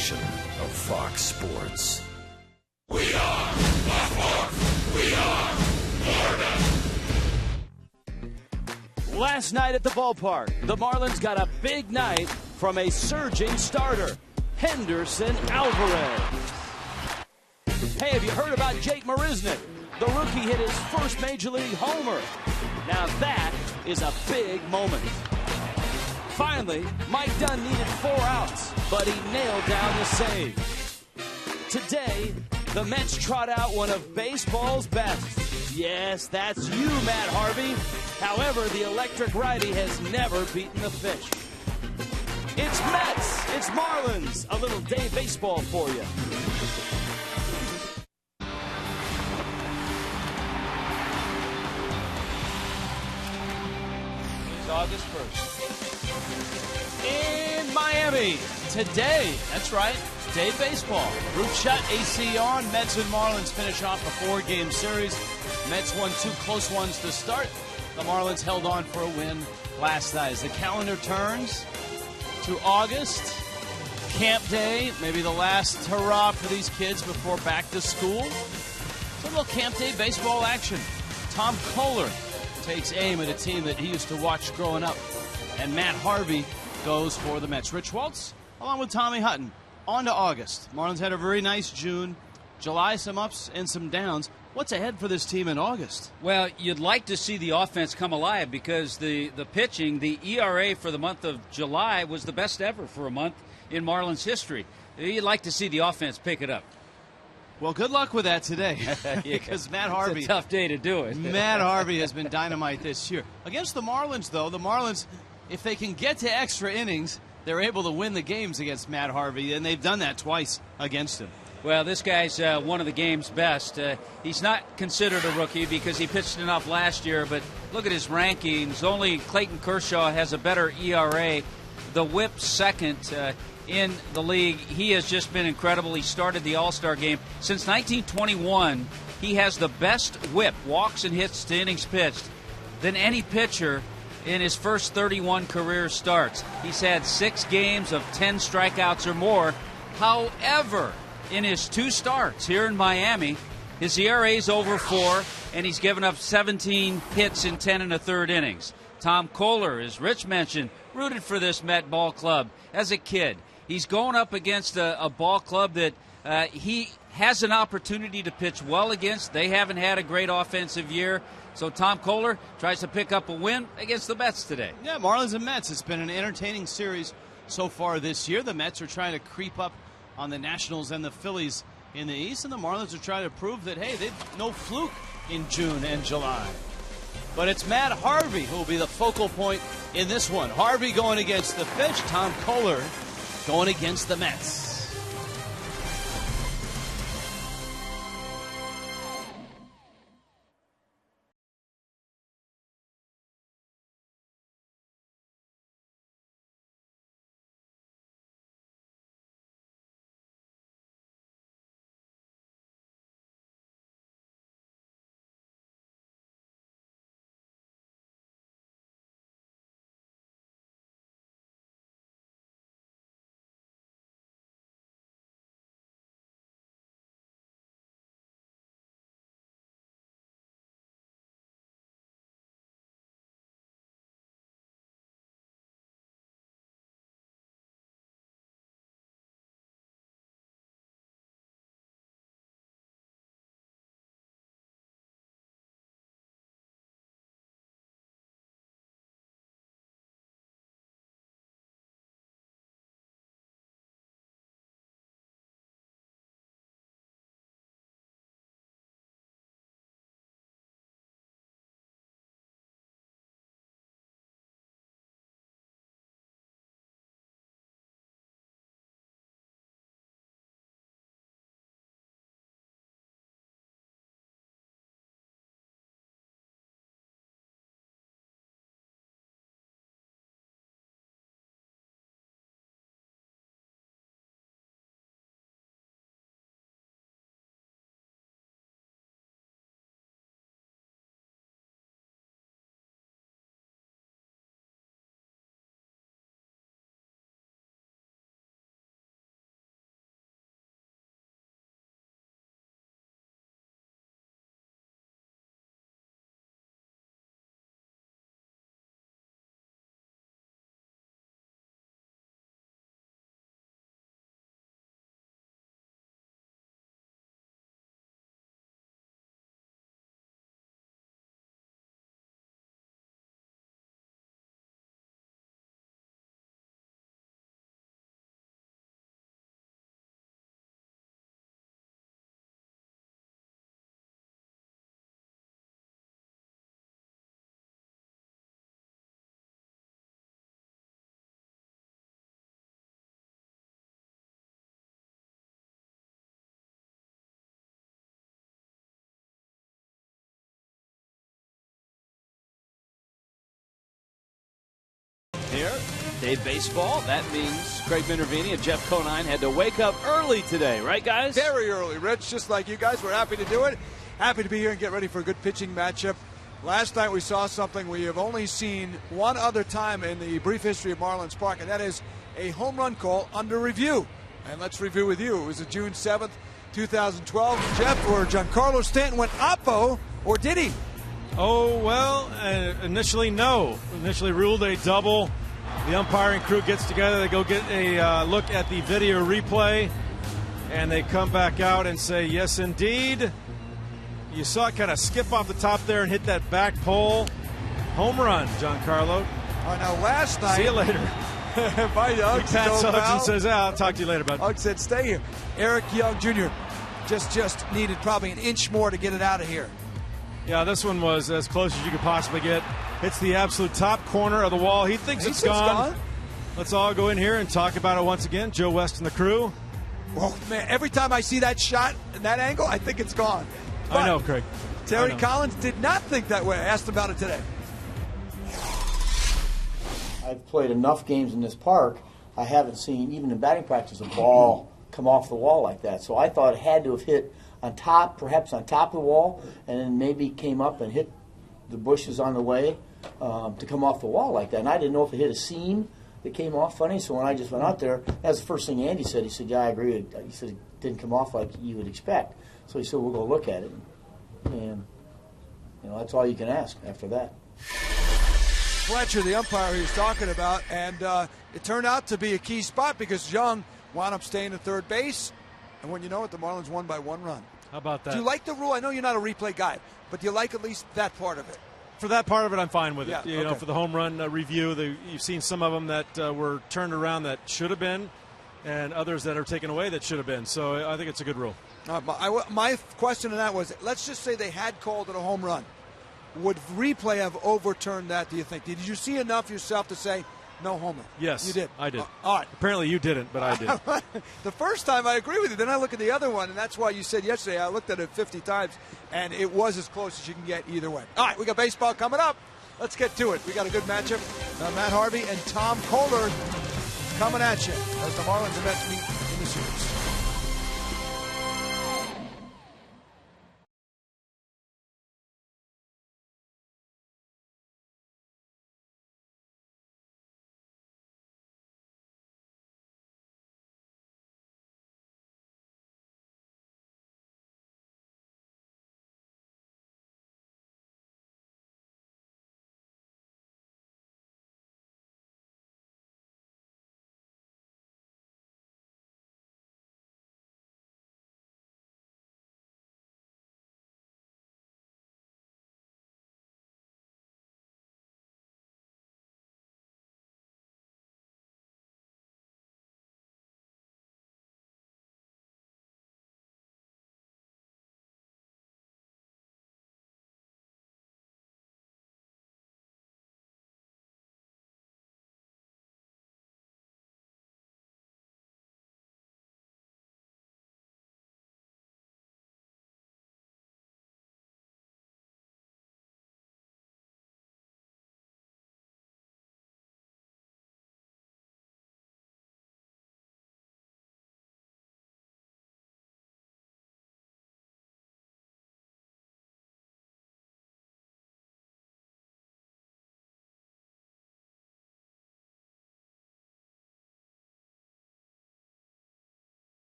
production of Fox Sports. We are Black Hawks. We are Florida. Last night at the ballpark, the Marlins got a big night from a surging starter, Henderson Alvarez. Hey, have you heard about Jake Marisnick? The rookie hit his first Major League homer. Now that is a big moment. Finally, Mike Dunn needed 4 outs, but he nailed down the save. Today, the Mets trot out one of baseball's best. Yes, that's you, Matt Harvey. However, the electric righty has never beaten the fish. It's Mets, it's Marlins. A little day baseball for you. It's August 1st. In Miami, today, that's right, day baseball. Group shut, AC on. Mets and Marlins finish off a 4-game series. Mets won 2 close ones to start. The Marlins held on for a win last night. As the calendar turns to August, camp day, maybe the last hurrah for these kids before back to school. So a little camp day baseball action. Tom Kohler takes aim at a team that he used to watch growing up. And Matt Harvey goes for the Mets. Rich Waltz, along with Tommy Hutton, on to August. Marlins had a very nice June. July, some ups and some downs. What's ahead for this team in August? Well, you'd like to see the offense come alive because the pitching, the ERA for the month of July was the best ever for a month in Marlins history. You'd like to see the offense pick it up. Well, good luck with that today because Matt Harvey. It's a tough day to do it. Matt Harvey has been dynamite this year. Against the Marlins, though, the Marlins, if they can get to extra innings, they're able to win the games against Matt Harvey, and they've done that twice against him. Well, this guy's one of the game's best. He's not considered a rookie because he pitched enough last year, but look at his rankings. Only Clayton Kershaw has a better ERA. The whip second in the league. He has just been incredible. He started the All-Star game. Since 1921, he has the best whip, walks and hits to innings pitched, than any pitcher in his first 31 career starts. He's had 6 games of 10 strikeouts or more. However, in his 2 starts here in Miami, his ERA is over 4, and he's given up 17 hits in 10 1/3 innings. Tom Kohler, as Rich mentioned, rooted for this Met ball club as a kid. He's going up against a ball club that he has an opportunity to pitch well against. They haven't had a great offensive year. So Tom Kohler tries to pick up a win against the Mets today. Yeah, Marlins and Mets. It's been an entertaining series so far this year. The Mets are trying to creep up on the Nationals and the Phillies in the East, and the Marlins are trying to prove that, hey, they've no fluke in June and July. But it's Matt Harvey who will be the focal point in this one. Harvey going against the Fish, Tom Kohler going against the Mets. here. Dave Baseball. That means Craig Minervini and Jeff Conine had to wake up early today, right, guys? Very early, Rich, just like you guys. We're happy to do it. Happy to be here and get ready for a good pitching matchup. Last night we saw something we have only seen one other time in the brief history of Marlins Park, and that is a home run call under review. And let's review with you. It was June 7th, 2012. Jeff, or Giancarlo Stanton went oppo, or did he? Oh, well, initially no. Initially ruled a double. The umpiring crew gets together. They go get a look at the video replay, and they come back out and say, yes, indeed. You saw it kind of skip off the top there and hit that back pole. Home run, Giancarlo. Now, last night. See you later. By Doug. Pat Hudson says, I'll talk to you later, bud. Doug said, stay here. Eric Young Jr. just needed probably an inch more to get it out of here. Yeah, this one was as close as you could possibly get. Hits the absolute top corner of the wall. He thinks it's gone. Let's all go in here and talk about it once again. Joe West and the crew. Well, man, every time I see that shot and that angle, I think it's gone. But I know, Craig. Terry Collins did not think that way. I asked him about it today. I've played enough games in this park. I haven't seen, even in batting practice, a ball come off the wall like that. So I thought it had to have hit on top, perhaps on top of the wall, and then maybe came up and hit the bushes on the way to come off the wall like that. And I didn't know if it hit a seam that came off funny. So when I just went out there, that's the first thing Andy said. He said, yeah, I agree. He said it didn't come off like you would expect. So he said, we'll go look at it. And, that's all you can ask after that. Fletcher, the umpire he was talking about, and it turned out to be a key spot because Young wound up staying at third base. And when you know it, the Marlins won by 1 run. How about that? Do you like the rule? I know you're not a replay guy, but do you like at least that part of it? For that part of it, I'm fine with it. Yeah, You know, for the home run review, you've seen some of them that were turned around that should have been, and others that are taken away that should have been. So I think it's a good rule. My question on that was, let's just say they had called it a home run. Would replay have overturned that, do you think? Did you see enough yourself to say, no homer? Yes. You did? I did. All right. Apparently you didn't, but I did. The first time I agree with you. Then I look at the other one, and that's why you said yesterday, I looked at it 50 times, and it was as close as you can get either way. All right, we got baseball coming up. Let's get to it. We got a good matchup. Matt Harvey and Tom Kohler coming at you as the Marlins and Mets meet in the series.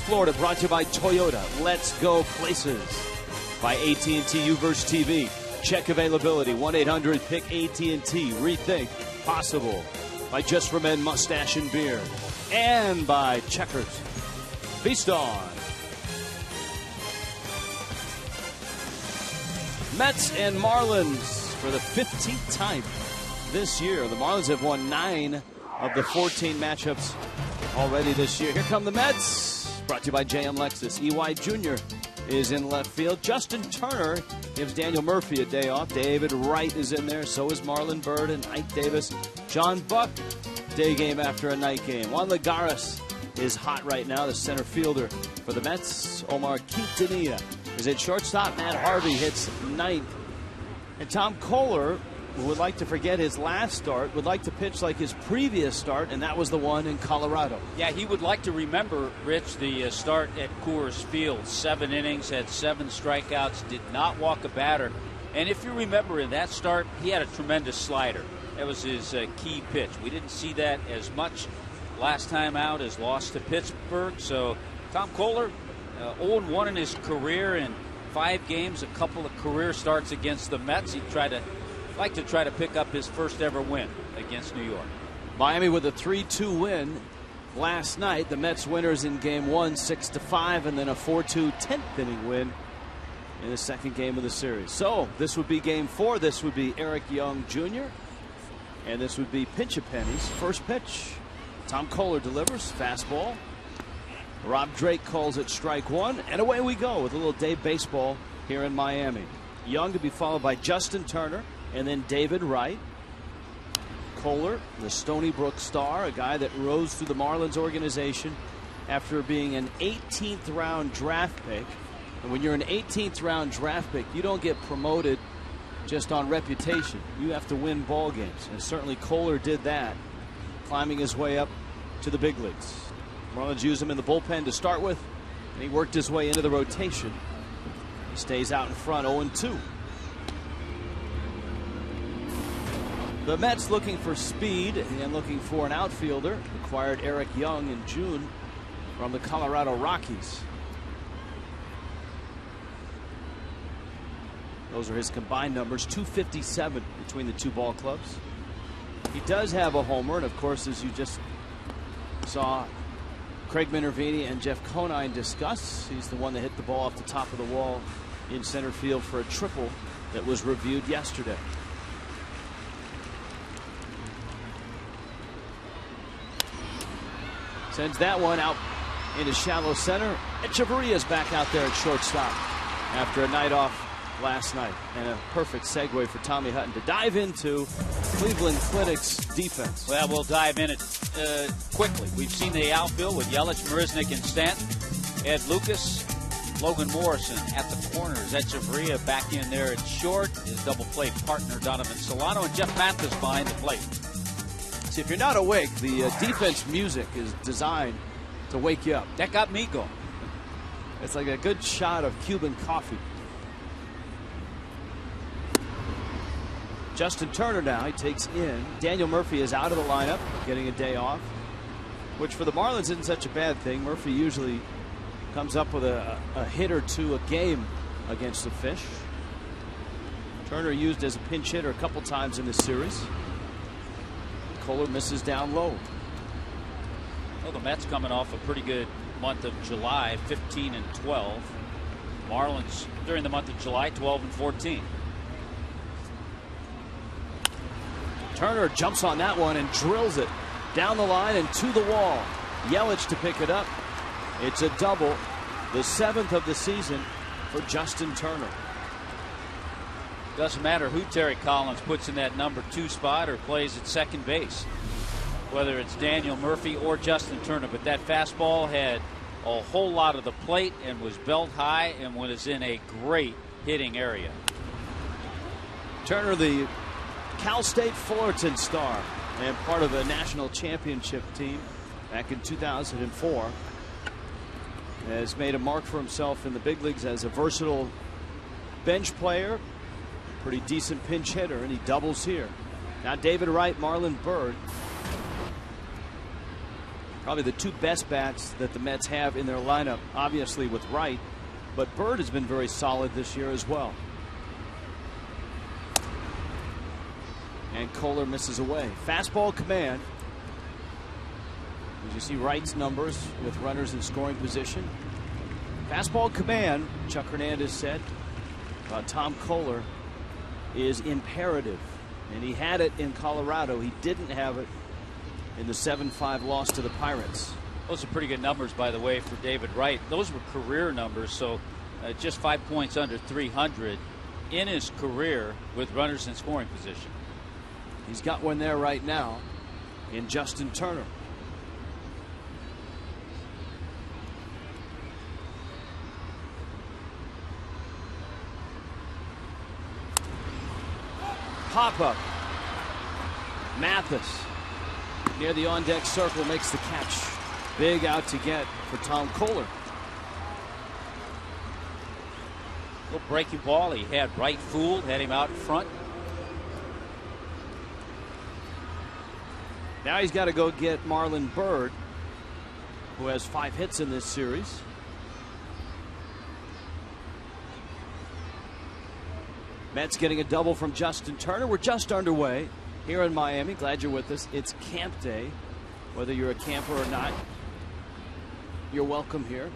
Florida, brought to you by Toyota. Let's go places. By AT&T Uverse TV. Check availability. 1-800-PICK-AT&T. Rethink possible. By Just for Men Mustache and Beard. and by Checkers. Feast on. Mets and Marlins for the 15th time this year. The Marlins have won 9 of the 14 matchups already this year. Here come the Mets. Brought to you by JM Lexus. EY Jr. is in left field. Justin Turner gives Daniel Murphy a day off. David Wright is in there. So is Marlon Byrd and Ike Davis. John Buck, day game after a night game. Juan Lagares is hot right now, the center fielder for the Mets. Omar Quintanilla is at shortstop. Matt Harvey hits ninth. And Tom Kohler, who would like to forget his last start, would like to pitch like his previous start, and that was the one in Colorado. Yeah, he would like to remember, Rich, the start at Coors Field. 7 innings, had 7 strikeouts, did not walk a batter. And if you remember in that start, he had a tremendous slider. That was his key pitch. We didn't see that as much last time out as lost to Pittsburgh. So Tom Kohler, 0-1 in his career in 5 games, a couple of career starts against the Mets. He'd like to try to pick up his first ever win against New York. Miami with a 3-2 win last night. The Mets winners in game 1, 6-5, and then a 4-2 10th inning win in the second game of the series. So this would be game 4. This would be Eric Young Jr. And this would be Pinch-A-Penny's first pitch. Tom Kohler delivers fastball. Rob Drake calls it strike 1, and away we go with a little day baseball here in Miami. Young to be followed by Justin Turner and then David Wright. Kohler, the Stony Brook star, a guy that rose through the Marlins organization after being an 18th round draft pick. And when you're an 18th round draft pick, you don't get promoted just on reputation. You have to win ball games, and certainly Kohler did that, climbing his way up to the big leagues. Marlins used him in the bullpen to start with, and he worked his way into the rotation. He stays out in front, 0-2. The Mets looking for speed and looking for an outfielder. Acquired Eric Young in June from the Colorado Rockies. Those are his combined numbers, 257 between the two ball clubs. He does have a homer, and of course, as you just saw Craig Minervini and Jeff Conine discuss, he's the one that hit the ball off the top of the wall in center field for a triple that was reviewed yesterday. Sends that one out into shallow center. Echeverria's back out there at shortstop after a night off last night. And a perfect segue for Tommy Hutton to dive into Cleveland Clinic's defense. Well, we'll dive in it quickly. We've seen the outfield with Yelich, Marisnick, and Stanton. Ed Lucas, Logan Morrison at the corners. Echeverria back in there at short. His double play partner Donovan Solano, and Jeff Mathis behind the plate. See, if you're not awake, the defense music is designed to wake you up. That got me going. It's like a good shot of Cuban coffee. Justin Turner now, he takes in. Daniel Murphy is out of the lineup, getting a day off, which for the Marlins isn't such a bad thing. Murphy usually comes up with a hit or two a game against the Fish. Turner used as a pinch hitter a couple times in this series. Kohler misses down low. Well, the Mets coming off a pretty good month of July, 15-12. Marlins during the month of July, 12-14. Turner jumps on that one and drills it down the line and to the wall. Yelich to pick it up. It's a double, the 7th of the season for Justin Turner. Doesn't matter who Terry Collins puts in that number 2 spot or plays at second base, whether it's Daniel Murphy or Justin Turner. But that fastball had a whole lot of the plate and was belt high and was in a great hitting area. Turner, the Cal State Fullerton star and part of a national championship team back in 2004, has made a mark for himself in the big leagues as a versatile bench player, pretty decent pinch hitter, and he doubles here. Now David Wright, Marlon Byrd, probably the 2 best bats that the Mets have in their lineup, obviously with Wright, but Byrd has been very solid this year as well. And Kohler misses away. Fastball command. As you see Wright's numbers with runners in scoring position. Fastball command, Chuck Hernandez said about Tom Kohler, is imperative. And he had it in Colorado. He didn't have it in the 7-5 loss to the Pirates. Those are pretty good numbers, by the way, for David Wright. Those were career numbers, so just 5 points under 300 in his career with runners in scoring position. He's got one there right now in Justin Turner. Pop-up. Mathis near the on-deck circle makes the catch. Big out to get for Tom Kohler. Little breaking ball. He had Wright fooled, had him out in front. Now he's got to go get Marlon Byrd, who has 5 hits in this series. Mets getting a double from Justin Turner. We're just underway here in Miami. Glad you're with us. It's camp day. Whether you're a camper or not, you're welcome here.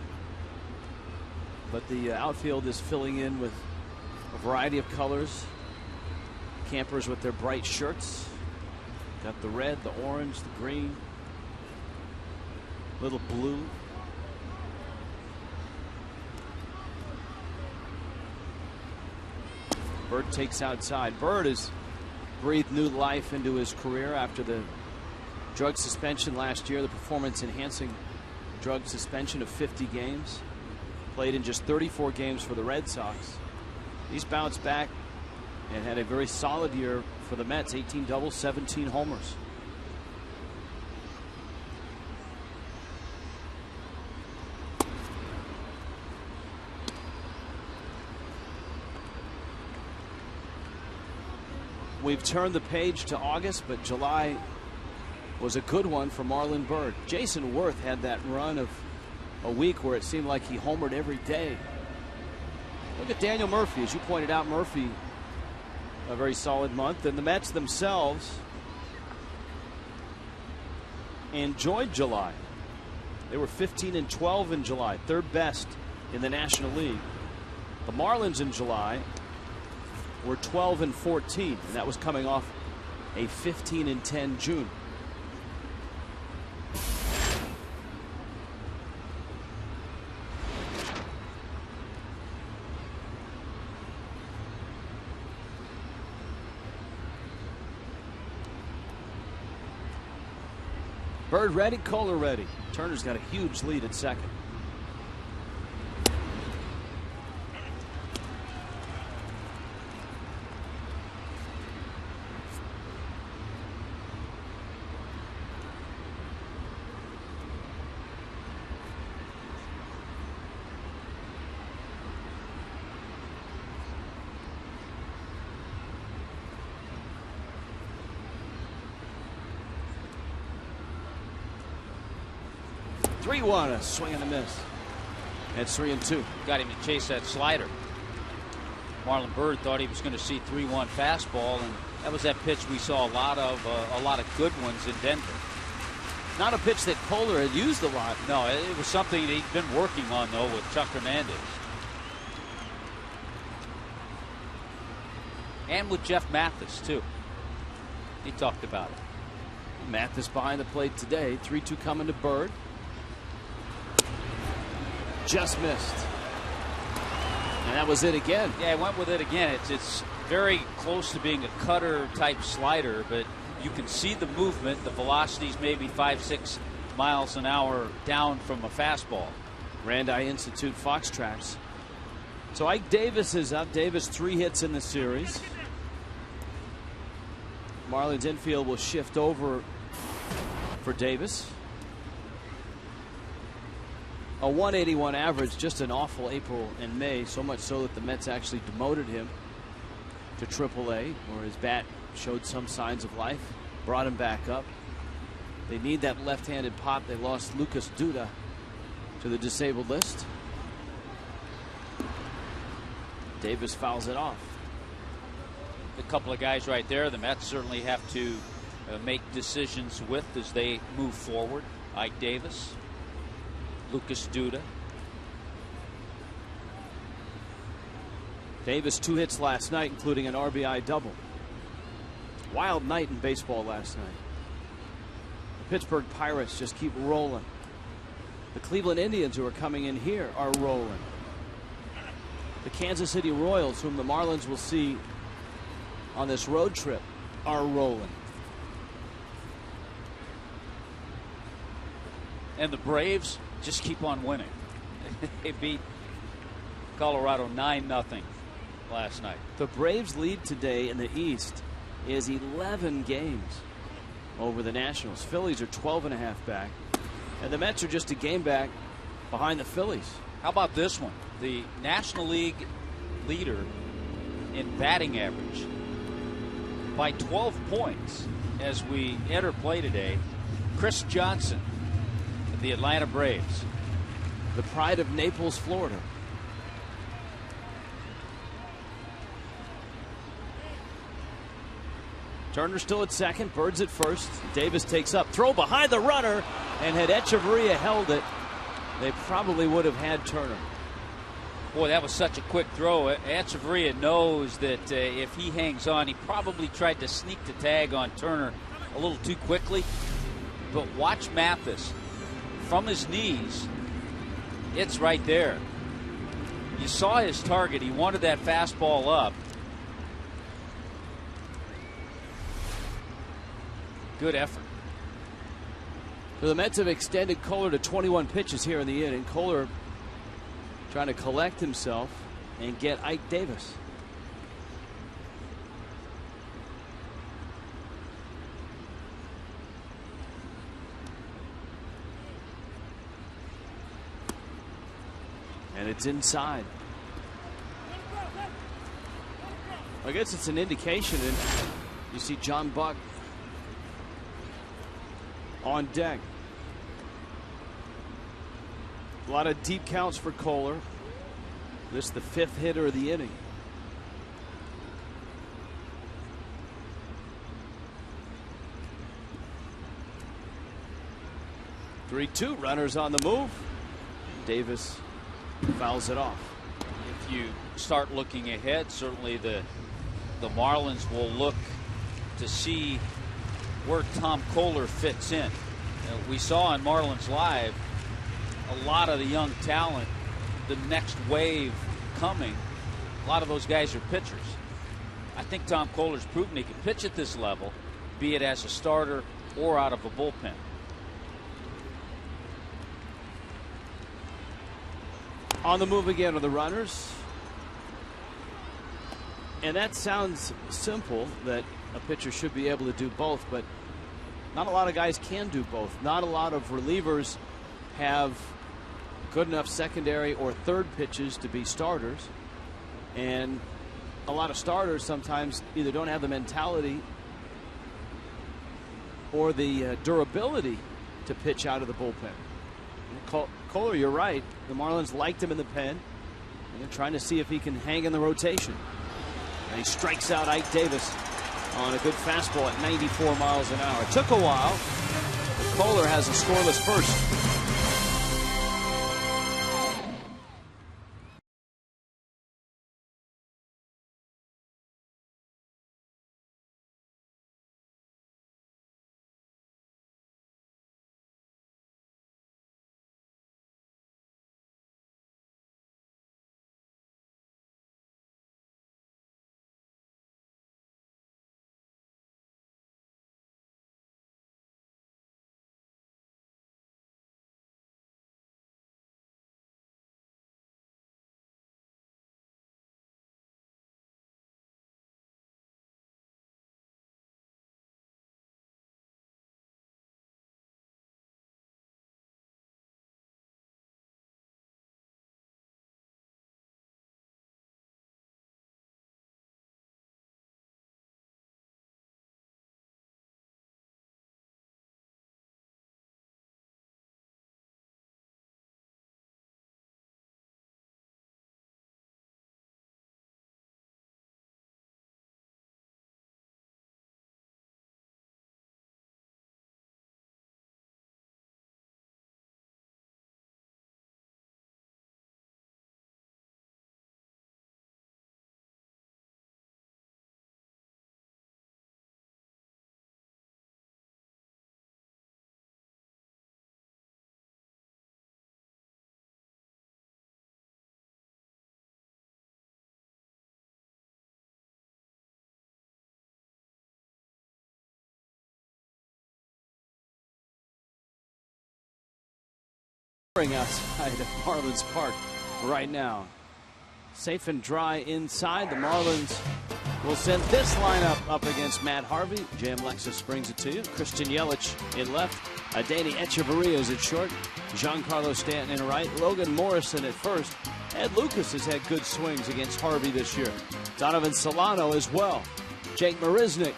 But the outfield is filling in with a variety of colors. Campers with their bright shirts. Got the red, the orange, the green, little blue. Byrd takes outside. Byrd has breathed new life into his career after the drug suspension last year, the performance-enhancing drug suspension of 50 games. Played in just 34 games for the Red Sox. He's bounced back and had a very solid year for the Mets. 18 doubles, 17 homers. We've turned the page to August, but July was a good one for Marlon Byrd. Jason Worth had that run of a week where it seemed like he homered every day. Look at Daniel Murphy. As you pointed out, Murphy, a very solid month. And the Mets themselves enjoyed July. They were 15-12 in July, 3rd best in the National League. The Marlins in July were 12-14, and that was coming off a 15-10 June. Byrd ready, Kohler ready. Turner's got a huge lead at second. A swing and a miss. That's 3-2. Got him to chase that slider. Marlon Byrd thought he was going to see 3-1 fastball, and that was that pitch we saw a lot of good ones in Denver. Not a pitch that Kohler had used a lot. No, it was something that he'd been working on, though, with Chuck Hernandez. And with Jeff Mathis, too. He talked about it. Mathis behind the plate today. 3-2 coming to Byrd. Just missed. And that was it again. Yeah, he went with it again. It's very close to being a cutter type slider, but you can see the movement. The velocity's maybe 5-6 miles an hour down from a fastball. Randi Institute Fox Tracks. So Ike Davis is up. Davis 3 hits in the series. Marlins infield will shift over for Davis. A 181 average, just an awful April and May, so much so that the Mets actually demoted him to AAA, where his bat showed some signs of life, brought him back up. They need that left-handed pop. They lost Lucas Duda to the disabled list. Davis fouls it off. A couple of guys right there the Mets certainly have to make decisions with as they move forward. Ike Davis, Lucas Duda. Davis 2 hits last night, including an RBI double. Wild night in baseball last night. The Pittsburgh Pirates just keep rolling. The Cleveland Indians, who are coming in here, are rolling. The Kansas City Royals, whom the Marlins will see on this road trip, are rolling. And the Braves just keep on winning. They beat Colorado 9-0 last night. The Braves' lead today in the East is 11 games over the Nationals. Phillies are 12.5 back, and the Mets are just a game back behind the Phillies. How about this one? The National League leader in batting average by 12 points as we enter play today, Chris Johnson of the Atlanta Braves. The pride of Naples, Florida. Turner still at second, Birds at first. Davis takes up, throw behind the runner, and had Echeverria held it, they probably would have had Turner. Boy, that was such a quick throw. Echeverria knows that if he hangs on, he probably tried to sneak the tag on Turner a little too quickly. But watch Mathis. From his knees, it's right there. You saw his target. He wanted that fastball up. Good effort. So the Mets have extended Kohler to 21 pitches here in the inning. Kohler trying to collect himself and get Ike Davis. And it's inside. I guess it's an indication, and you see John Buck on deck. A lot of deep counts for Kohler. This is the 5th hitter of the inning. Three-two, runners on the move. Davis fouls it off. If you start looking ahead, certainly the Marlins will look to see where Tom Kohler fits in. We saw on Marlins Live a lot of the young talent, the next wave coming. A lot of those guys are pitchers. I think Tom Kohler's proven he can pitch at this level, be it as a starter or out of a bullpen. On the move again are the runners. And that sounds simple, that a pitcher should be able to do both, but not a lot of guys can do both. Not a lot of relievers have good enough secondary or third pitches to be starters. And a lot of starters sometimes either don't have the mentality or the durability to pitch out of the bullpen. Kohler, you're right. The Marlins liked him in the pen, and they're trying to see if he can hang in the rotation. And he strikes out Ike Davis on a good fastball at 94 miles an hour. It took a while, but Kohler has a scoreless first. outside of Marlins Park right now. Safe and dry inside. The Marlins will send this lineup up against Matt Harvey. Jam Lexus brings it to you. Christian Yelich in left. Adeiny Echeverria is at short. Giancarlo Stanton in right. Logan Morrison at first. Ed Lucas has had good swings against Harvey this year. Donovan Solano as well. Jake Marisnick,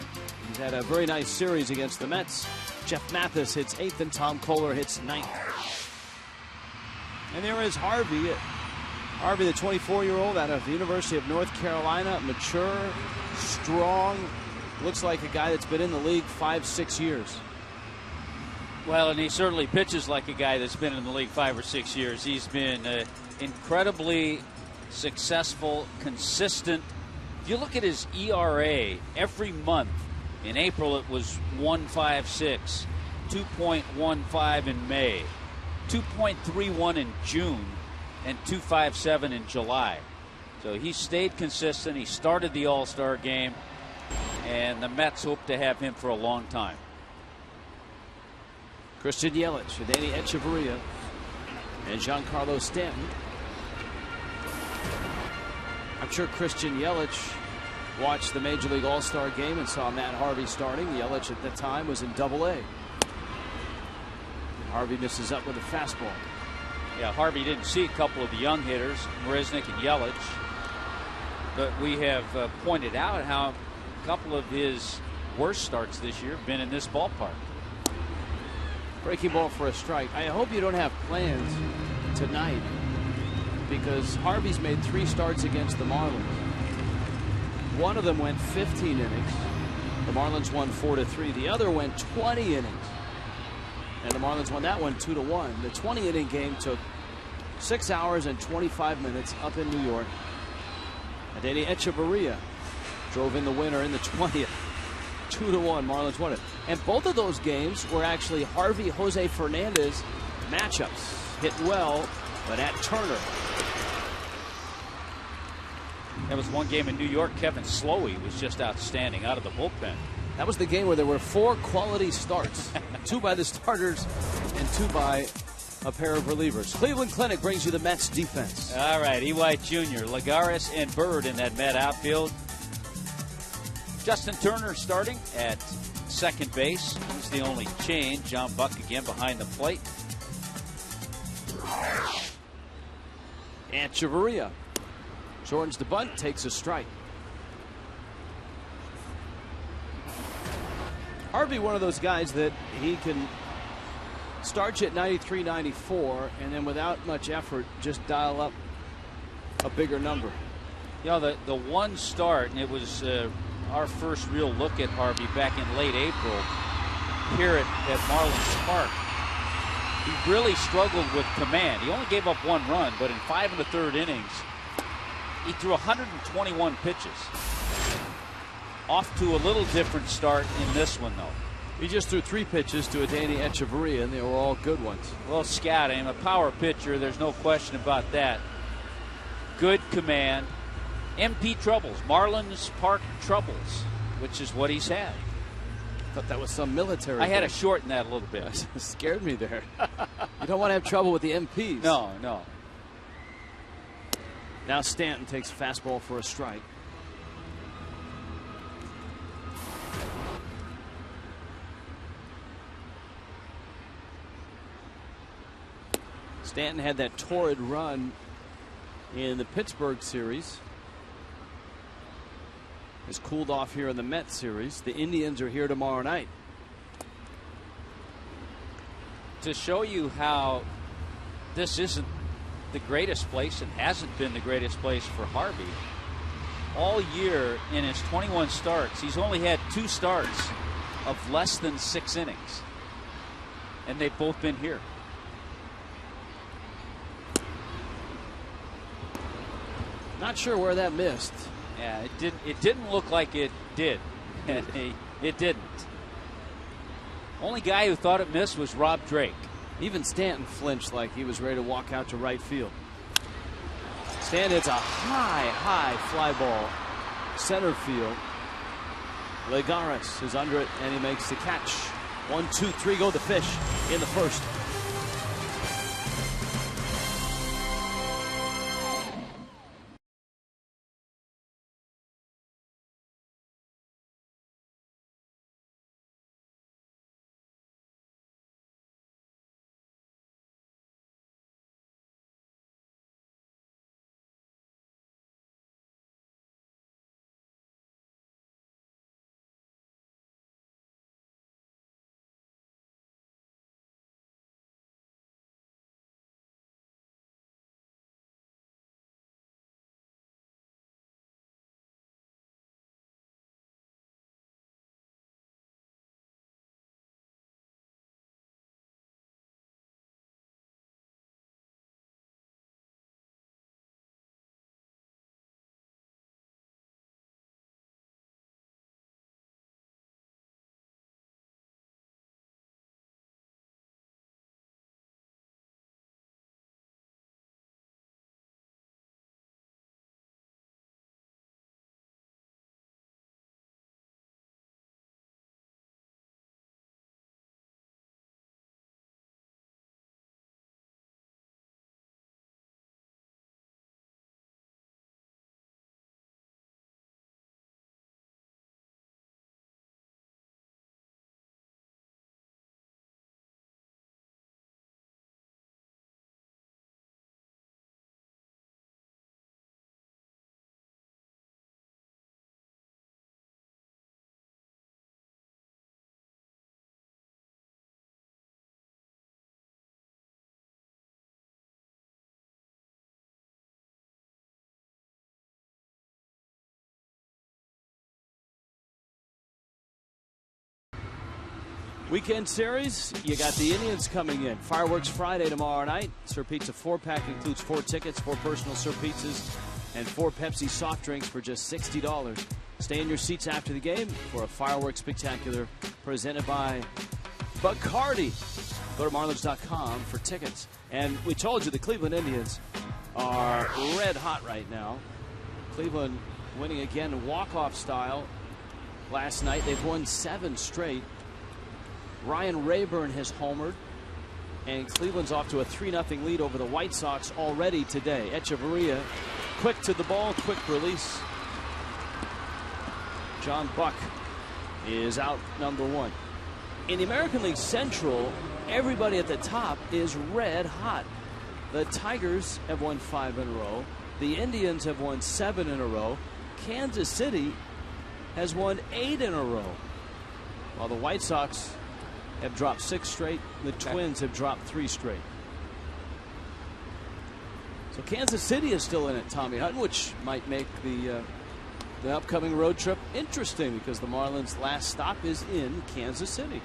he's had a very nice series against the Mets. Jeff Mathis hits 8th and Tom Kohler hits 9th. And there is Harvey. Harvey, the 24-year-old out of the University of North Carolina, mature, strong, looks like a guy that's been in the league 5-6 years. Well, and he certainly pitches like a guy that's been in the league 5 or 6 years. He's been incredibly successful, consistent. If you look at his ERA every month, in April it was 1.56, 2.15 in May, 2.31 in June, and 2.57 in July. So he stayed consistent. He started the All-Star game, and the Mets hope to have him for a long time. Christian Yelich, Adeiny Echeverria, and Giancarlo Stanton. I'm sure Christian Yelich watched the Major League All-Star game and saw Matt Harvey starting. Yelich at the time was in Double-A. Harvey misses up with a fastball. Yeah, Harvey didn't see a couple of the young hitters, Marisnick and Yelich. But we have pointed out how a couple of his worst starts this year have been in this ballpark. Breaking ball for a strike. I hope you don't have plans tonight, because Harvey's made 3 starts against the Marlins. One of them went 15 innings. The Marlins won 4-3. The other went 20 innings. And the Marlins won that one 2-1. The 20-inning game took 6 hours and 25 minutes up in New York. Adeiny Echeverria drove in the winner in the 20th. 2-1, Marlins won it. And both of those games were actually Harvey-Jose Fernandez matchups. Hit well, but at Turner. That was one game in New York. Kevin Slowey was just outstanding out of the bullpen. That was the game where there were 4 quality starts. 2 by the starters and 2 by a pair of relievers. Cleveland Clinic brings you the Mets defense. All right, E.Y. Jr., Lagares, and Bird in that Met outfield. Justin Turner starting at second base. He's the only change. John Buck again behind the plate. Echeverria shortens the bunt, takes a strike. Harvey, one of those guys that he can start you at 93, 94, and then without much effort, just dial up a bigger number. You know, the one start, and it was our first real look at Harvey back in late April here at Marlins Park. He really struggled with command. He only gave up 1 run, but in 5 1/3 innings, he threw 121 pitches. Off to a little different start in this one, though. He just threw 3 pitches to Adeiny Echeverria, and they were all good ones. Well, scouting, a power pitcher, there's no question about that. Good command. MP troubles, Marlins Park troubles, which is what he's had. I thought that was some military I had thing. to shorten that a little bit. It scared me there. You don't want to have trouble with the MPs. No, no. Now Stanton takes a fastball for a strike. Stanton had that torrid run in the Pittsburgh series. Has cooled off here in the Mets series. The Indians are here tomorrow night. To show you how this isn't the greatest place and hasn't been the greatest place for Harvey, all year in his 21 starts, he's only had 2 starts of less than 6 innings. And they've both been here. Not sure where that missed. Yeah, it didn't look like it did. It didn't. Only guy who thought it missed was Rob Drake. Even Stanton flinched like he was ready to walk out to right field. Stanton hits a high fly ball center field. Lagares is under it, and he makes the catch. 1, 2, 3 go the fish in the first. Weekend series, you got the Indians coming in. Fireworks Friday tomorrow night. Sir Pizza 4-pack includes 4 tickets, 4 personal Sir Pizzas, and 4 Pepsi soft drinks for just $60. Stay in your seats after the game for a fireworks spectacular presented by Bacardi. Go to Marlins.com for tickets. And we told you the Cleveland Indians are red hot right now. Cleveland winning again walk-off style last night. They've won 7 straight. Ryan Rayburn has homered, and Cleveland's off to a 3-0 lead over the White Sox already today. Echeverria, quick to the ball, quick release. John Buck is out number 1. In the American League Central, everybody at the top is red hot. The Tigers have won 5 in a row. The Indians have won 7 in a row. Kansas City has won 8 in a row. While the White Sox have dropped 6 straight. The Twins have dropped 3 straight. So Kansas City is still in it, Tommy Hutton, which might make the upcoming road trip interesting because the Marlins' last stop is in Kansas City.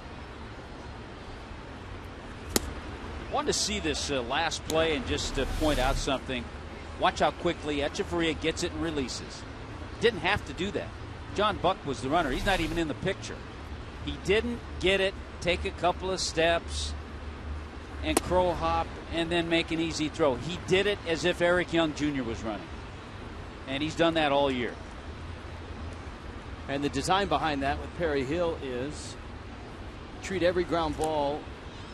Wanted to see this last play and just point out something. Watch how quickly Echeverria gets it and releases. Didn't have to do that. John Buck was the runner. He's not even in the picture. He didn't get it, take a couple of steps, and crow hop, and then make an easy throw. He did it as if Eric Young Jr. was running. And he's done that all year. And the design behind that with Perry Hill is treat every ground ball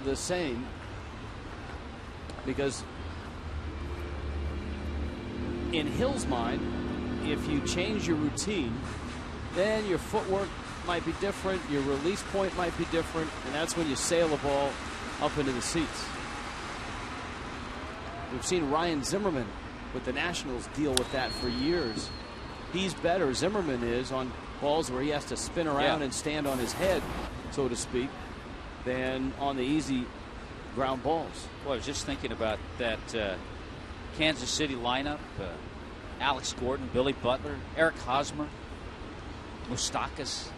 the same, because in Hill's mind, if you change your routine, then your footwork might be different, your release point might be different, and that's when you sail the ball up into the seats. We've seen Ryan Zimmerman with the Nationals deal with that for years. He's better, Zimmerman is, on balls where he has to spin around and stand on his head, so to speak, than on the easy ground balls. Well, I was just thinking about that Kansas City lineup. Alex Gordon, Billy Butler, Eric Hosmer, Moustakas.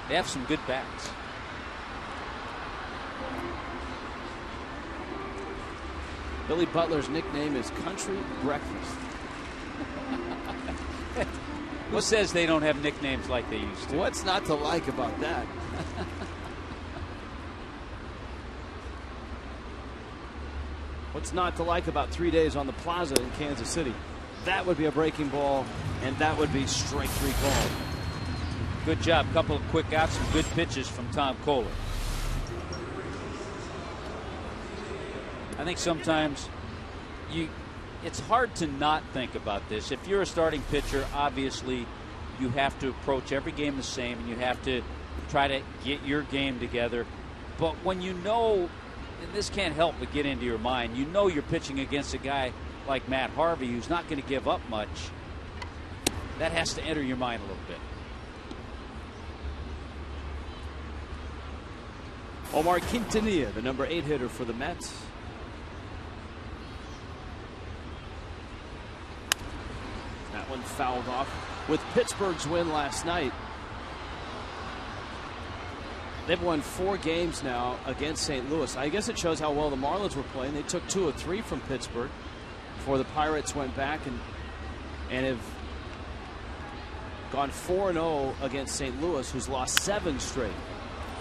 They have some good bats. Billy Butler's nickname is Country Breakfast. Who says they don't have nicknames like they used to? What's not to like about that? What's not to like about 3 days on the plaza in Kansas City? That would be a breaking ball, and that would be strike 3 call. Good job. Couple of quick outs, some good pitches from Tom Kohler. I think sometimes it's hard to not think about this. If you're a starting pitcher, obviously you have to approach every game the same, and you have to try to get your game together. But when you know, and this can't help but get into your mind, you know you're pitching against a guy like Matt Harvey who's not going to give up much. That has to enter your mind a little bit. Omar Quintanilla, the number 8 hitter for the Mets. That one fouled off. With Pittsburgh's win last night, they've won 4 games now against St. Louis. I guess it shows how well the Marlins were playing. They took 2 of 3 from Pittsburgh before the Pirates went back and have gone 4-0 against St. Louis, who's lost 7 straight.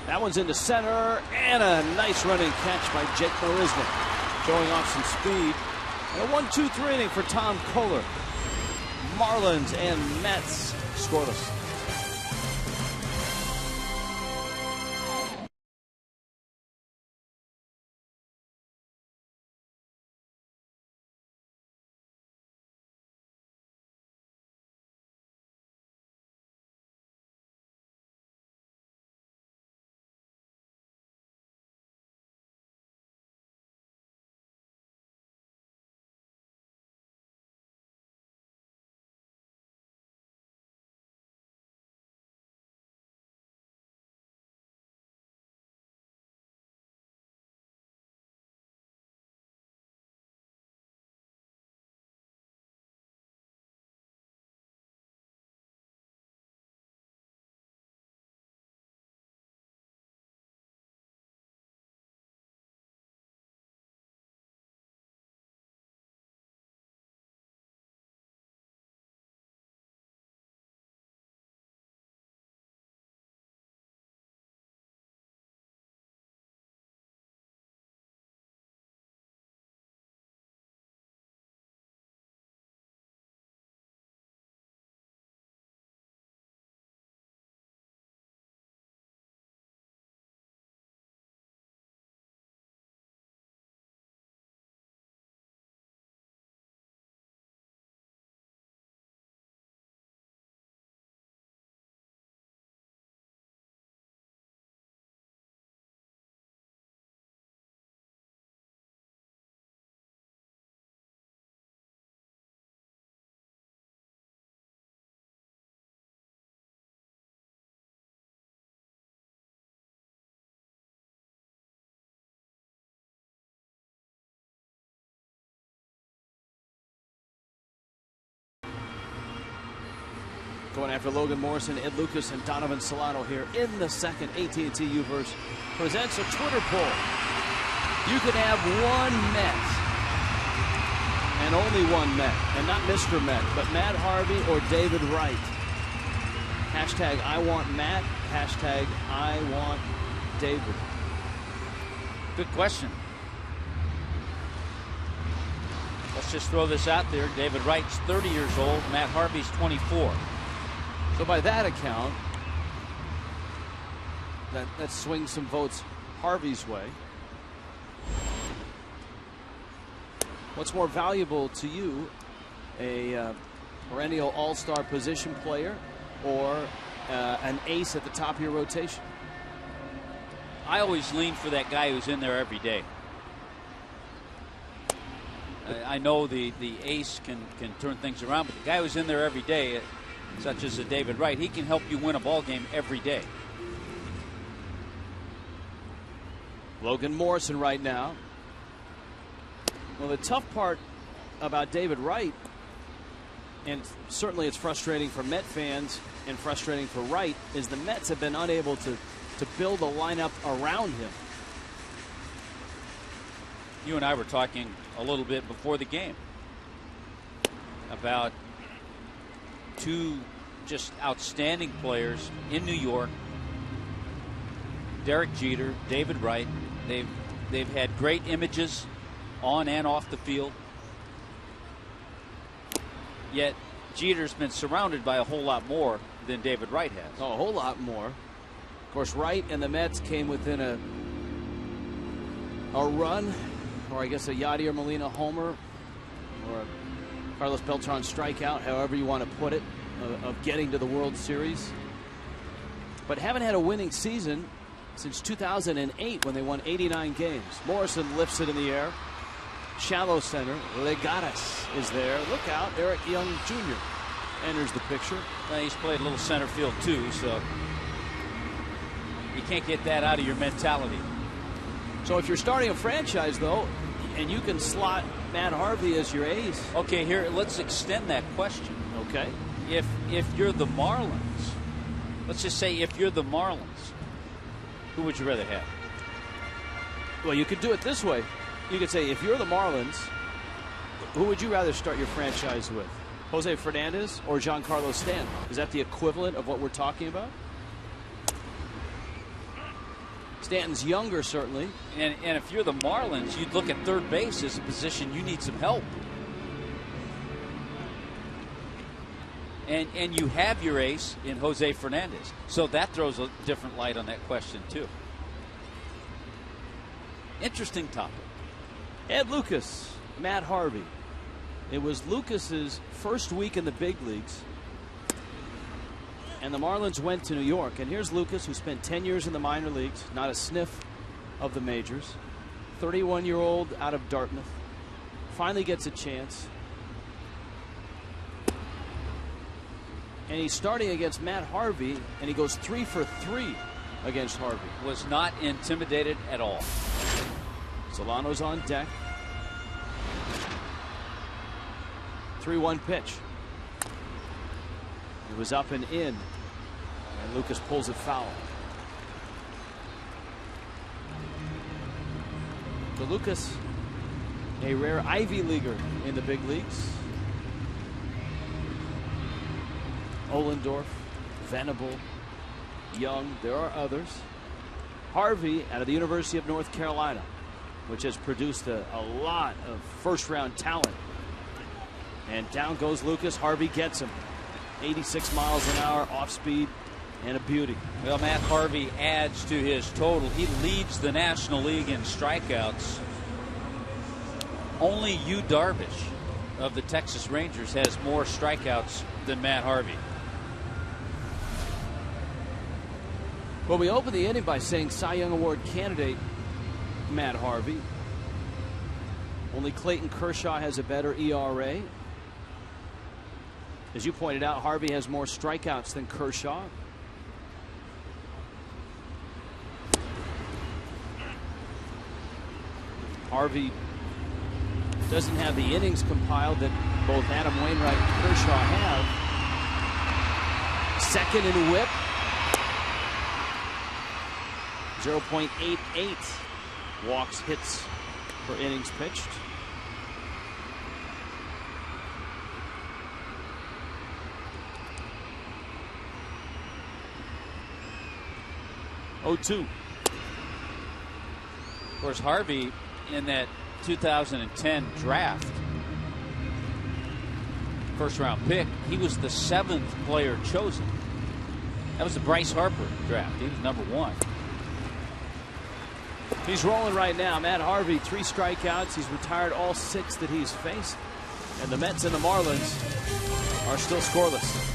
That one's into center, and a nice running catch by Jake Marisnick, showing off some speed. And a 1-2-3 inning for Tom Kohler. Marlins and Mets scoreless. Going after Logan Morrison, Ed Lucas, and Donovan Solano here in the second. AT&T U-verse presents a Twitter poll. You can have one Met, and only one Met, and not Mr. Met, but Matt Harvey or David Wright. Hashtag I want Matt, hashtag I want David. Good question. Let's just throw this out there. David Wright's 30 years old. Matt Harvey's 24. So by that account, that swings some votes Harvey's way. What's more valuable to you, a perennial all-star position player or an ace at the top of your rotation? I always lean for that guy who's in there every day. I know the ace can turn things around, but the guy who's in there every day, such as a David Wright, he can help you win a ball game every day. Logan Morrison right now. Well, the tough part about David Wright, and certainly it's frustrating for Met fans and frustrating for Wright, is the Mets have been unable to build a lineup around him. You and I were talking a little bit before the game about two just outstanding players in New York, Derek Jeter, David Wright. They've had great images on and off the field. Yet Jeter's been surrounded by a whole lot more than David Wright has. Oh, a whole lot more. Of course, Wright and the Mets came within a run, or I guess a Yadier Molina homer, or a Carlos Beltran strikeout, however you want to put it, of getting to the World Series. But haven't had a winning season since 2008 when they won 89 games. Morrison lifts it in the air. Shallow center. Legares is there. Look out. Eric Young Jr. enters the picture. He's played a little center field too, so you can't get that out of your mentality. So if you're starting a franchise, though, and you can slot Matt Harvey as your ace. Okay, here, let's extend that question. Okay. If you're the Marlins, let's just say if you're the Marlins, who would you rather have? Well, you could do it this way. You could say, if you're the Marlins, who would you rather start your franchise with? Jose Fernandez or Giancarlo Stanton? Is that the equivalent of what we're talking about? Stanton's younger, certainly. And if you're the Marlins, you'd look at third base as a position you need some help. And you have your ace in Jose Fernandez. So that throws a different light on that question, too. Interesting topic. Ed Lucas, Matt Harvey. It was Lucas's first week in the big leagues, and the Marlins went to New York. And here's Lucas, who spent 10 years in the minor leagues, not a sniff of the majors. 31-year-old out of Dartmouth. Finally gets a chance. And he's starting against Matt Harvey, and he goes 3 for 3 against Harvey. Was not intimidated at all. Solano's on deck. 3-1 pitch. It was up and in, and Lucas pulls it foul. So Lucas, a rare Ivy Leaguer in the big leagues. Ohlendorf, Venable, Young, there are others. Harvey out of the University of North Carolina, which has produced a lot of first-round talent. And down goes Lucas. Harvey gets him. 86 miles an hour, off speed, and a beauty. Well, Matt Harvey adds to his total. He leads the National League in strikeouts. Only Yu Darvish of the Texas Rangers has more strikeouts than Matt Harvey. Well, we opened the inning by saying Cy Young Award candidate Matt Harvey. Only Clayton Kershaw has a better ERA. As you pointed out, Harvey has more strikeouts than Kershaw. Harvey doesn't have the innings compiled that both Adam Wainwright and Kershaw have. Second and whip. 0.88 walks, hits per innings pitched. Oh, 2. Of course, Harvey in that 2010 draft, first round pick, he was the 7th player chosen. That was the Bryce Harper draft. He was number 1. He's rolling right now. Matt Harvey, 3 strikeouts. He's retired all 6 that he's faced. And the Mets and the Marlins are still scoreless.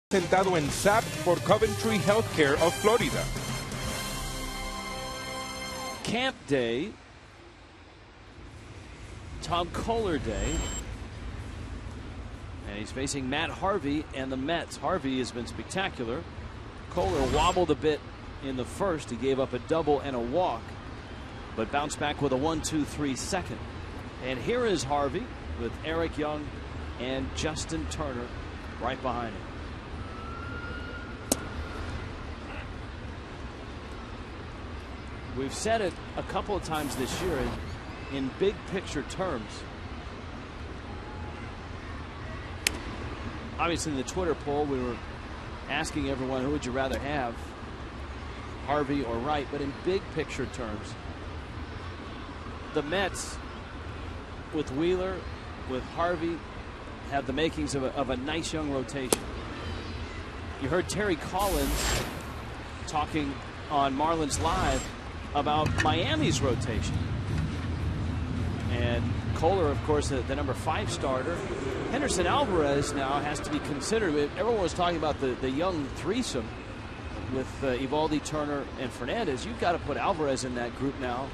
Presentado en SAP por Coventry Healthcare of Florida. Camp Day, Tom Kohler Day, and he's facing Matt Harvey and the Mets. Harvey has been spectacular. Kohler wobbled a bit in the first. He gave up a double and a walk, but bounced back with a 1-2-3 second. And here is Harvey with Eric Young and Justin Turner right behind him. We've said it a couple of times this year in big picture terms. Obviously, in the Twitter poll, we were asking everyone, who would you rather have, Harvey or Wright? But in big picture terms, the Mets, with Wheeler, with Harvey, have the makings of a nice young rotation. You heard Terry Collins talking on Marlins Live about Miami's rotation. And Kohler, of course, the number 5 starter. Henderson Alvarez now has to be considered. Everyone was talking about the young threesome with Evaldi, Turner, and Fernandez. You've got to put Alvarez in that group now.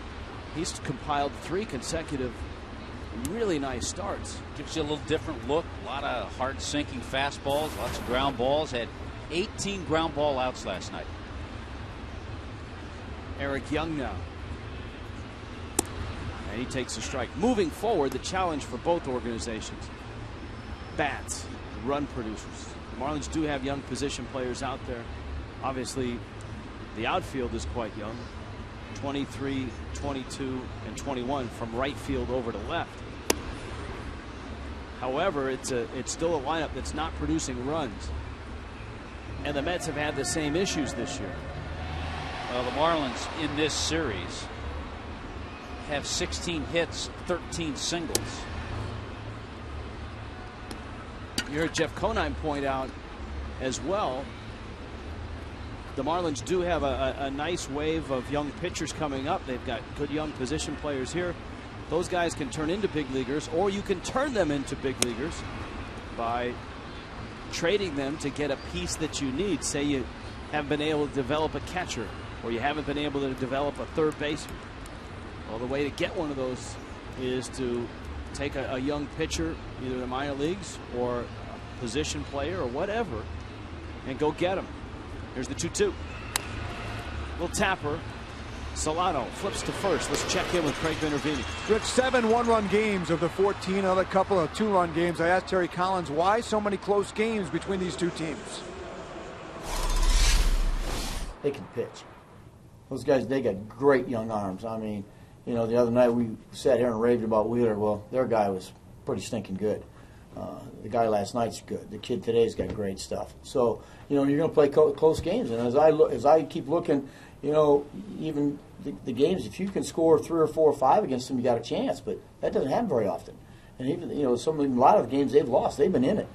He's compiled 3 consecutive really nice starts. Gives you a little different look. A lot of hard sinking fastballs, lots of ground balls. Had 18 ground ball outs last night. Eric Young now. And he takes a strike. Moving forward, the challenge for both organizations. Bats, run producers. The Marlins do have young position players out there. Obviously, the outfield is quite young. 23, 22, and 21 from right field over to left. However, it's still a lineup that's not producing runs. And the Mets have had the same issues this year. Well, the Marlins in this series have 16 hits, 13 singles. You heard Jeff Conine point out as well, the Marlins do have a nice wave of young pitchers coming up. They've got good young position players here. those guys can turn into big leaguers, or you can turn them into big leaguers by trading them to get a piece that you need. Say you haven't been able to develop a catcher, or you haven't been able to develop a third baseman. Well, the way to get one of those is to take a young pitcher, either in the minor leagues or a position player or whatever, and go get him. Here's the 2-2. Little tapper. Solano flips to first. Let's check in with Craig Minervini. Rich, 7 one-run games of the 14, another couple of 2-run games. I asked Terry Collins why so many close games between these two teams. They can pitch. Those guys, they got great young arms. I mean, you know, the other night we sat here and raved about Wheeler. Well, their guy was pretty stinking good. The guy last night's good. The kid today's got great stuff. So, you know, you're going to play close games. And as I keep looking, you know, even the games, if you can score 3 or 4 or 5 against them, you got a chance. But that doesn't happen very often. And even, you know, a lot of the games they've lost, they've been in it.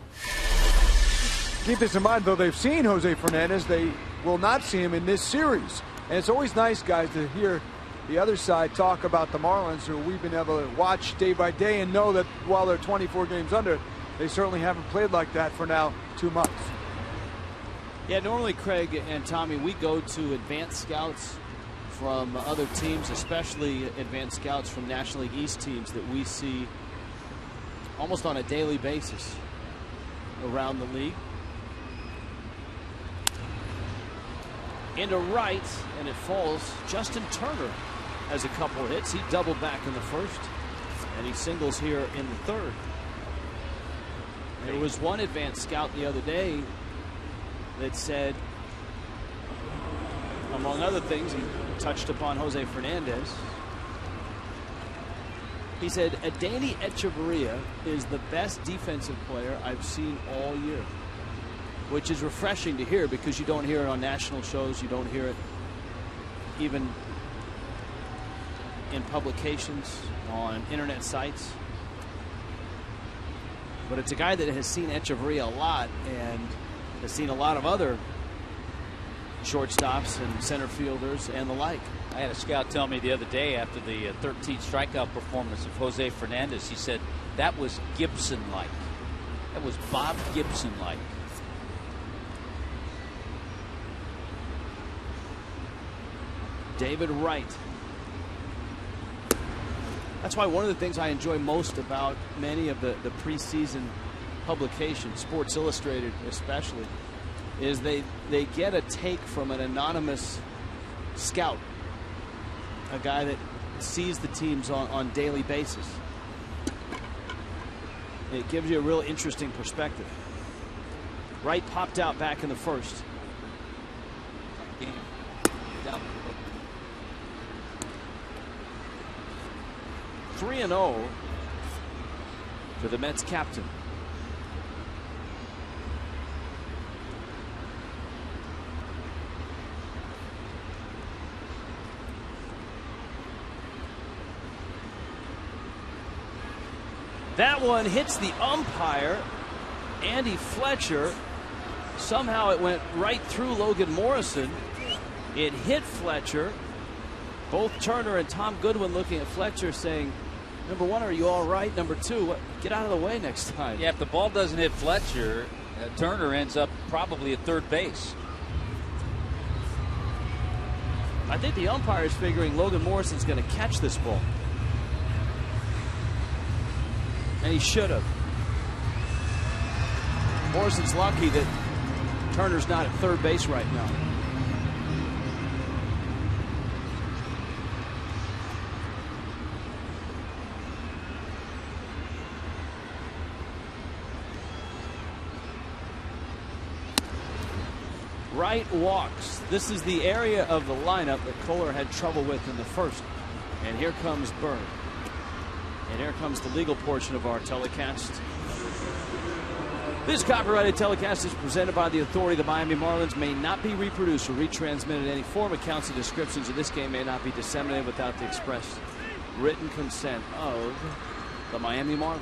Keep this in mind, though they've seen Jose Fernandez, they will not see him in this series. And it's always nice, guys, to hear the other side talk about the Marlins, who we've been able to watch day by day and know that while they're 24 games under, they certainly haven't played like that for now 2 months. Yeah, normally, Craig and Tommy, we go to advanced scouts from other teams, especially advanced scouts from National League East teams that we see almost on a daily basis around the league. Into right, and it falls. Justin Turner has a couple of hits. He doubled back in the first, and he singles here in the third. There was one advanced scout the other day that said, among other things, he touched upon Jose Fernandez. He said, Adeiny Echeverria is the best defensive player I've seen all year, which is refreshing to hear because you don't hear it on national shows. You don't hear it even in publications, on internet sites. But it's a guy that has seen Echeverria a lot and has seen a lot of other shortstops and center fielders and the like. I had a scout tell me the other day after the 13th strikeout performance of Jose Fernandez, he said that was Gibson-like. That was Bob Gibson-like. David Wright. That's why one of the things I enjoy most about many of the preseason publications, Sports Illustrated especially, is they get a take from an anonymous scout, a guy that sees the teams on daily basis. It gives you a real interesting perspective. Wright popped out back in the first. 3-0 for the Mets captain. That one hits the umpire, Andy Fletcher. Somehow it went right through Logan Morrison. It hit Fletcher. Both Turner and Tom Goodwin looking at Fletcher saying, number one, are you all right? Number two, get out of the way next time. Yeah, if the ball doesn't hit Fletcher, Turner ends up probably at third base. I think the umpire is figuring Logan Morrison's going to catch this ball. And he should have. Morrison's lucky that Turner's not at third base right now. Wright walks. This is the area of the lineup that Kohler had trouble with in the first. And here comes Byrne. And here comes the legal portion of our telecast. This copyrighted telecast is presented by the authority. The Miami Marlins may not be reproduced or retransmitted in any form. Accounts and descriptions of this game may not be disseminated without the express written consent of the Miami Marlins.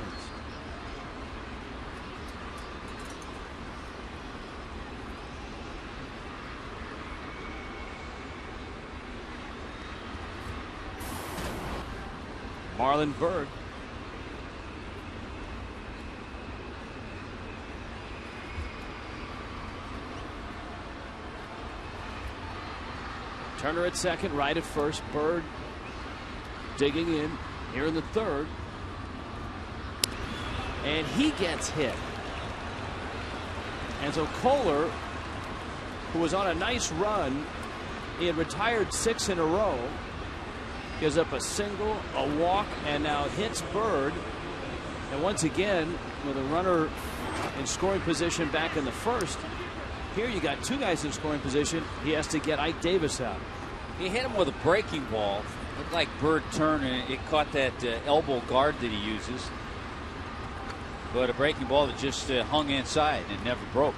Marlon Byrd. Turner at second, Wright at first. Byrd digging in here in the third. And he gets hit. And so Kohler, who was on a nice run, he had retired 6 in a row, gives up a single, a walk, and now hits Byrd. And once again, with a runner in scoring position back in the first, here you got 2 guys in scoring position. He has to get Ike Davis out. He hit him with a breaking ball. Looked like Byrd turned and it caught that elbow guard that he uses. But a breaking ball that just hung inside and never broke.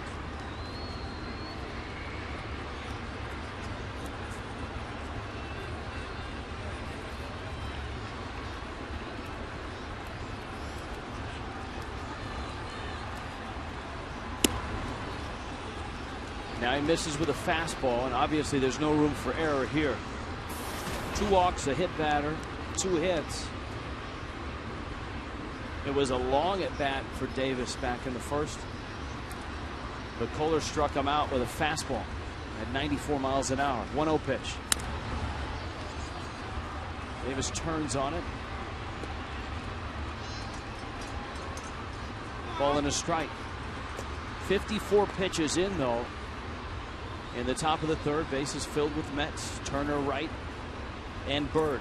Now he misses with a fastball, and obviously there's no room for error here. 2 walks, a hit batter, 2 hits. It was a long at bat for Davis back in the first. But Kohler struck him out with a fastball at 94 miles an hour. 1-0 pitch. Davis turns on it. Ball and a strike. 54 pitches in, though. In the top of the third, bases filled with Mets. Turner, Wright, and Byrd.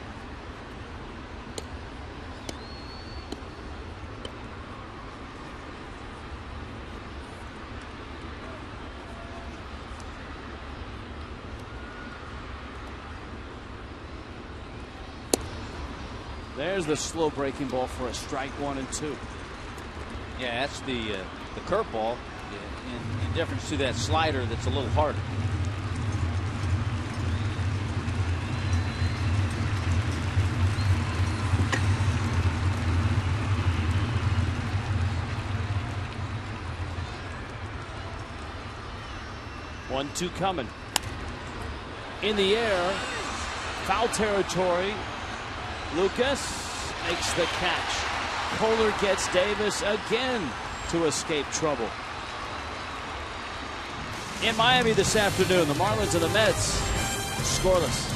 There's the slow breaking ball for a strike, 1 and 2. Yeah, that's the curveball in difference to that slider that's a little harder. One, 2 coming. In the air. Foul territory. Lucas makes the catch. Kohler gets Davis again to escape trouble. In Miami this afternoon, the Marlins and the Mets scoreless.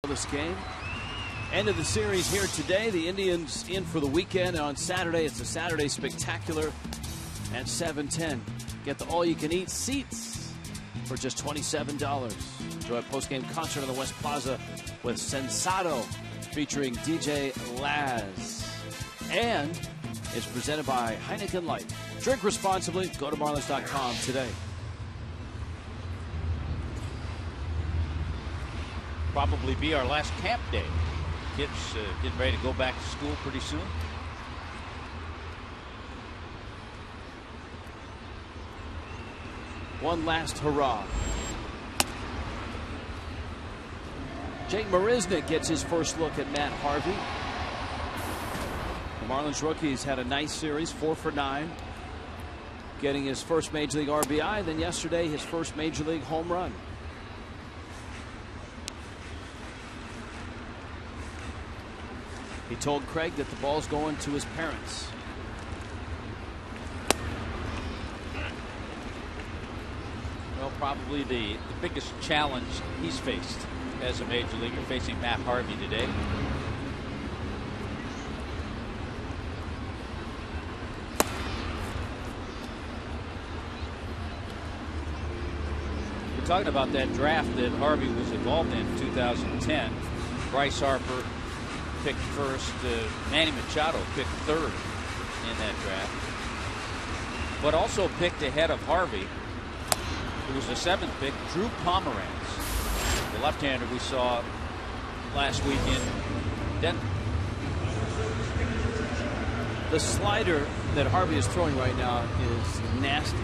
This game. End of the series here today. The Indians in for the weekend. On Saturday, it's a Saturday Spectacular at 7:10. Get the all-you-can-eat seats for just $27. Enjoy a post-game concert on the West Plaza with Sensato featuring DJ Laz. And it's presented by Heineken Light. Drink responsibly. Go to Marlins.com today. probably be our last camp day. Kids getting ready to go back to school pretty soon. One last hurrah. Jake Marisnick gets his first look at Matt Harvey. The Marlins rookie's had a nice series, 4 for 9. Getting his first Major League RBI, then yesterday his first Major League home run. He told Craig that the ball's going to his parents. Well, probably the biggest challenge he's faced as a major leaguer, facing Matt Harvey today. We're talking about that draft that Harvey was involved in 2010. Bryce Harper picked first. Manny Machado picked third in that draft. But also picked ahead of Harvey, who was the 7th pick, Drew Pomeranz, the left-hander we saw last week in Denver. The slider that Harvey is throwing right now is nasty.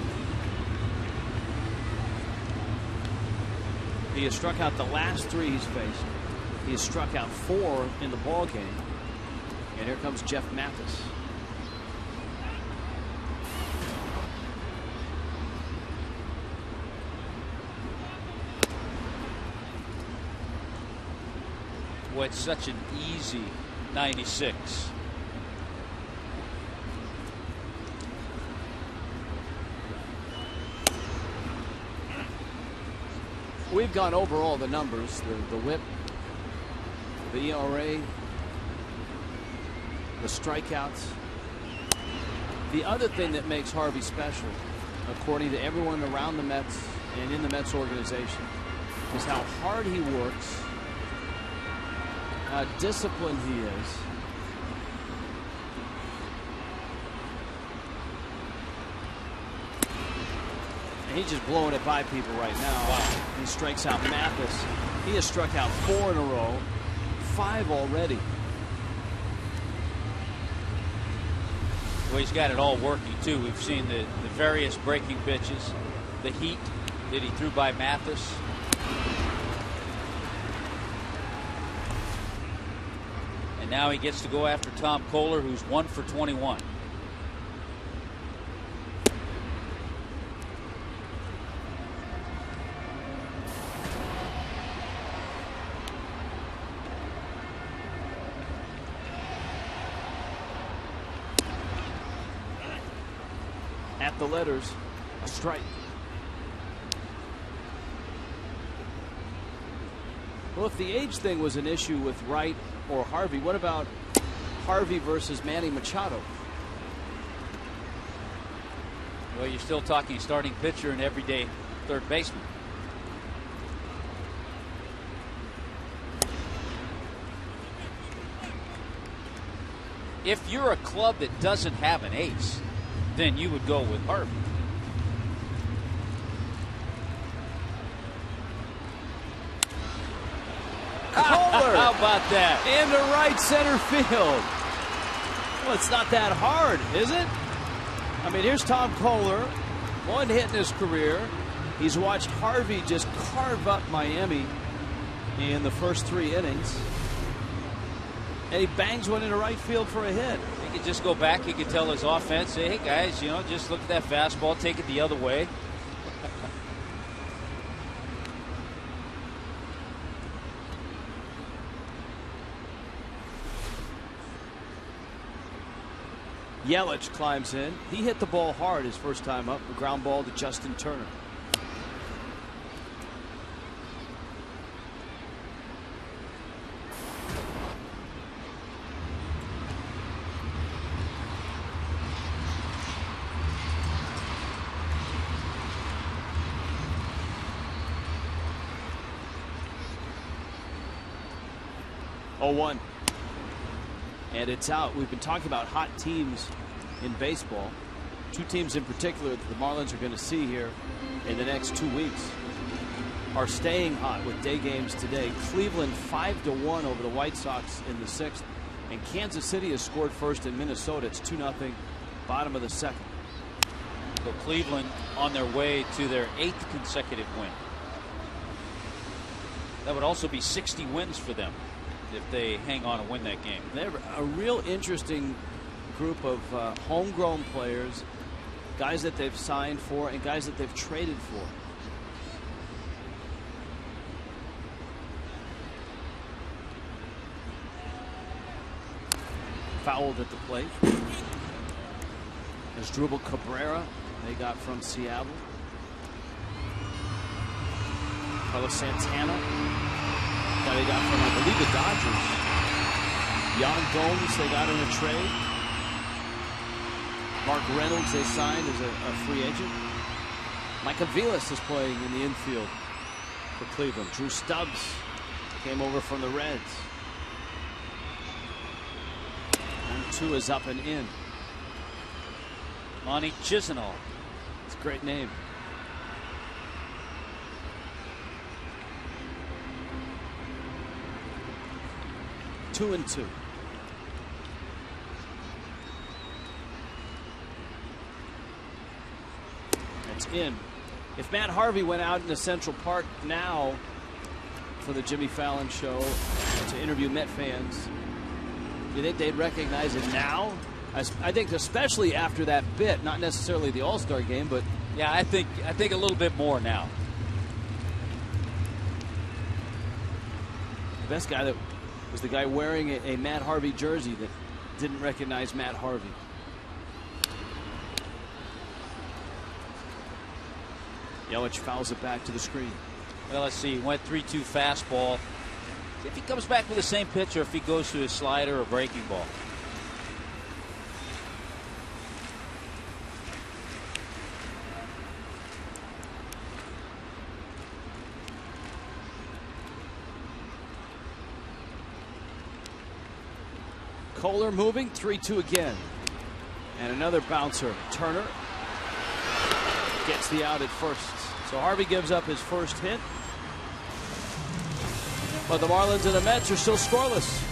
He has struck out the last 3 he's faced. He has struck out 4 in the ball game. And here comes Jeff Mathis. Boy, it's such an easy 96. We've gone over all the numbers, the whip, the ERA, the strikeouts. The other thing that makes Harvey special, according to everyone around the Mets and in the Mets organization, is how hard he works, how disciplined he is. And he's just blowing it by people right now. Wow. He strikes out Mathis. He has struck out 4 in a row, 5 already. Well, he's got it all working, too. We've seen the various breaking pitches, the heat that he threw by Mathis. And now he gets to go after Tom Kohler, who's 1 for 21. At the letters, a strike. Well, if the age thing was an issue with Wright or Harvey, what about Harvey versus Manny Machado? Well, you're still talking starting pitcher and everyday third baseman. If you're a club that doesn't have an ace, then you would go with Harvey. Kohler! How about that? Into right center field. Well, it's not that hard, is it? I mean, here's Tom Kohler, 1 hit in his career. He's watched Harvey just carve up Miami in the first 3 innings. And he bangs one into right field for a hit. He could just go back. He could tell his offense, say, hey, guys, you know, just look at that fastball, take it the other way. Yelich climbs in. He hit the ball hard his first time up. The ground ball to Justin Turner. Oh, 1. And it's out. We've been talking about hot teams in baseball. 2 teams in particular that the Marlins are going to see here in the next 2 weeks. are staying hot with day games today. Cleveland 5-1 over the White Sox in the 6th. And Kansas City has scored first in Minnesota. It's 2-0, bottom of the 2nd. So Cleveland on their way to their 8th consecutive win. That would also be 60 wins for them if they hang on and win that game. They're a real interesting group of homegrown players, guys that they've signed for and guys that they've traded for. Fouled at the plate. There's Drupal Cabrera, they got from Seattle. Carlos Santana, that they got from, I believe, the Dodgers. Jan Gomes, they got in a trade. Mark Reynolds, they signed as a free agent. Mike Aviles is playing in the infield for Cleveland. Drew Stubbs came over from the Reds. 1-2 is up and in. Monty Chisenhall. It's a great name. Two and two. It's in. If Matt Harvey went out into Central Park now for the Jimmy Fallon show to interview Met fans, you think they'd recognize it now? I think especially after that bit, not necessarily the All-Star game, but yeah, I think a little bit more now. The best guy that was the guy wearing a Matt Harvey jersey that didn't recognize Matt Harvey. Yelich fouls it back to the screen. Well, let's see. He went 3-2 fastball. If he comes back with the same pitch or if he goes to a slider or breaking ball. Kohler moving, 3-2 again. And another bouncer. Turner gets the out at first. So Harvey gives up his first hit. But the Marlins and the Mets are still scoreless.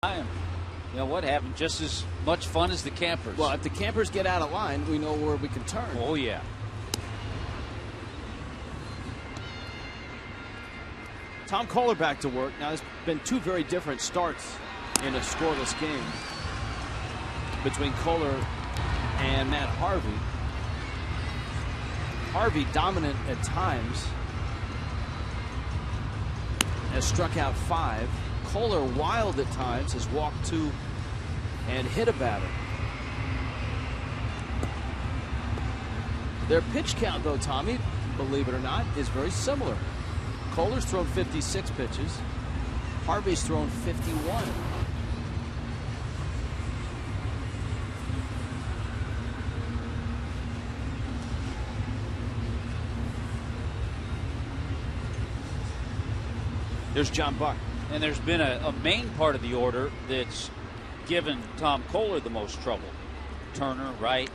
You know what happened? Just as much fun as the campers. Well, if the campers get out of line, we know where we can turn. Oh, yeah. Tom Kohler back to work. Now, there's been two very different starts in a scoreless game between Kohler and Matt Harvey. Harvey dominant at times. has struck out 5. Kohler, wild at times, has walked 2 and hit a batter. Their pitch count, though, Tommy, believe it or not, is very similar. Kohler's thrown 56 pitches. Harvey's thrown 51. There's John Buck. And there's been a main part of the order that's given Tom Kohler the most trouble. Turner, Wright,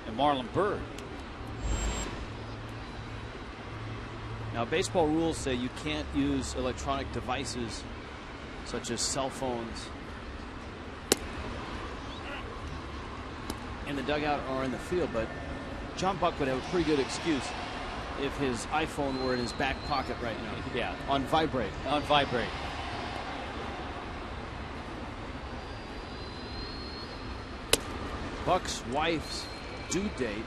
and Marlon Byrd. Now, baseball rules say you can't use electronic devices such as cell phones in the dugout or in the field, but John Buck would have a pretty good excuse if his iPhone were in his back pocket right now. Yeah. On vibrate. On vibrate. Buck's wife's due date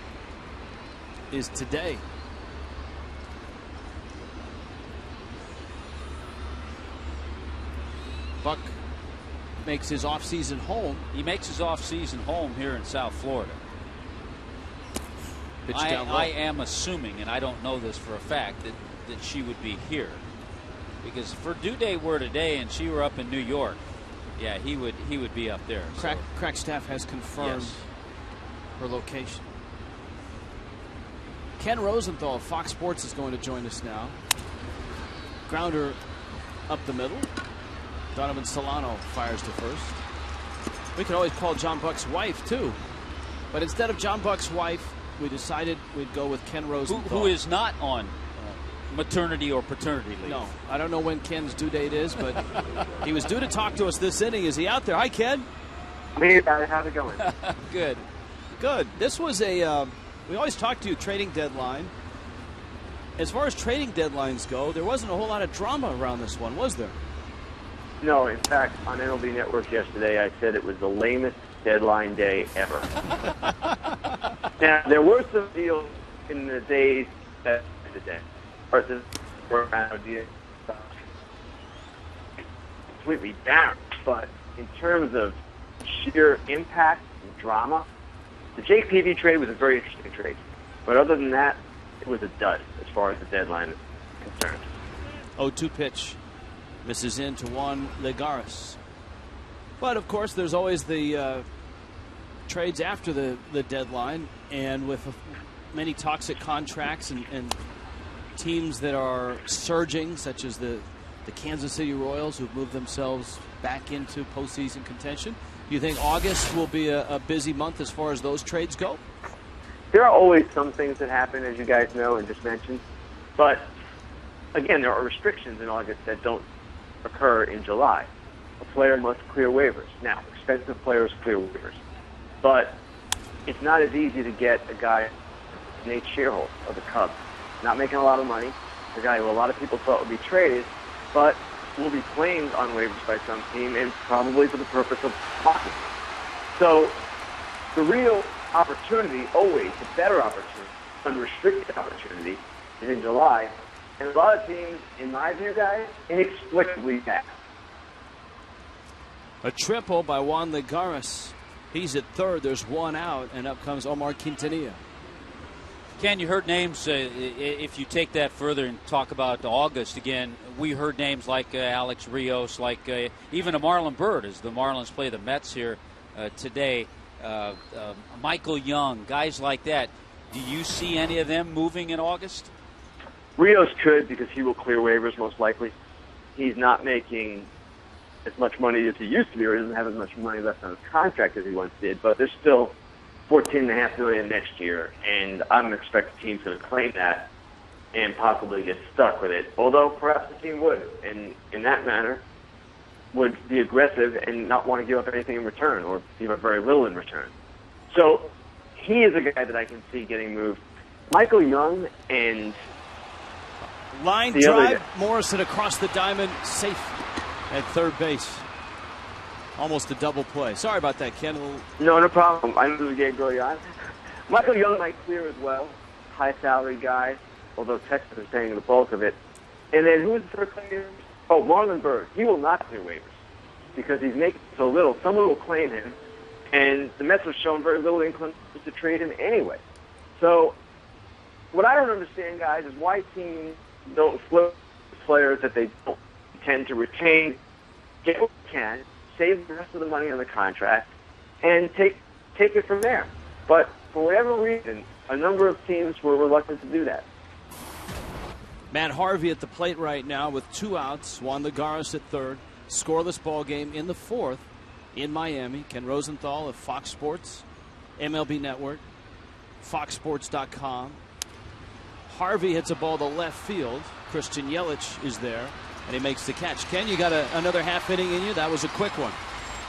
is today. Buck makes his off-season home. He makes his off-season home here in South Florida. I am assuming, and I don't know this for a fact, that she would be here. Because if her due date were today and she were up in New York, yeah, he would be up there. Crack staff has confirmed her location. Ken Rosenthal of Fox Sports is going to join us now. Grounder up the middle. Donovan Solano fires to first. We could always call John Buck's wife, too. But instead of John Buck's wife, we decided we'd go with Ken Rosenthal. Who is not on maternity or paternity leave. No, I don't know when Ken's due date is, but he was due to talk to us this inning. Is he out there? Hi, Ken. Hey, guys, how's it going? Good. Good. This was a, we always talk to you trading deadline. As far as trading deadlines go, there wasn't a whole lot of drama around this one, was there? No, in fact, on MLB Network yesterday, I said it was the lamest deadline day ever. Now, there were some deals in the days that the day. Versus completely down. But in terms of sheer impact and drama, the Jake Peavy trade was a very interesting trade. But other than that, it was a dud as far as the deadline is concerned. 0-2 pitch. Misses in to Juan Legares. But, of course, there's always the trades after the deadline. And with many toxic contracts and teams that are surging, such as the Kansas City Royals, who've moved themselves back into postseason contention, do you think August will be a busy month as far as those trades go? There are always some things that happen, as you guys know and just mentioned. But, again, there are restrictions in August that don't occur in July. A player must clear waivers. Now, expensive players clear waivers. But it's not as easy to get a guy, Nate Shearholt of the Cubs, not making a lot of money, a guy who a lot of people thought would be traded, but will be claimed on waivers by some team and probably for the purpose of hockey. So the real opportunity, always the better opportunity, unrestricted opportunity, is in July. And a lot of teams, in my view, guys, inexplicably bad. A triple by Juan Legares. He's at third. There's one out, and up comes Omar Quintanilla. Ken, you heard names. If you take that further and talk about August again, we heard names like Alex Rios, like even a Marlon Byrd, as the Marlins play the Mets here today. Michael Young, guys like that. Do you see any of them moving in August? Rios could, because he will clear waivers most likely. He's not making as much money as he used to be, or he doesn't have as much money left on his contract as he once did, but there's still $14.5 million next year, and I don't expect the team's going to claim that and possibly get stuck with it, although perhaps the team would, and in that manner would be aggressive and not want to give up anything in return, or give up very little in return. So he is a guy that I can see getting moved. Michael Young and line drive, Morrison across the diamond, safe at third base. Almost a double play. Sorry about that, Ken. No problem. I knew the game going on. Michael Young might clear as well. High salary guy, although Texas is paying the bulk of it. And then who's the third claim? Oh, Marlon Byrd. He will not clear waivers because he's making so little. Someone will claim him, and the Mets have shown very little inclination to trade him anyway. So what I don't understand, guys, is why teams don't float players that they don't intend to retain, get what they can, save the rest of the money on the contract, and take it from there. But for whatever reason, a number of teams were reluctant to do that. Matt Harvey at the plate right now with 2 outs. Juan Lagares at third. Scoreless ball game in the fourth in Miami. Ken Rosenthal of Fox Sports, MLB Network, FoxSports.com. Harvey hits a ball to left field. Christian Yelich is there, and he makes the catch. Ken, you got another half inning in you? That was a quick one.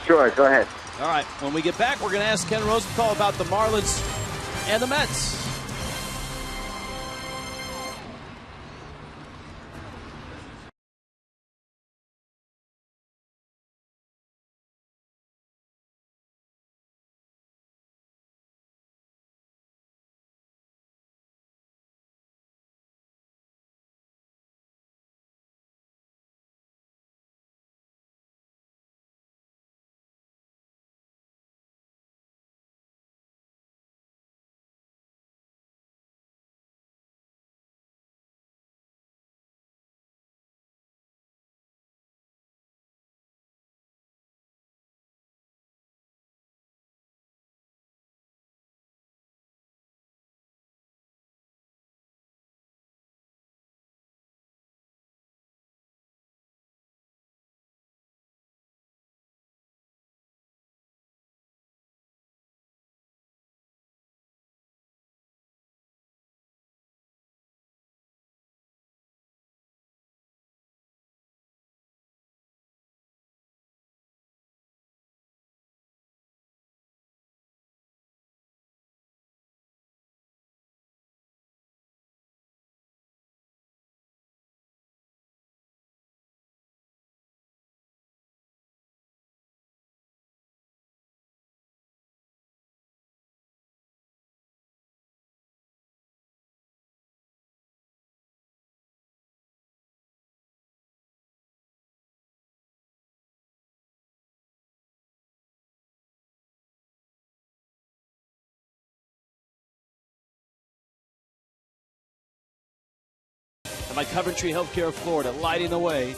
Sure, go ahead. All right, when we get back, we're going to ask Ken Rosenthal about the Marlins and the Mets. By Coventry Healthcare of Florida, lighting the way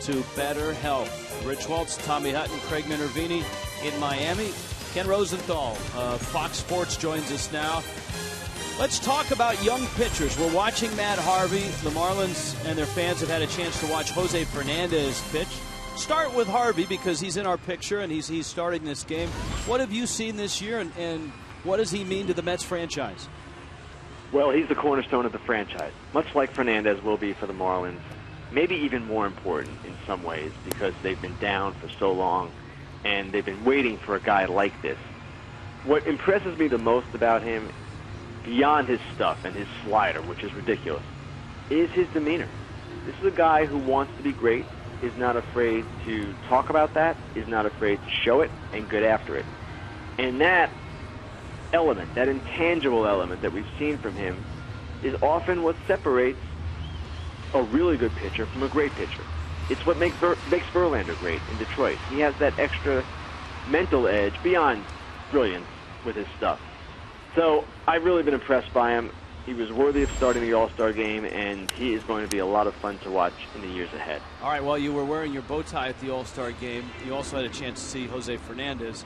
to better health. Rich Waltz, Tommy Hutton, Craig Minervini in Miami. Ken Rosenthal of Fox Sports joins us now. Let's talk about young pitchers. We're watching Matt Harvey. The Marlins and their fans have had a chance to watch Jose Fernandez pitch. Start with Harvey because he's in our picture and he's starting this game. What have you seen this year, and what does he mean to the Mets franchise? Well, he's the cornerstone of the franchise, much like Fernandez will be for the Marlins. Maybe even more important in some ways because they've been down for so long and they've been waiting for a guy like this. What impresses me the most about him, beyond his stuff and his slider, which is ridiculous, is his demeanor. This is a guy who wants to be great, is not afraid to talk about that, is not afraid to show it, and get after it. And that element, that intangible element that we've seen from him, is often what separates a really good pitcher from a great pitcher. It's what makes Verlander great in Detroit. He has that extra mental edge beyond brilliance with his stuff. So I've really been impressed by him. He was worthy of starting the All-Star game, and he is going to be a lot of fun to watch in the years ahead. All right, well, you were wearing your bow tie at the All-Star game. You also had a chance to see Jose Fernandez.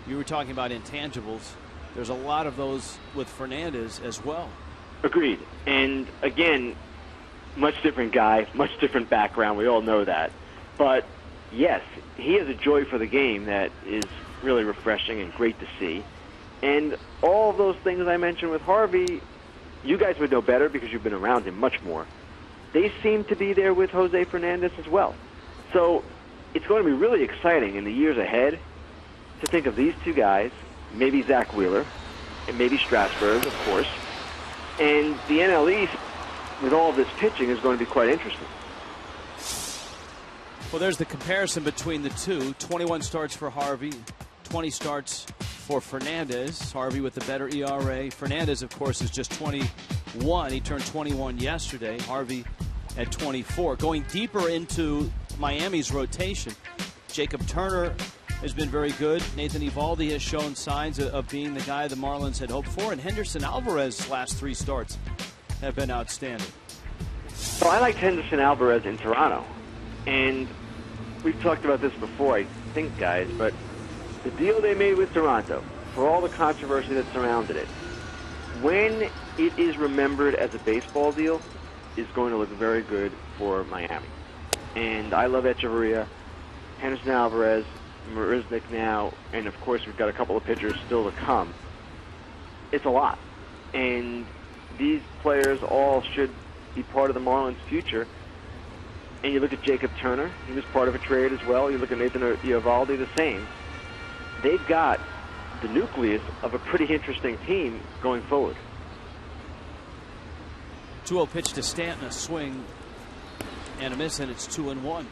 You were talking about intangibles. There's a lot of those with Fernandez as well. Agreed. And again, much different guy, much different background. We all know that. But yes, he has a joy for the game that is really refreshing and great to see. And all of those things I mentioned with Harvey, you guys would know better because you've been around him much more. They seem to be there with Jose Fernandez as well. So it's going to be really exciting in the years ahead to think of these two guys, maybe Zach Wheeler, and maybe Strasburg, of course. And the NL East, with all of this pitching, is going to be quite interesting. Well, there's the comparison between the two. 21 starts for Harvey, 20 starts for Fernandez. Harvey with the better ERA. Fernandez, of course, is just 21. He turned 21 yesterday. Harvey at 24. Going deeper into Miami's rotation, Jacob Turner has been very good. Nathan Eovaldi has shown signs of being the guy the Marlins had hoped for, and Henderson Alvarez's last 3 starts have been outstanding. Well, I liked Henderson Alvarez in Toronto, and we've talked about this before, I think, guys, but the deal they made with Toronto, for all the controversy that surrounded it, when it is remembered as a baseball deal, is going to look very good for Miami. And I love Echeverria, Henderson Alvarez, Marisnik now, and of course we've got a couple of pitchers still to come. It's a lot. And these players all should be part of the Marlins' future. And you look at Jacob Turner, he was part of a trade as well. You look at Nathan Eovaldi, the same. They've got the nucleus of a pretty interesting team going forward. 2-0 pitch to Stanton, a swing and a miss, and it's 2-1.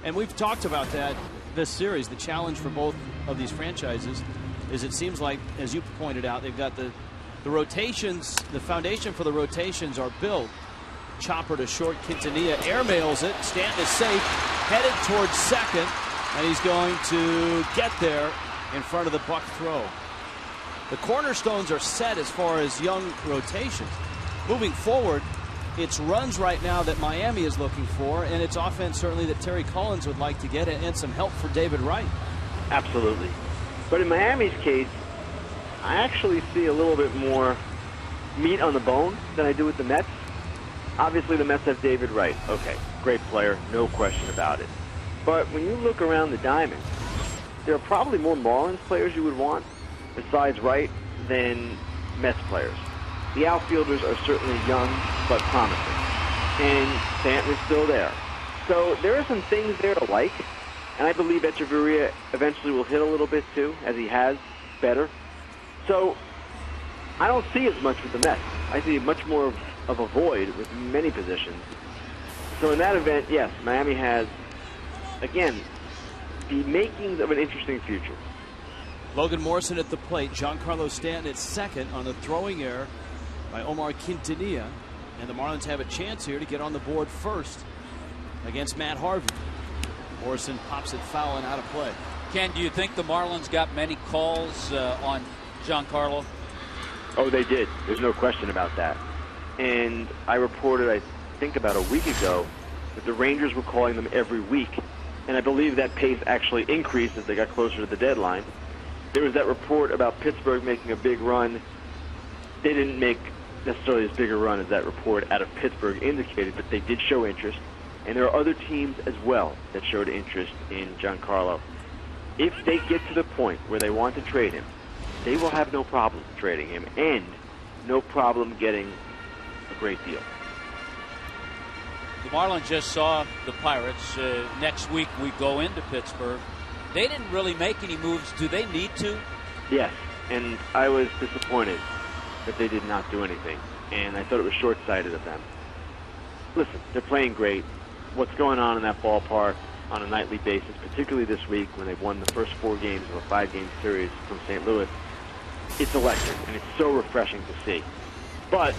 And we've talked about that this series. The challenge for both of these franchises is, it seems like, as you pointed out, they've got the rotations, the foundation for the rotations are built. Chopper to short, Quintanilla airmails it. Stanton is safe, headed towards second, and he's going to get there in front of the Buck throw. The cornerstones are set as far as young rotations. Moving forward, it's runs right now that Miami is looking for, and it's offense certainly that Terry Collins would like to get, and some help for David Wright. Absolutely. But in Miami's case, I actually see a little bit more meat on the bone than I do with the Mets. Obviously, the Mets have David Wright. Okay, great player, no question about it. But when you look around the diamond, there are probably more Marlins players you would want besides Wright than Mets players. The outfielders are certainly young but promising, and Stanton is still there. So there are some things there to like, and I believe Echeverria eventually will hit a little bit too, as he has, better. So I don't see as much with the Mets. I see much more of a void with many positions. So in that event, yes, Miami has, again, the makings of an interesting future. Logan Morrison at the plate. Giancarlo Stanton at second on the throwing error by Omar Quintanilla. And the Marlins have a chance here to get on the board first against Matt Harvey. Morrison pops it foul and out of play. Ken, do you think the Marlins got many calls on Giancarlo? Oh, they did. There's no question about that. And I reported, I think about a week ago, that the Rangers were calling them every week. And I believe that pace actually increased as they got closer to the deadline. There was that report about Pittsburgh making a big run. They didn't make necessarily as big a run as that report out of Pittsburgh indicated, but they did show interest. And there are other teams as well that showed interest in Giancarlo. If they get to the point where they want to trade him, they will have no problem trading him and no problem getting a great deal. The Marlins just saw the Pirates. Next week we go into Pittsburgh. They didn't really make any moves. Do they need to? Yes, and I was disappointed that they did not do anything, and I thought it was short-sighted of them. Listen, they're playing great. What's going on in that ballpark on a nightly basis, particularly this week when they've won the first 4 games of a 5-game series from St. Louis, it's electric, and it's so refreshing to see. But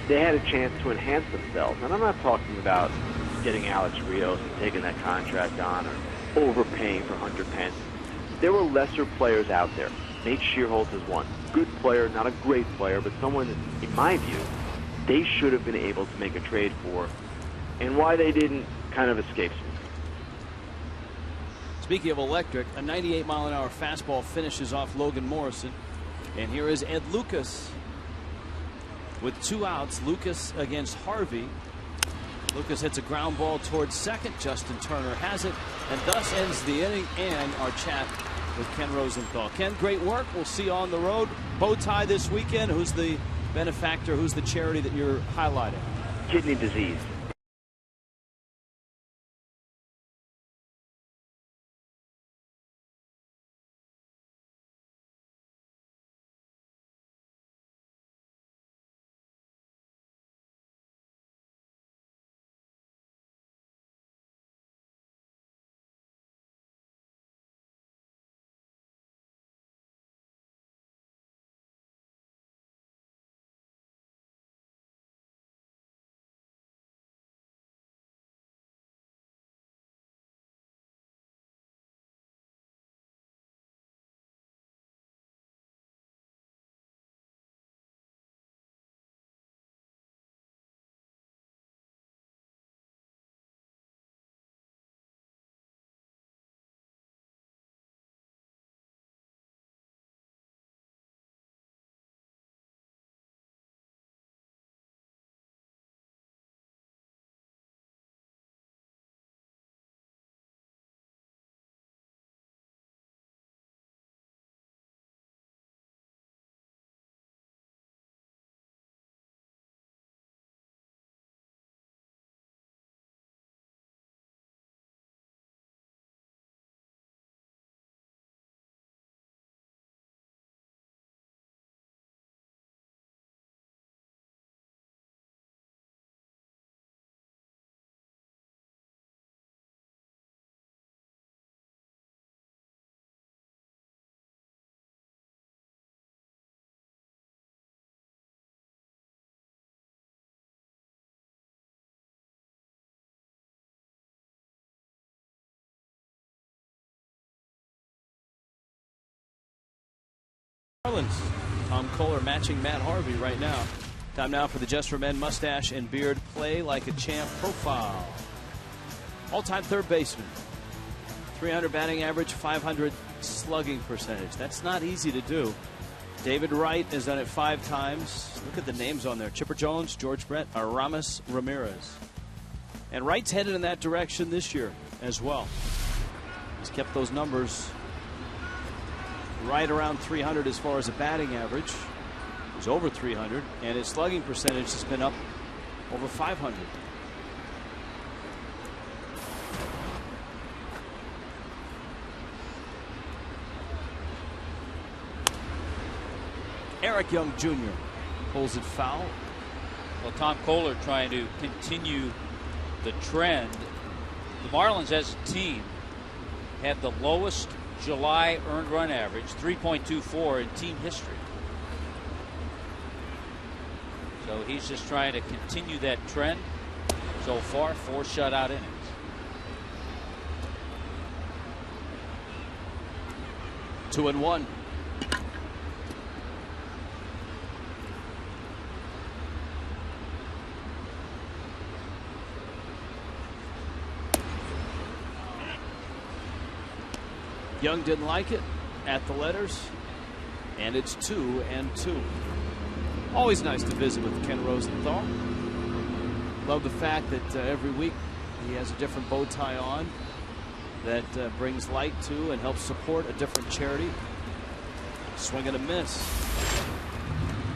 they had a chance to enhance themselves, and I'm not talking about getting Alex Rios and taking that contract on or overpaying for Hunter Pence. There were lesser players out there. Nate Shearholtz is one. Good player, not a great player, but someone, in my view, they should have been able to make a trade for. And why they didn't kind of escapes me. Speaking of electric, a 98-mile-an-hour fastball finishes off Logan Morrison. And here is Ed Lucas with 2 outs. Lucas against Harvey. Lucas hits a ground ball towards second. Justin Turner has it, and thus ends the inning and our chat with Ken Rosenthal. Ken, great work. We'll see you on the road. Bow tie this weekend. Who's the benefactor? Who's the charity that you're highlighting? Kidney disease. Marlins. Tom Kohler matching Matt Harvey right now. Time now for the Just for Men mustache and beard play like a champ profile. All-time third baseman. 300 batting average, 500 slugging percentage. That's not easy to do. David Wright has done it 5 times. Look at the names on there. Chipper Jones, George Brett, Aramis Ramirez. And Wright's headed in that direction this year as well. He's kept those numbers right around 300 as far as a batting average. He's over 300, and his slugging percentage has been up over 500. Eric Young Jr. pulls it foul. Well, Tom Kohler trying to continue the trend. The Marlins as a team had the lowest July earned run average, 3.24 in team history. So he's just trying to continue that trend. So far, 4 shutout innings. Two and one. Young didn't like it at the letters, and it's 2 and 2. Always nice to visit with Ken Rosenthal. Love the fact that every week he has a different bow tie on that brings light to and helps support a different charity. Swing and a miss.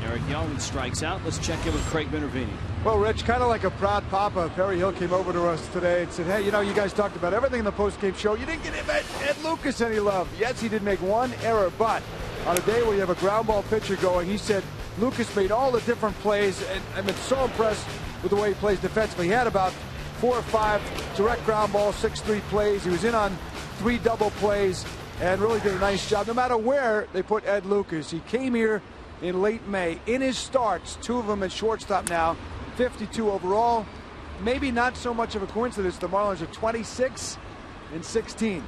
Eric Young strikes out. Let's check in with Craig Minervini. Well, Rich, kind of like a proud papa, Perry Hill came over to us today and said, hey, you know, you guys talked about everything in the postgame show. You didn't give Ed Lucas any love. Yes, he did make one error, but on a day where you have a ground ball pitcher going, he said Lucas made all the different plays, and I've been so impressed with the way he plays defensively. He had about 4 or 5 direct ground balls, 6-3 plays. He was in on 3 double plays and really did a nice job. No matter where they put Ed Lucas, he came here in late May. In his starts, 2 of them at shortstop now, 52 overall. Maybe not so much of a coincidence. The Marlins are 26 and 16.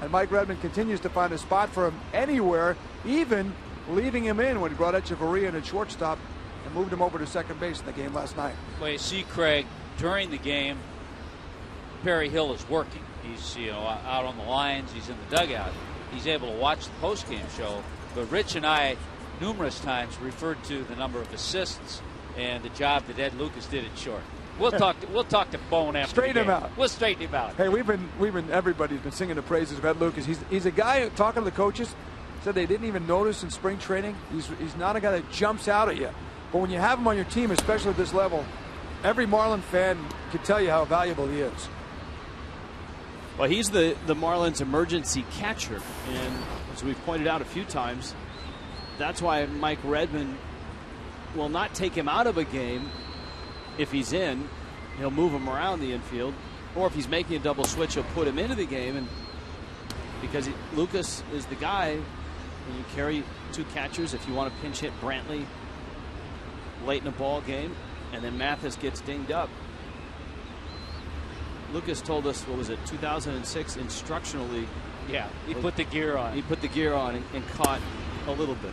And Mike Redmond continues to find a spot for him anywhere, even leaving him in when he brought Echeverria in at shortstop and moved him over to second base in the game last night. Well, you see, Craig, during the game, Perry Hill is working. He's out on the lines. He's in the dugout. He's able to watch the postgame show. But Rich and I numerous times referred to the number of assists and the job that Ed Lucas did at short. We'll talk to Bone after Straighten him out. We'll straighten him out. Hey, everybody's been singing the praises of Ed Lucas. He's a guy talking to the coaches, said they didn't even notice in spring training. He's not a guy that jumps out at you. But when you have him on your team, especially at this level, every Marlin fan can tell you how valuable he is. Well, he's the Marlins emergency catcher, and as we've pointed out a few times, that's why Mike Redmond will not take him out of a game. If he's in, he'll move him around the infield, or if he's making a double switch, he'll put him into the game. And because Lucas is the guy, when you carry 2 catchers, if you want to pinch hit Brantley late in a ball game, and then Mathis gets dinged up. Lucas told us, what was it, 2006 instructional league? Yeah, he put the gear on. He put the gear on and caught a little bit.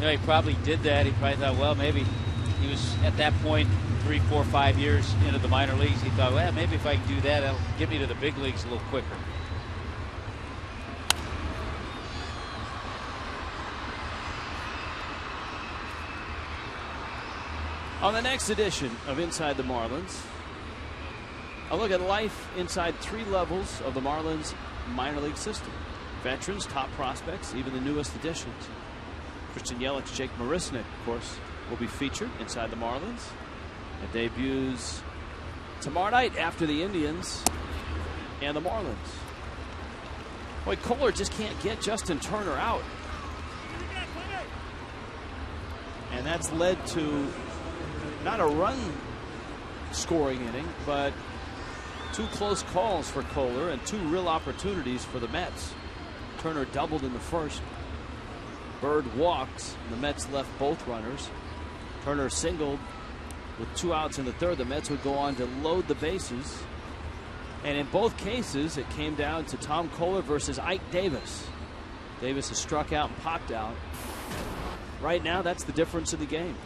He probably did that. He probably thought, well, maybe he was at that point 3, 4, 5 years into the minor leagues. He thought, well, maybe if I can do that, that'll get me to the big leagues a little quicker. On the next edition of Inside the Marlins, a look at life inside 3 levels of the Marlins minor league system. Veterans, top prospects, even the newest additions. Christian Yelich, Jake Marisnick, of course, will be featured inside the Marlins. It debuts tomorrow night after the Indians and the Marlins. Boy, Kohler just can't get Justin Turner out. And that's led to not a run scoring inning, but 2 close calls for Kohler and 2 real opportunities for the Mets. Turner doubled in the first. Bird walked. The Mets left both runners. Turner singled with 2 outs in the third. The Mets would go on to load the bases. And in both cases, it came down to Tom Kohler versus Ike Davis. Davis has struck out and popped out. Right now, that's the difference in the game.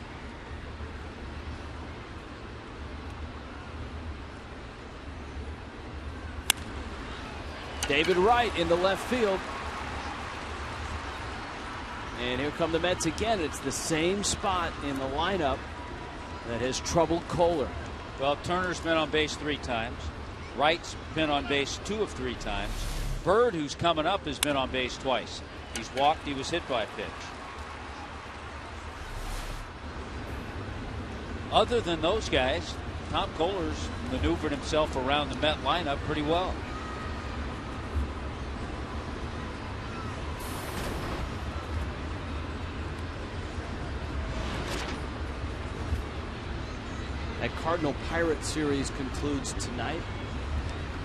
David Wright in the left field. And here come the Mets again. It's the same spot in the lineup that has troubled Kohler. Well, Turner's been on base 3 times. Wright's been on base 2 of 3 times. Bird, who's coming up, has been on base twice. He's walked, he was hit by a pitch. Other than those guys, Tom Kohler's maneuvered himself around the Met lineup pretty well. That Cardinal-Pirate series concludes tonight.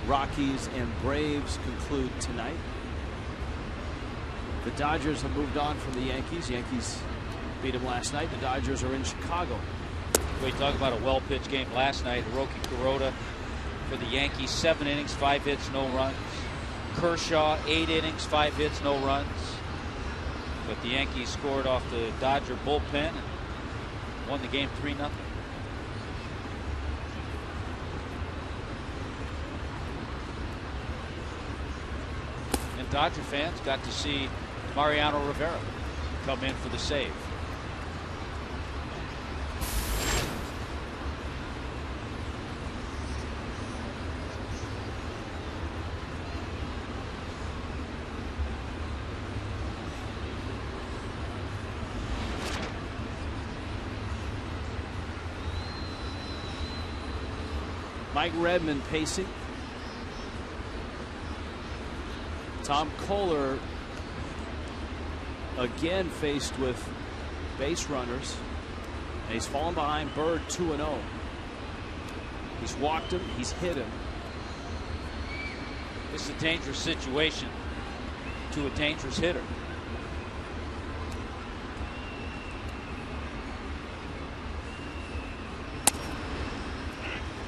Rockies and Braves conclude tonight. The Dodgers have moved on from the Yankees. Yankees beat them last night. The Dodgers are in Chicago. We talked about a well-pitched game last night. Hiroki Kuroda for the Yankees, 7 innings, 5 hits, no runs. Kershaw, 8 innings, 5 hits, no runs. But the Yankees scored off the Dodger bullpen and won the game 3-0. And Dodger fans got to see Mariano Rivera come in for the save. Mike Redmond pacing. Tom Kohler again faced with base runners. And he's fallen behind Bird 2-0. He's walked him, he's hit him. This is a dangerous situation to a dangerous hitter.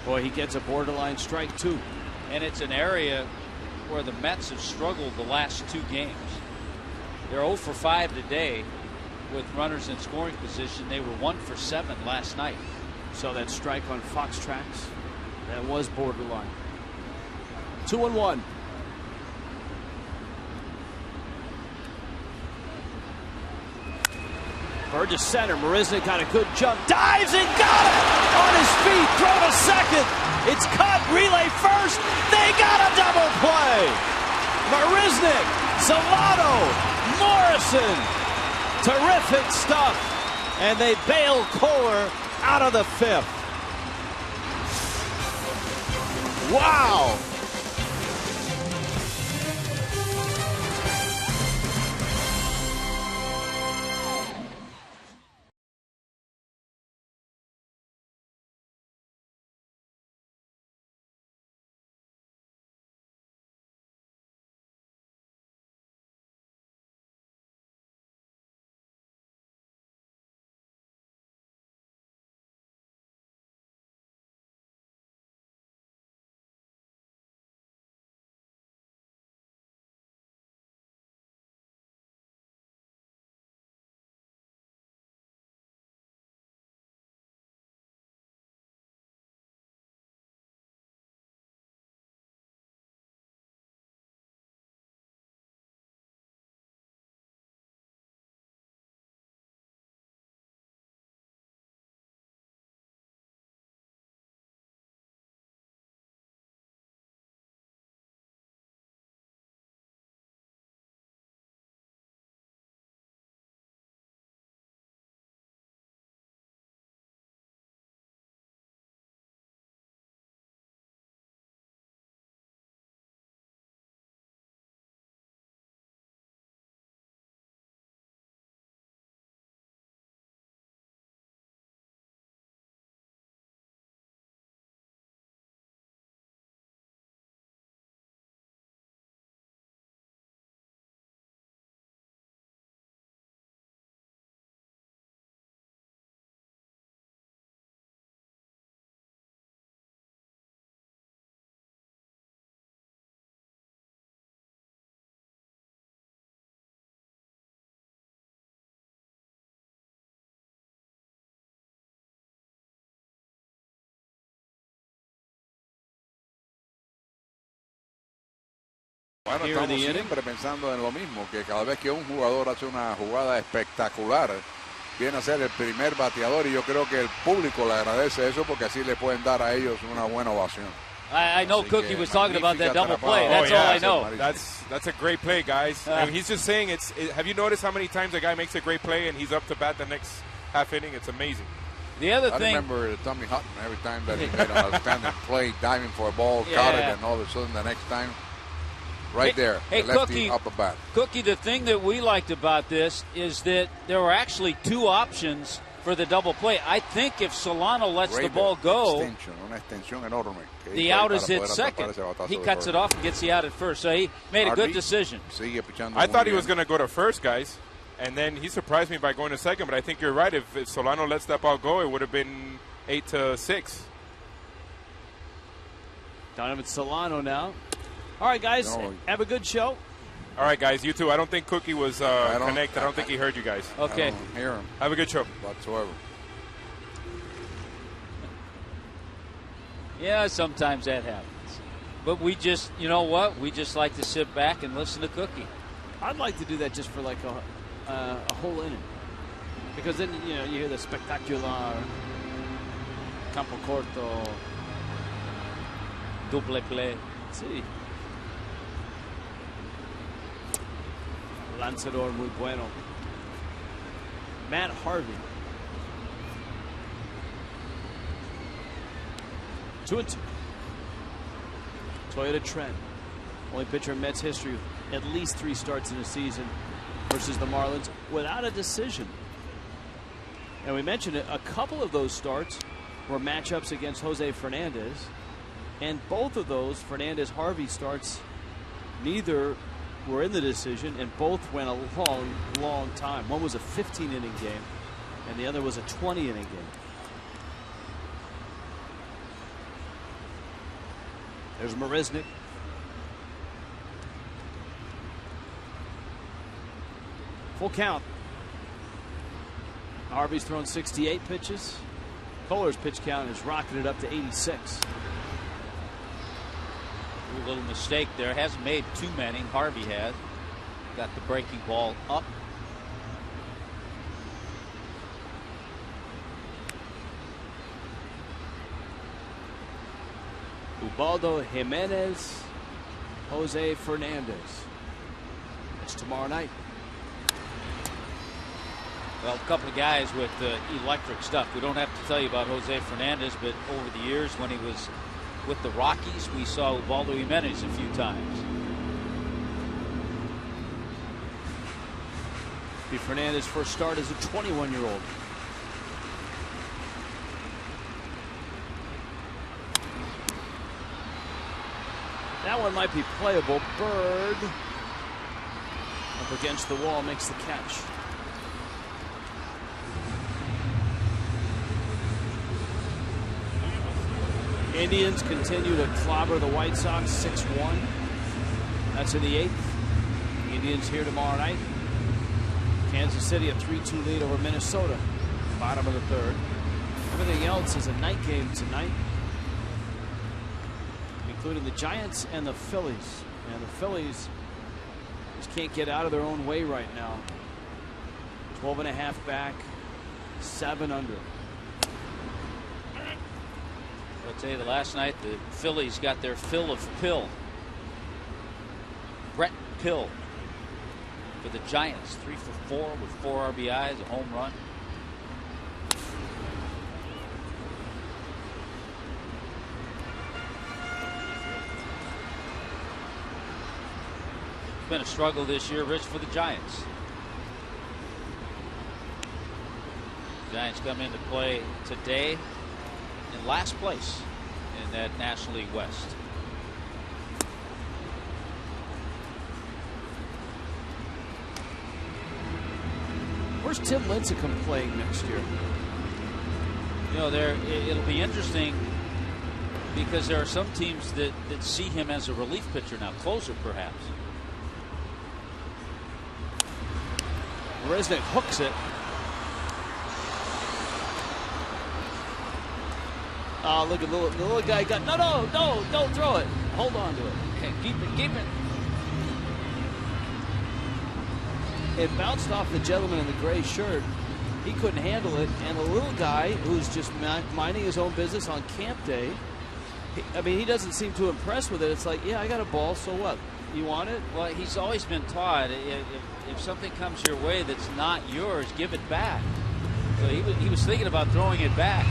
Boy, he gets a borderline strike too. And it's an area where the Mets have struggled the last 2 games. They're 0 for 5 today with runners in scoring position. They were 1 for 7 last night. So that strike on Fox Tracks, that was borderline. 2-1. Bird to center. Marisnick got a good jump. Dives and got it! On his feet. Throw to second. It's cut. Relay first. They got a double play. Marisnick, Zalato, Morrison. Terrific stuff. And they bail Kohler out of the 5th. Wow. Bueno, here in the estamos inning. siempre pensando en lo mismo, que cada vez que un jugador hace una jugada espectacular, viene a ser el primer bateador, y yo creo que el público le agradece eso porque así le pueden dar a ellos una buena ovación. I know Cookie was talking about that double play. That's all I know. That's a great play, guys. I mean, he's just saying have you noticed how many times a guy makes a great play and he's up to bat the next half inning? It's amazing. The other I thing, remember Tommy Hutton every time that he made an outstanding play, diving for a ball, caught it, and all of a sudden the next time, there, hey, the lefty Cookie, up a bat. Cookie, the thing that we liked about this is that there were actually two options for the double play. I think if Solano lets the ball go, una extensión enorme, the out is hit second. He cuts it off and gets the out at first. So he made a good decision. I thought he was going to go to first, guys. And then he surprised me by going to second. But I think you're right. If Solano lets that ball go, it would have been 8-6. Donovan Solano now. All right, guys, have a good show. All right, guys, you too. I don't think Cookie was connected. I don't think he heard you guys. Okay. I don't hear him. Have a good show. Whatsoever. Yeah, sometimes that happens. But we just, you know what? We just like to sit back and listen to Cookie. I'd like to do that just for like a whole inning. Because then, you hear the spectacular, campo corto, double play. Sí. Lanzador muy bueno. Matt Harvey. 2-2. Toyota Trent. Only pitcher in Mets history with at least 3 starts in a season versus the Marlins without a decision. And we mentioned it, a couple of those starts were matchups against Jose Fernandez. And both of those Fernandez-Harvey starts, neither were in the decision, and both went a long, long time. One was a 15-inning game, and the other was a 20-inning game. There's Marisnik. Full count. Harvey's thrown 68 pitches. Kohler's pitch count has rocketed up to 86. A little mistake there. Hasn't made too many. Harvey has. Got the breaking ball up. Ubaldo Jimenez, Jose Fernandez. It's tomorrow night. Well, a couple of guys with electric stuff. We don't have to tell you about Jose Fernandez, but over the years when he was with the Rockies, we saw Ubaldo Jimenez a few times. Be Fernandez's first start as a 21-year-old. That one might be playable. Bird up against the wall makes the catch. Indians continue to clobber the White Sox 6-1. That's in the 8th. The Indians here tomorrow night. Kansas City a 3-2 lead over Minnesota. Bottom of the 3rd. Everything else is a night game tonight, including the Giants and the Phillies. And the Phillies just can't get out of their own way right now. 12.5 back, 7 under. I'll tell you, the last night the Phillies got their fill of Pill. Brett Pill for the Giants, 3 for 4 with 4 RBIs, a home run. It's been a struggle this year, Rich, for the Giants. Giants come into play today in last place in that National League West. Where's Tim Lincecum playing next year? You know, it'll be interesting because there are some teams that see him as a relief pitcher now, closer perhaps. Marisnik hooks it. Oh, look at the little guy got no, don't throw it. Hold on to it. Okay, keep it. it bounced off the gentleman in the gray shirt. He couldn't handle it, and a little guy who's just minding his own business on camp day, he doesn't seem too impressed with it. It's like, yeah, I got a ball, so what? You want it? Well, he's always been taught if something comes your way that's not yours, give it back. So he was thinking about throwing it back.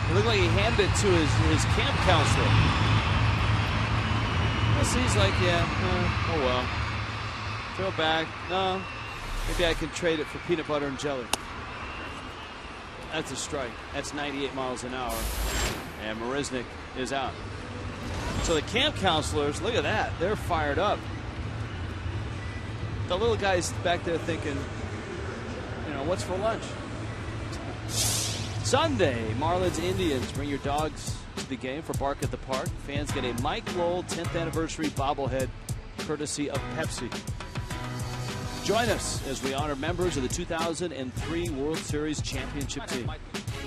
It looked like he handed it to his camp counselor. He's like, yeah, oh well. Throw back. No, maybe I can trade it for peanut butter and jelly. That's a strike. That's 98 miles an hour. And Marisnik is out. So the camp counselors, look at that. They're fired up. The little guy's back there thinking, what's for lunch? Sunday, Marlins Indians. Bring your dogs to the game for Bark at the Park. Fans get a Mike Lowell 10th anniversary bobblehead courtesy of Pepsi. Join us as we honor members of the 2003 World Series championship team.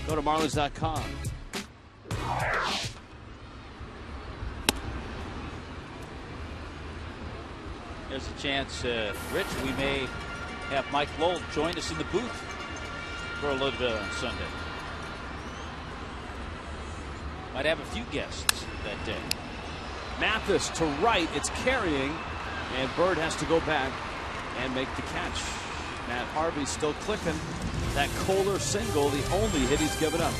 Go to marlins.com. There's a chance, Rich, we may have Mike Lowell join us in the booth for a little bit on Sunday. Might have a few guests that day. Mathis to right. It's carrying, and Bird has to go back and make the catch. Matt Harvey still clicking. That Kohler single, the only hit he's given up.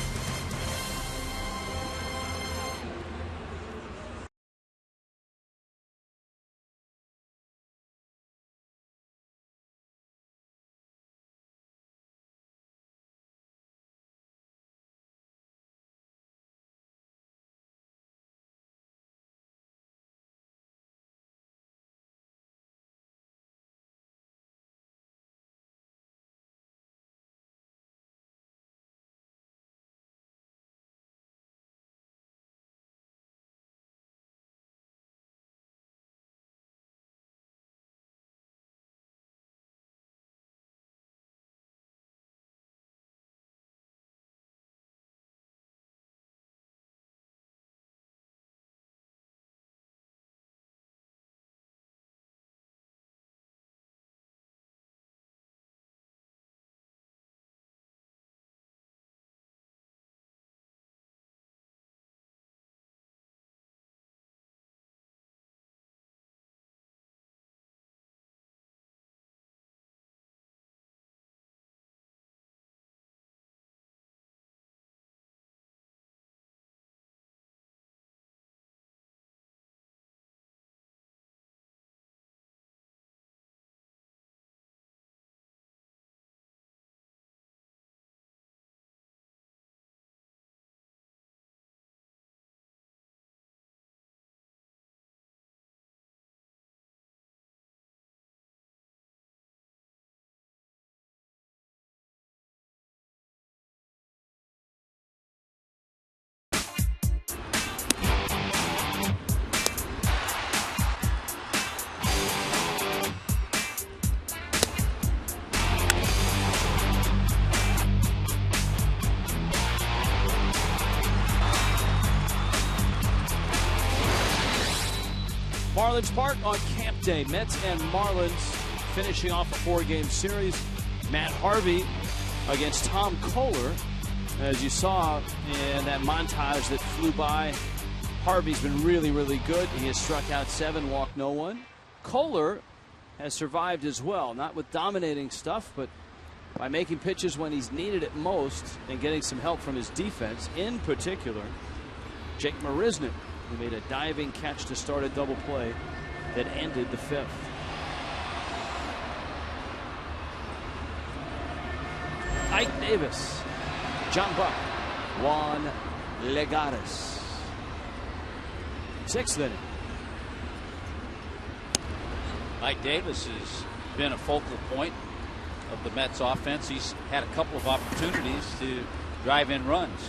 Marlins Park on camp day. Mets and Marlins finishing off a 4-game series. Matt Harvey against Tom Kohler. As you saw in that montage that flew by, Harvey's been really, really good. He has struck out 7, walked no one. Kohler has survived as well, not with dominating stuff, but by making pitches when he's needed it most and getting some help from his defense, in particular Jake Marisnik, who made a diving catch to start a double play that ended the 5th. Ike Davis, John Buck, Juan Legares. 6th inning. Ike Davis has been a focal point of the Mets offense. He's had a couple of opportunities to drive in runs.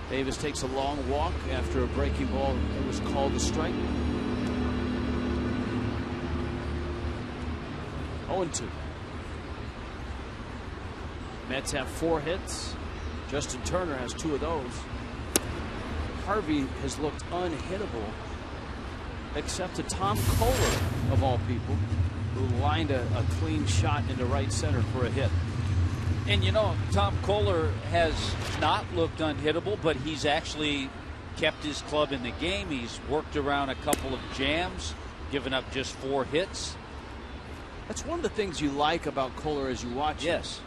Davis takes a long walk after a breaking ball that was called a strike. 0-2. Mets have 4 hits. Justin Turner has 2 of those. Harvey has looked unhittable, except to Tom Kohler, of all people, who lined a clean shot into right center for a hit. And you know, Tom Kohler has not looked unhittable, but he's actually kept his club in the game. He's worked around a couple of jams, given up just 4 hits. That's one of the things you like about Kohler as you watch him. Yes.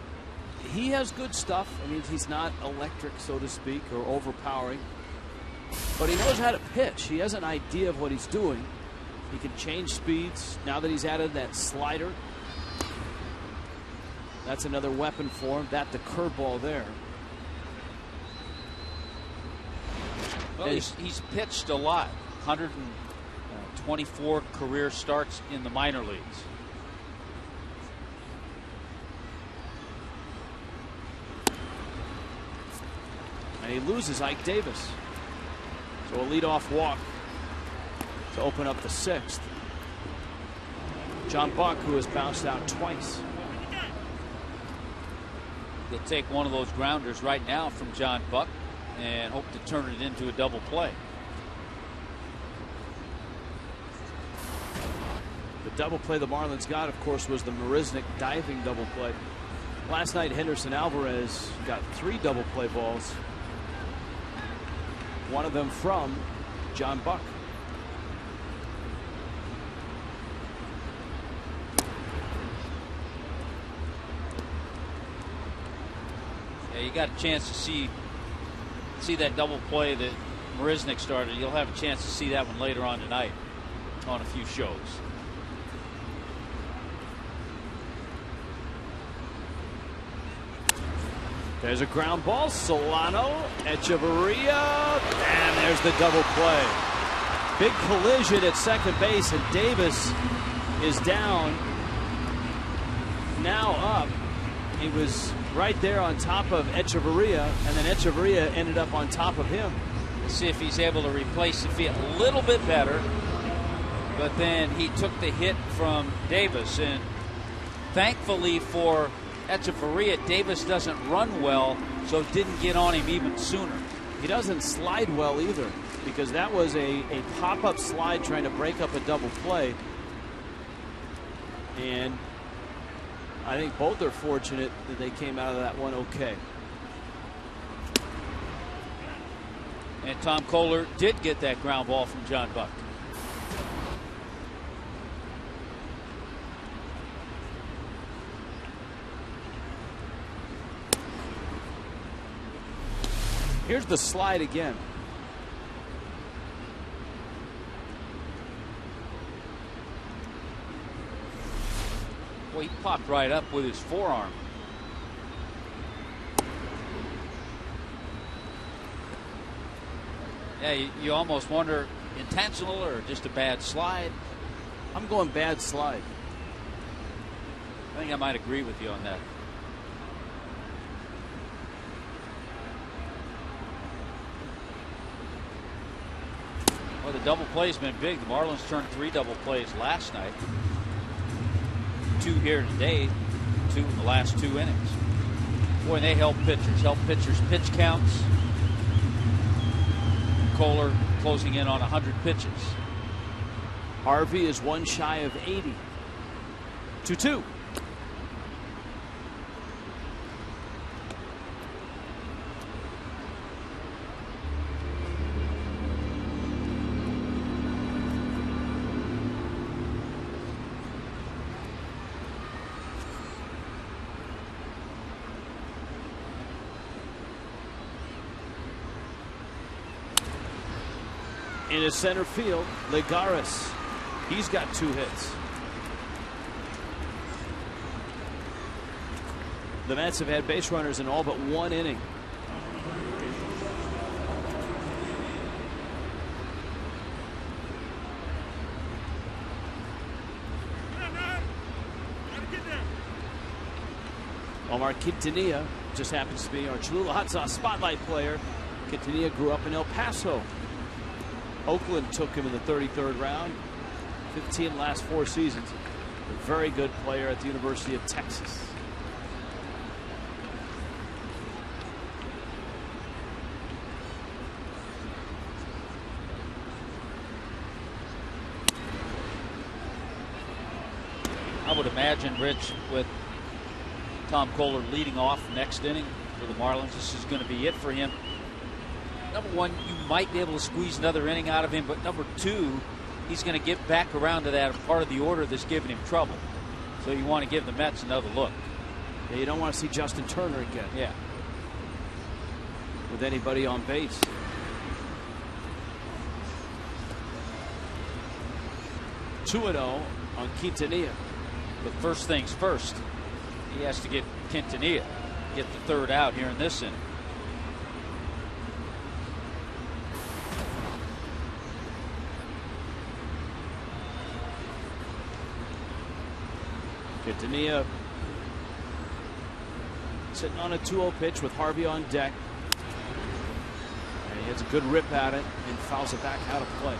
He has good stuff. I mean, he's not electric, so to speak, or overpowering. But he knows how to pitch. He has an idea of what he's doing. He can change speeds now that he's added that slider. That's another weapon for him. That the curveball there. Well, he's pitched a lot. 124 career starts in the minor leagues. And he loses Ike Davis. So a leadoff walk to open up the 6th. John Buck, who has bounced out twice. They'll take one of those grounders right now from John Buck and hope to turn it into a double play. The double play the Marlins got, of course, was the Marisnick diving double play. Last night, Henderson Alvarez got 3 double play balls. One of them from John Buck. Yeah, you got a chance to see that double play that Marisnick started. You'll have a chance to see that one later on tonight on a few shows. There's a ground ball. Solano, Echeverria, and there's the double play. Big collision at second base, and Davis is down. Now up. He was right there on top of Echeverria, and then Echeverria ended up on top of him. Let's see if he's able to replace the field a little bit better. But then he took the hit from Davis, and thankfully for Echeverria, Davis doesn't run well, so didn't get on him even sooner. He doesn't slide well either, because that was a pop-up slide trying to break up a double play. And I think both are fortunate that they came out of that one okay. And Tom Kohler did get that ground ball from John Buck. Here's the slide again. Well, he popped right up with his forearm. Yeah, you almost wonder, intentional or just a bad slide? I'm going bad slide. I think I might agree with you on that. Well, the double play's been big. The Marlins turned 3 double plays last night. 2 here today, 2 in the last 2 innings. Boy, they help pitchers pitch counts. Kohler closing in on 100 pitches. Harvey is 1 shy of 80. 2-2. In his center field, Ligares. He's got 2 hits. The Mets have had base runners in all but 1 inning. Omar Quintanilla just happens to be our Cholula Hot Sauce Spotlight player. Quintanilla grew up in El Paso. Oakland took him in the 33rd round. 15 last 4 seasons. A very good player at the University of Texas. would imagine, Rich, with Tom Kohler leading off next inning for the Marlins, this is going to be it for him. Number one, you might be able to squeeze another inning out of him, but number two, he's going to get back around to that part of the order that's giving him trouble. So you want to give the Mets another look. Yeah, you don't want to see Justin Turner again. Yeah. With anybody on base. (2-0) on Quintanilla. But first things first, he has to get Quintanilla, get the third out here in this inning. Quintanilla sitting on a 2-0 pitch with Harvey on deck. And he has a good rip at it and fouls it back out of play.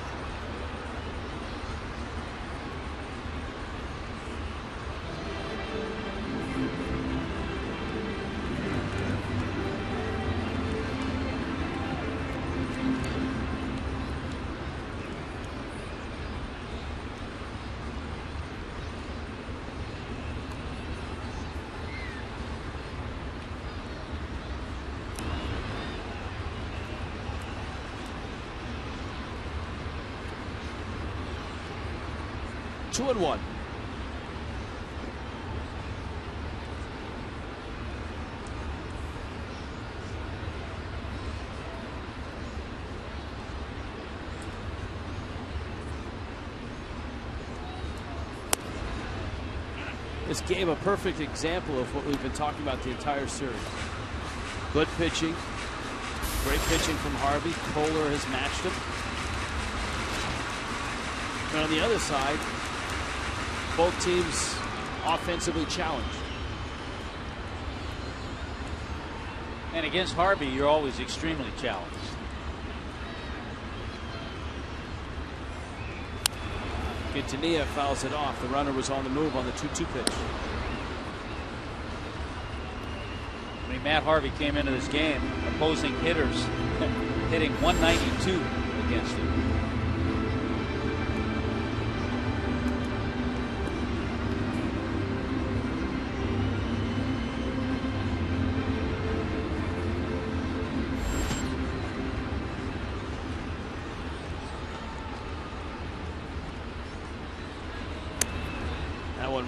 Two and one. This game a perfect example of what we've been talking about the entire series. Good pitching, great pitching from Harvey. Kohler has matched him. And on the other side, both teams offensively challenged. And against Harvey, you're always extremely challenged. Quintanilla fouls it off. The runner was on the move on the 2-2 pitch. I mean, Matt Harvey came into this game, opposing hitters hitting 192 against him.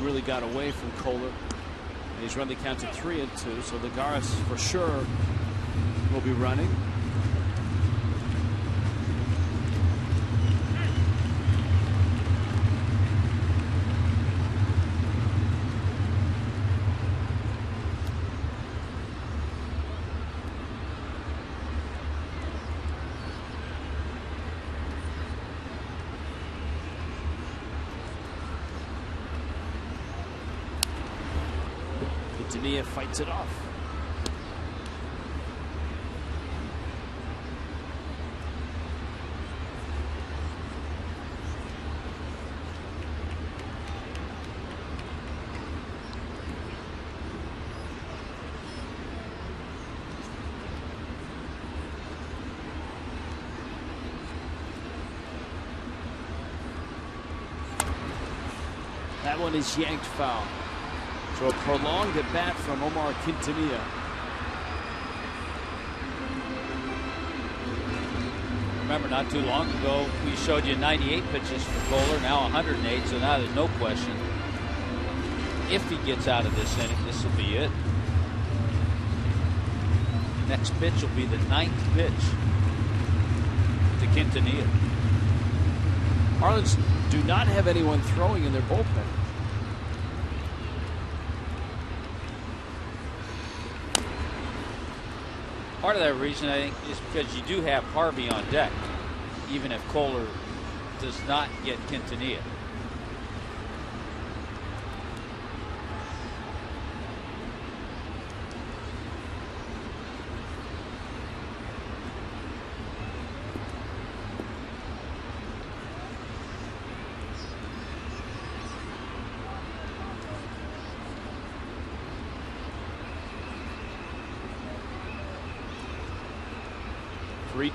Really got away from Kohler. And he's run the count to 3-2, so Lagares for sure will be running. Quintanilla fights it off. That one is yanked foul. So a prolonged at bat from Omar Quintanilla. Remember, not too long ago, we showed you 98 pitches for Kohler, now 108, so now there's no question. If he gets out of this inning, this will be it. Next pitch will be the 9th pitch to Quintanilla. Marlins do not have anyone throwing in their bullpen. Part of that reason, I think, is because you do have Harvey on deck, even if Kohler does not get Quintanilla.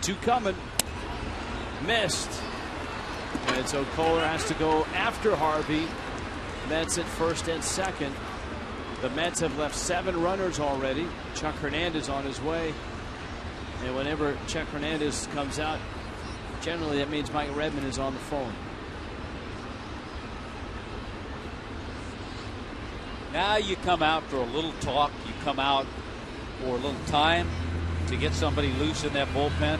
Two coming. Missed. And so Kohler has to go after Harvey. Mets at first and second. The Mets have left 7 runners already. Chuck Hernandez on his way. And whenever Chuck Hernandez comes out, generally that means Mike Redmond is on the phone. Now you come out for a little talk. You come out for a little time to get somebody loose in that bullpen.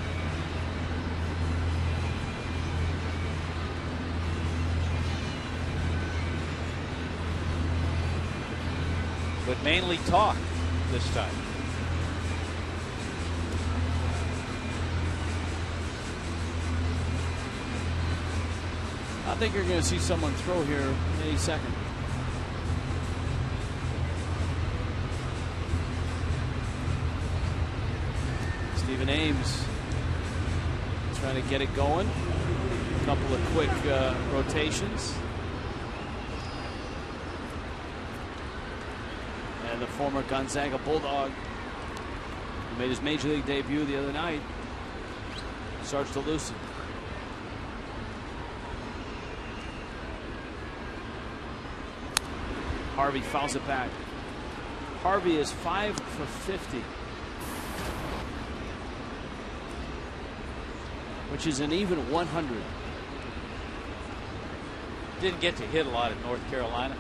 But mainly talk this time. I think you're going to see someone throw here any second. Stephen Ames trying to get it going. A couple of quick rotations. And the former Gonzaga Bulldog, who made his major league debut the other night, starts to loosen. Harvey fouls it back. Harvey is 5 for 50, which is an even 100. Didn't get to hit a lot at North Carolina.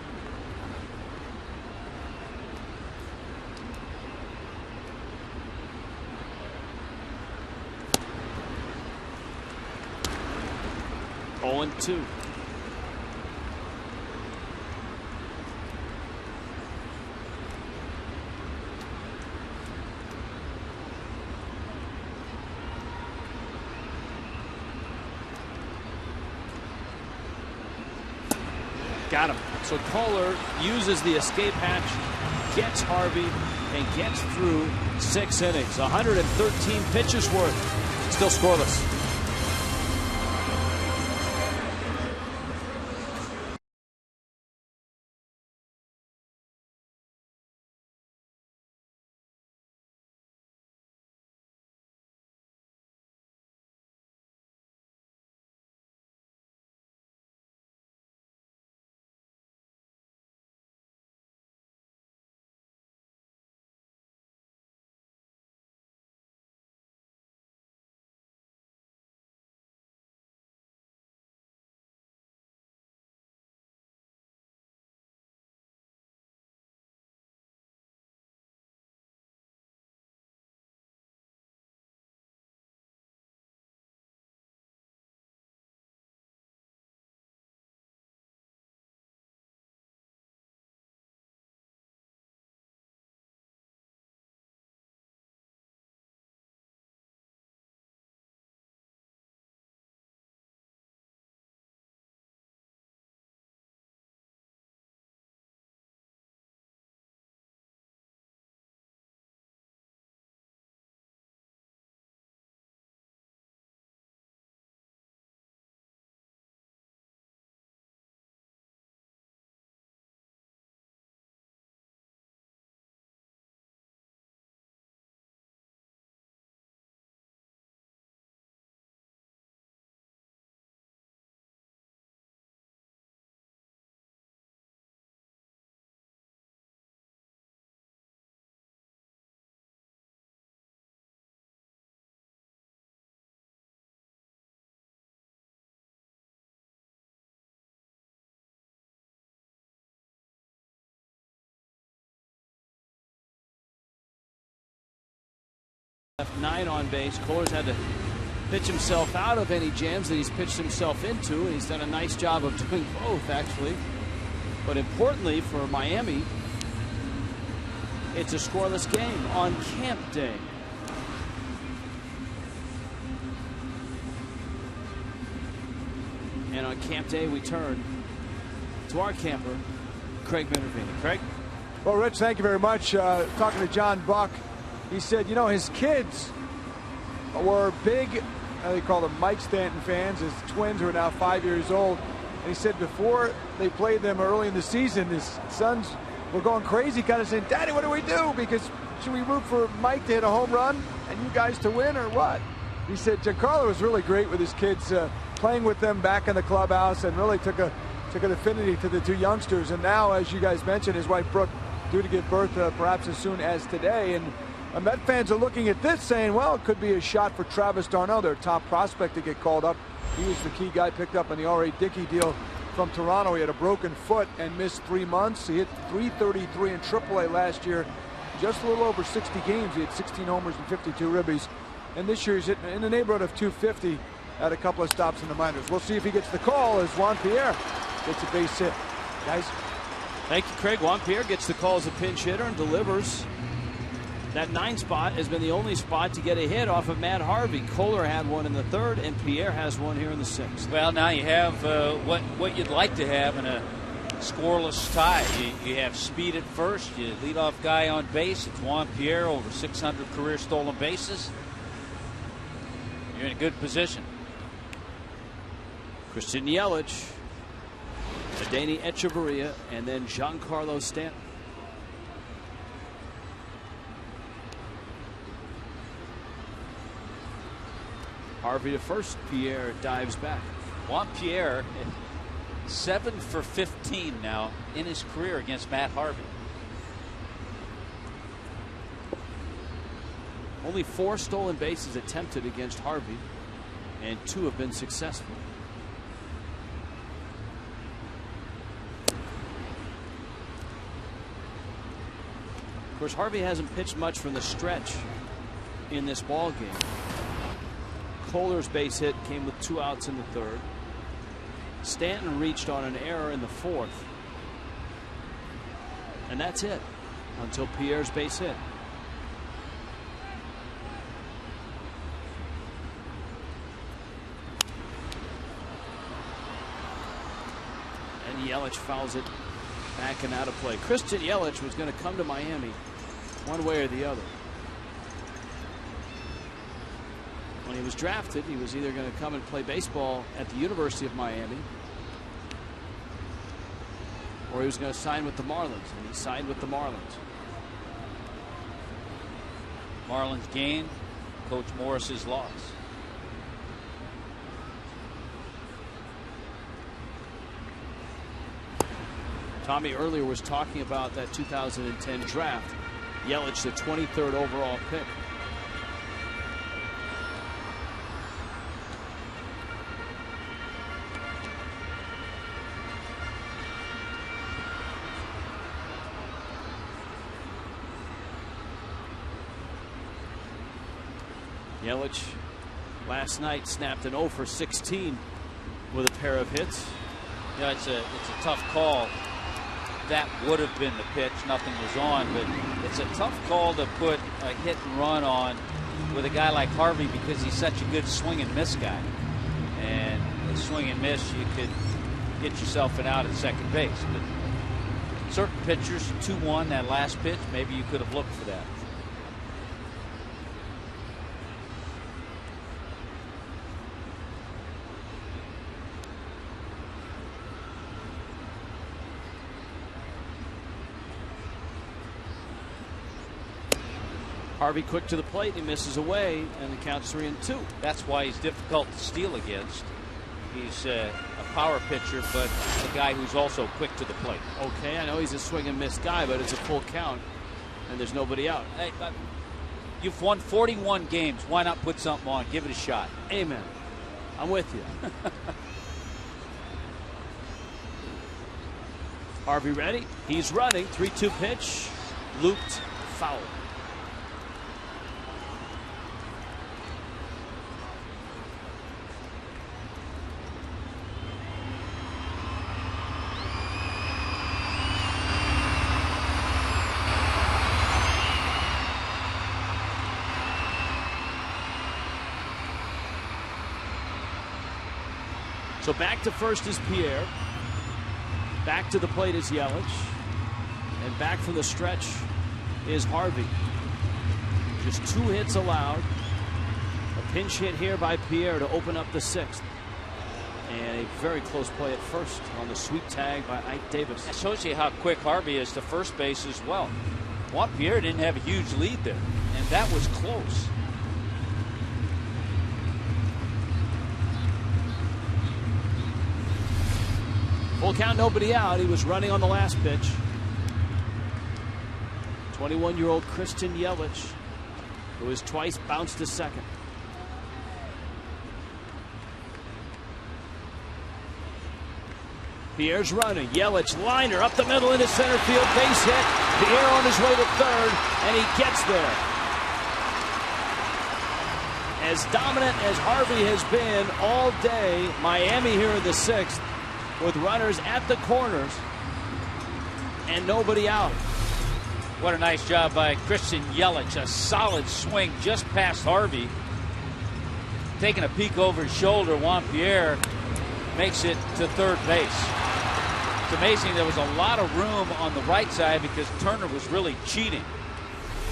And 2. Got him. So Kohler uses the escape hatch, gets Harvey, and gets through 6 innings. 113 pitches worth. Still scoreless. Left 9 on base. Kohler's had to pitch himself out of any jams that he's pitched himself into, and he's done a nice job of doing both, actually. But importantly for Miami, it's a scoreless game on camp day. And on camp day, we turn to our camper, Craig Minervini. Craig? Well, Rich, thank you very much. Talking to John Buck, he said, you know, his kids were big, they call them Mike Stanton fans. His twins who are now 5 years old. And he said before they played them early in the season, his sons were going crazy, kind of saying, Daddy, what do we do? Because should we root for Mike to hit a home run and you guys to win, or what? He said Giancarlo was really great with his kids, playing with them back in the clubhouse, and really took a took an affinity to the two youngsters. And now, as you guys mentioned, his wife Brooke due to give birth perhaps as soon as today. And Met fans are looking at this saying, well, it could be a shot for Travis d'Arnaud, their top prospect, to get called up. He was the key guy picked up in the R.A. Dickey deal from Toronto. He had a broken foot and missed 3 months. He hit .333 in AAA last year, just a little over 60 games. He had 16 homers and 52 ribbies. And this year he's hitting in the neighborhood of .250 at a couple of stops in the minors. We'll see if he gets the call as Juan Pierre gets a base hit. Guys. Thank you, Craig. Juan Pierre gets the call as a pinch hitter and delivers. That 9 spot has been the only spot to get a hit off of Matt Harvey. Kohler had one in the 3rd, and Pierre has one here in the 6th. Well, now you have what you'd like to have in a scoreless tie. You have speed at first. You lead-off guy on base. It's Juan Pierre, over 600 career stolen bases. You're in a good position. Christian Yelich, Adeiny Echeverria, and then Giancarlo Stanton. Harvey to first. Pierre dives back. Juan Pierre, 7 for 15 now in his career against Matt Harvey. Only 4 stolen bases attempted against Harvey, and 2 have been successful. Of course, Harvey hasn't pitched much from the stretch in this ball game. Kohler's base hit came with 2 outs in the 3rd. Stanton reached on an error in the 4th. And that's it until Pierre's base hit. And Yelich fouls it back and out of play. Christian Yelich was going to come to Miami one way or the other. When he was drafted, he was either going to come and play baseball at the University of Miami, or he was going to sign with the Marlins, and he signed with the Marlins. Marlins gain, Coach Morris's loss. Tommy earlier was talking about that 2010 draft. Yelich, the 23rd overall pick. Yelich last night snapped an 0 for 16 with a pair of hits. Yeah, it's a tough call. That would have been the pitch. Nothing was on, but it's a tough call to put a hit and run on with a guy like Harvey because he's such a good swing and miss guy. And a swing and miss, you could get yourself an out at second base. But certain pitchers, 2-1 that last pitch, maybe you could have looked for that. Harvey quick to the plate. He misses away, and the count's 3-2. That's why he's difficult to steal against. He's a power pitcher, but a guy who's also quick to the plate. Okay, I know he's a swing and miss guy, but it's a full count, and there's nobody out. Hey, you've won 41 games. Why not put something on? Give it a shot. Amen. I'm with you. Harvey ready. He's running. 3-2 pitch. Looped. Foul. So back to first is Pierre. Back to the plate is Yelich. And back from the stretch is Harvey. Just 2 hits allowed. A pinch hit here by Pierre to open up the 6th. And a very close play at first on the sweep tag by Ike Davis. That shows you how quick Harvey is to first base as well. Juan Pierre didn't have a huge lead there, and that was close. Full count, nobody out. He was running on the last pitch. 21-year-old Christian Yelich, who has twice bounced to second. Pierre's running. Yelich, liner up the middle into center field, base hit. Pierre on his way to third, and he gets there. As dominant as Harvey has been all day, Miami here in the 6th with runners at the corners and nobody out. What a nice job by Christian Yelich. A solid swing just past Harvey. Taking a peek over his shoulder, Juan Pierre makes it to third base. It's amazing there was a lot of room on the right side because Turner was really cheating.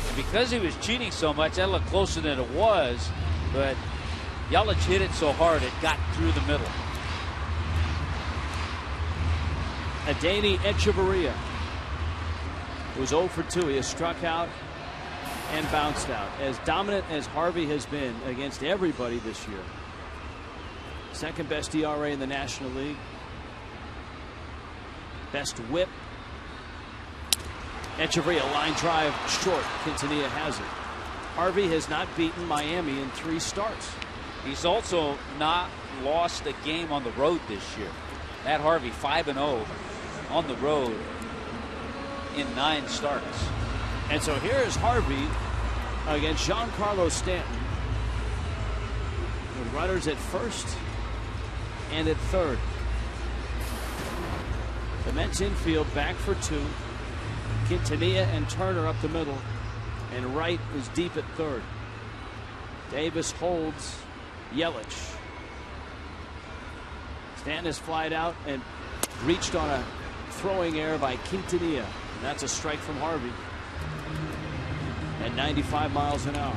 And because he was cheating so much, that looked closer than it was. But Yelich hit it so hard it got through the middle. Adeiny Echeverria was 0 for 2. He has struck out and bounced out. As dominant as Harvey has been against everybody this year. Second best ERA in the National League. Best whip. Echeverria, line drive short. Quintanilla has it. Harvey has not beaten Miami in 3 starts. He's also not lost a game on the road this year. Matt Harvey 5-0 on the road in 9 starts. And so here's Harvey against Giancarlo Stanton with runners at first and at third. The Mets infield back for 2. Quintanilla and Turner up the middle, and Wright is deep at third. Davis holds Yelich. Stanton is flied out and reached on a throwing error by Quintanilla. And that's a strike from Harvey at 95 miles an hour.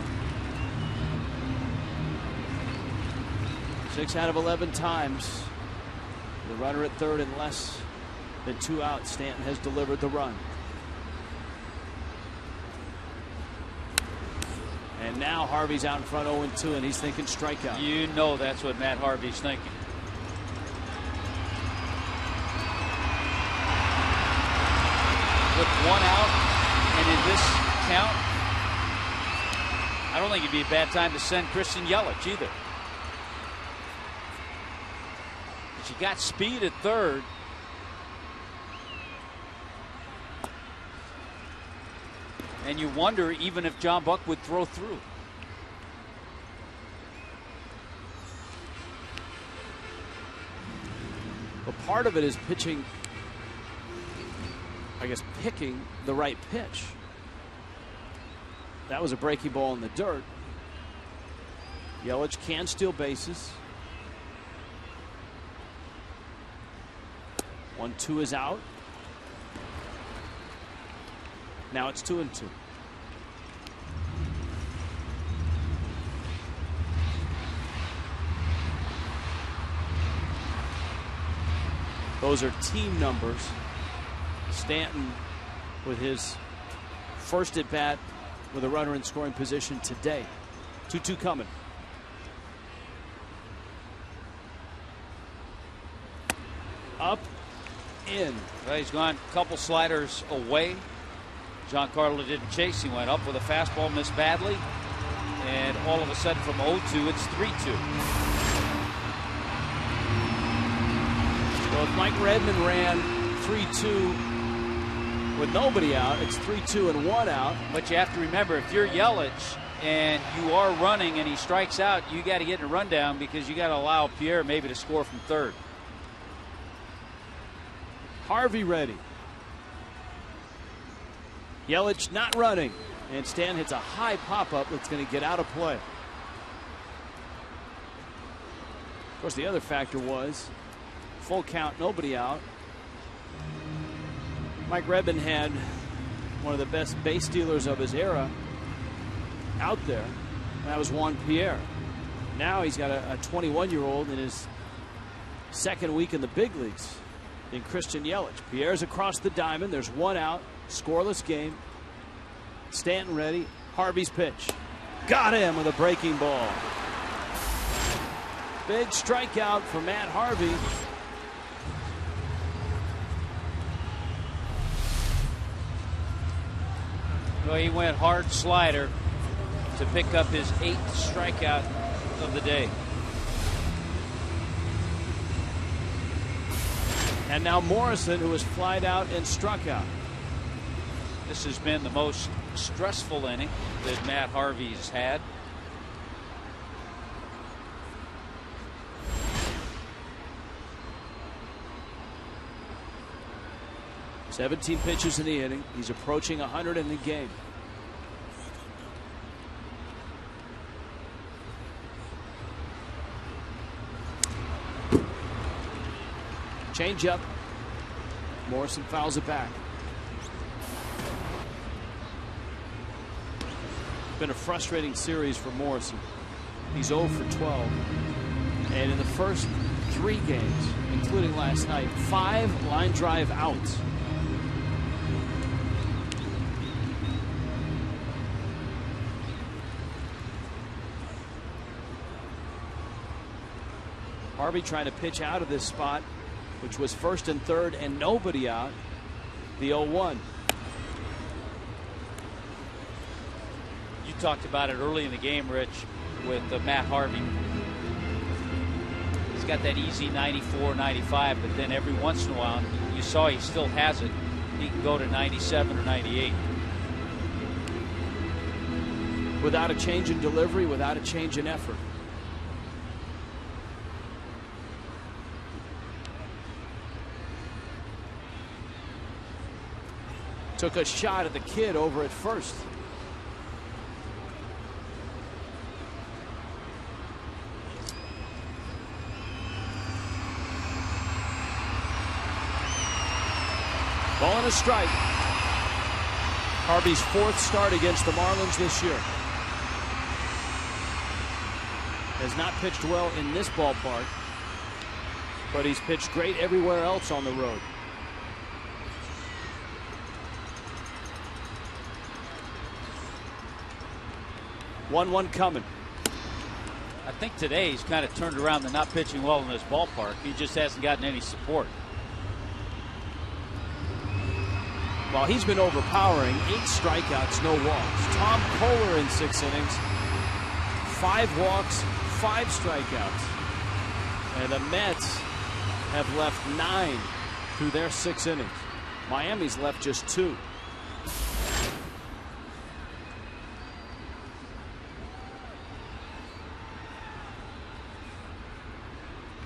6 out of 11 times the runner at third and less than 2 outs, Stanton has delivered the run. And now Harvey's out in front 0-2, and he's thinking strikeout. You know that's what Matt Harvey's thinking. With 1 out, and in this count, I don't think it'd be a bad time to send Christian Yelich either. But you got speed at third. And you wonder even if John Buck would throw through. But part of it is pitching, I guess, picking the right pitch. That was a breaking ball in the dirt. Yelich can steal bases. 1-2 is out. Now it's 2-2. Those are team numbers. Stanton with his first at bat with a runner in scoring position today. 2-2 coming. Up, in. Well, he's gone a couple sliders away. Giancarlo didn't chase. He went up with a fastball, missed badly. And all of a sudden from 0-2, it's 3-2. Well, if Mike Redmond ran 3-2 with nobody out, it's 3-2 and 1 out. But you have to remember, if you're Yelich and you are running and he strikes out, you got to get in a rundown because you got to allow Pierre maybe to score from third. Harvey ready. Yelich not running, and Stan hits a high pop-up that's going to get out of play. Of course, the other factor was full count, nobody out. Mike Redmond had one of the best base stealers of his era out there. That was Juan Pierre. Now he's got a 21-year-old in his second week in the big leagues in Christian Yelich. Pierre's across the diamond. There's 1 out. Scoreless game. Stanton ready. Harvey's pitch. Got him with a breaking ball. Big strikeout for Matt Harvey. So he went hard slider to pick up his 8th strikeout of the day. And now Morrison, who was flied out and struck out. This has been the most stressful inning that Matt Harvey's had. "17 pitches in the inning. He's approaching 100 in the game. Change up. Morrison fouls it back. Been a frustrating series for Morrison. He's 0 for 12. And in the first 3 games, including last night, 5 line drive outs. Harvey trying to pitch out of this spot, which was 1st and 3rd and nobody out. The 0-1. You talked about it early in the game, Rich, with Matt Harvey. He's got that easy 94, 95, but then every once in a while, you saw he still has it. He can go to 97 or 98. Without a change in delivery, without a change in effort. Took a shot at the kid over at first. Ball and a strike. Harvey's 4th start against the Marlins this year. Has not pitched well in this ballpark, but he's pitched great everywhere else on the road. 1-1 coming. I think today he's kind of turned around the not pitching well in this ballpark. He just hasn't gotten any support. While he's been overpowering, 8 strikeouts, no walks. Tom Kohler in 6 innings, 5 walks, 5 strikeouts. And the Mets have left 9 through their 6 innings. Miami's left just 2.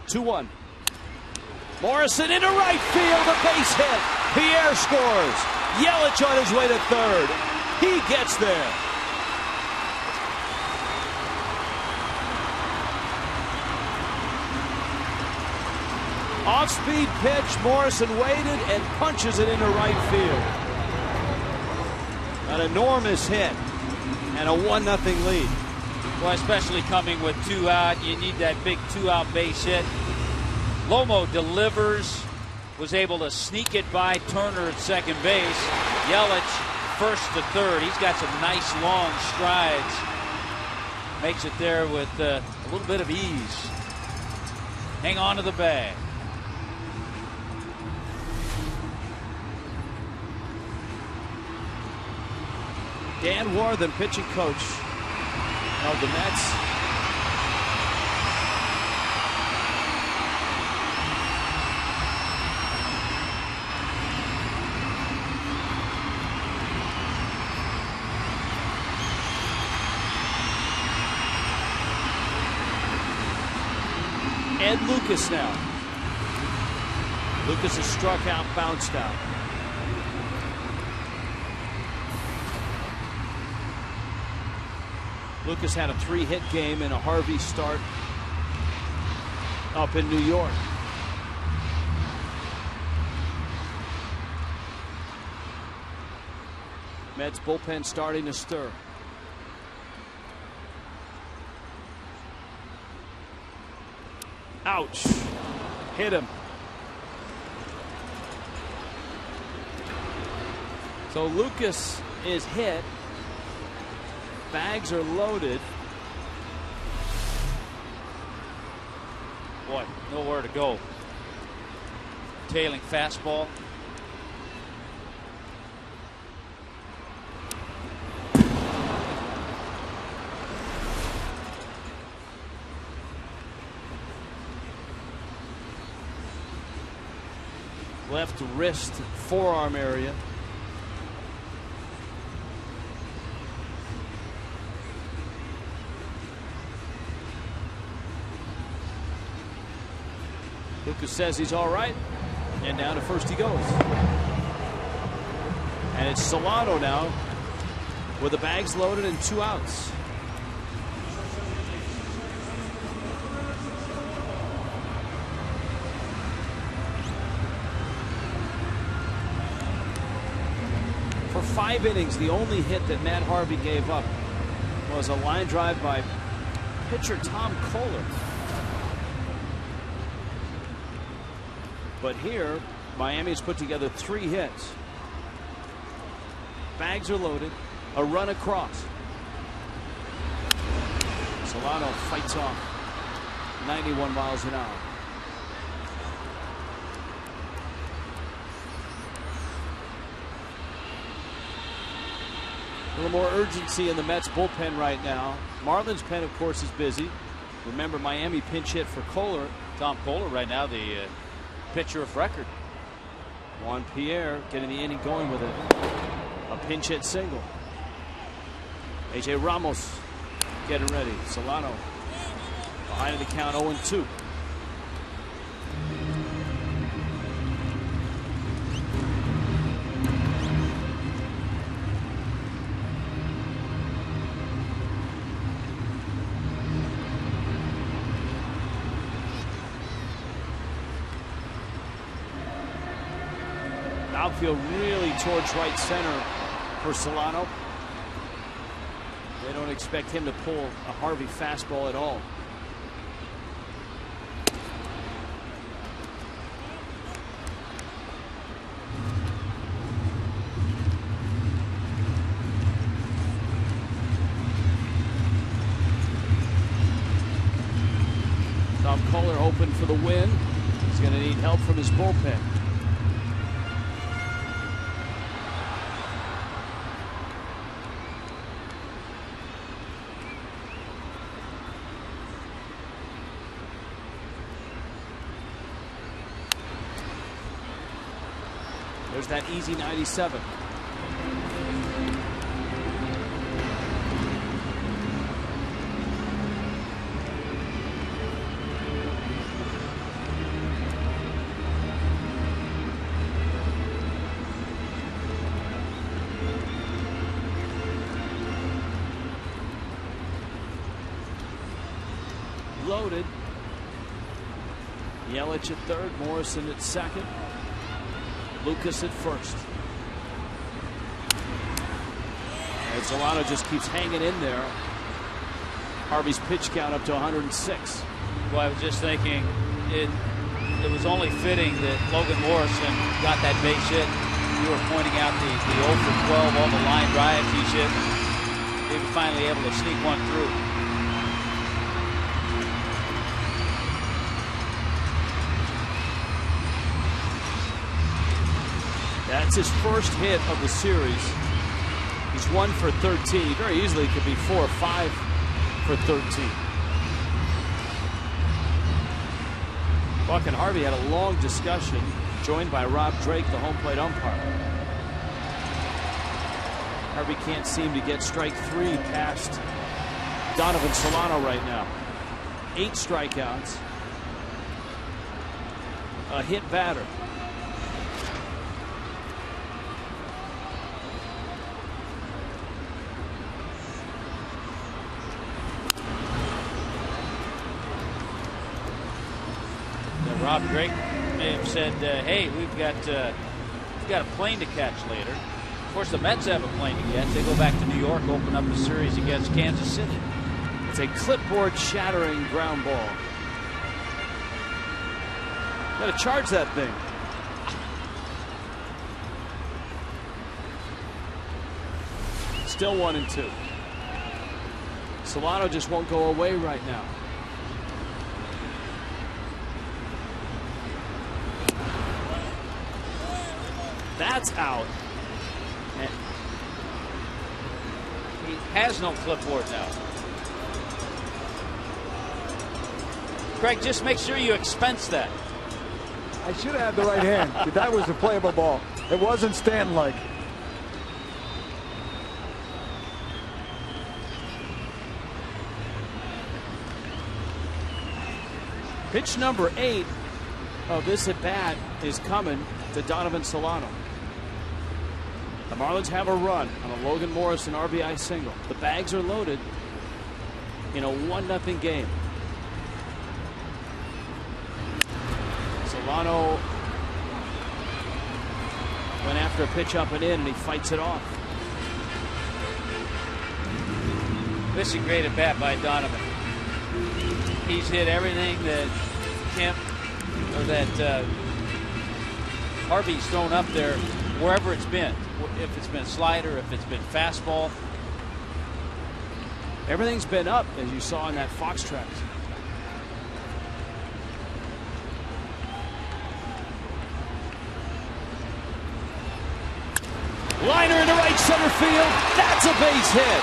Two-1. Morrison into right field, a base hit. Pierre scores. Yelich on his way to 3rd. He gets there. Off-speed pitch. Morrison waited and punches it into right field. An enormous hit and a 1-0 lead. Well, especially coming with 2 out, you need that big 2-out base hit. Lomo delivers, was able to sneak it by Turner at second base. Yelich 1st to 3rd. He's got some nice long strides. Makes it there with a little bit of ease. Hang on to the bag. Dan Warthen, pitching coach of the Mets. Ed Lucas now. Lucas is struck out, bounced out. Lucas had a 3-hit game in a Harvey start up in New York. Mets bullpen starting to stir. Ouch. Hit him. So Lucas is hit. Bags are loaded. Boy, nowhere to go. Tailing fastball. Left wrist, forearm area. Lucas says he's all right, and down to first he goes. And it's Solano now with the bags loaded and 2 outs. For 5 innings, the only hit that Matt Harvey gave up was a line drive by pitcher Tom Kohler. But here, Miami's put together 3 hits. Bags are loaded. A run across. Solano fights off 91 miles an hour. A little more urgency in the Mets bullpen right now. Marlins pen, of course, is busy. Remember, Miami pinch hit for Kohler. Tom Kohler right now, the pitcher of record. Juan Pierre getting the inning going with it. A pinch hit single. A.J. Ramos getting ready. Solano behind in the count, 0-2. Outfield really towards right center for Solano. They don't expect him to pull a Harvey fastball at all. Tom Kohler open for the win. He's going to need help from his bullpen. There's that easy 97. Loaded. Yelich at third, Morrison at second. Lucas at first. And Solano just keeps hanging in there. Harvey's pitch count up to 106. Well, I was just thinking it was only fitting that Logan Morrison got that base hit. You were pointing out the 0 for 12, all the line drives he's hit. They were finally able to sneak one through. That's his first hit of the series. He's 1 for 13. Very easily could be 4 or 5 for 13. Buck and Harvey had a long discussion, joined by Rob Drake, the home plate umpire. Harvey can't seem to get strike 3 past Donovan Solano right now. 8 strikeouts. A hit batter. Rob Drake may have said, hey, we've got a plane to catch later. Of course, the Mets have a plane to catch. They go back to New York, open up a series against Kansas City. It's a clipboard shattering ground ball. Got to charge that thing. Still 1-2. Solano just won't go away right now. That's out. And he has no clipboard now. Craig, just make sure you expense that. I should have had the right hand. That was a playable ball. It wasn't Stanton-like. Pitch number 8 of this at bat is coming to Donovan Solano. The Marlins have a run on a Logan Morrison RBI single. The bags are loaded in a 1-0 game. Solano went after a pitch up and in, and he fights it off. This is a great at bat by Donovan. He's hit everything that Kemp or that Harvey's thrown up there, wherever it's been. If it's been slider, if it's been fastball. Everything's been up, as you saw in that Fox track. Liner into right center field. That's a base hit.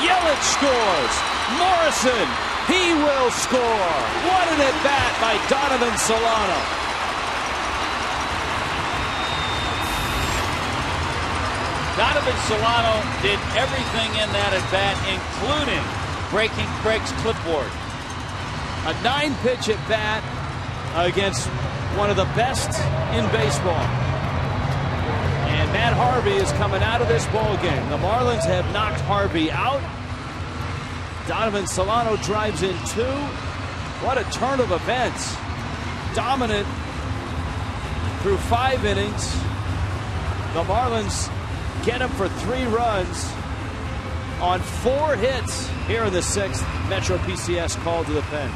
Yelich scores. Morrison, he will score. What an at bat by Donovan Solano. Donovan Solano did everything in that at bat, including breaking Craig's clipboard. A 9-pitch at bat against one of the best in baseball. And Matt Harvey is coming out of this ball game. The Marlins have knocked Harvey out. Donovan Solano drives in 2. What a turn of events. Dominant through 5 innings. The Marlins get him for 3 runs on 4 hits here in the 6th. Metro PCS called to the pen.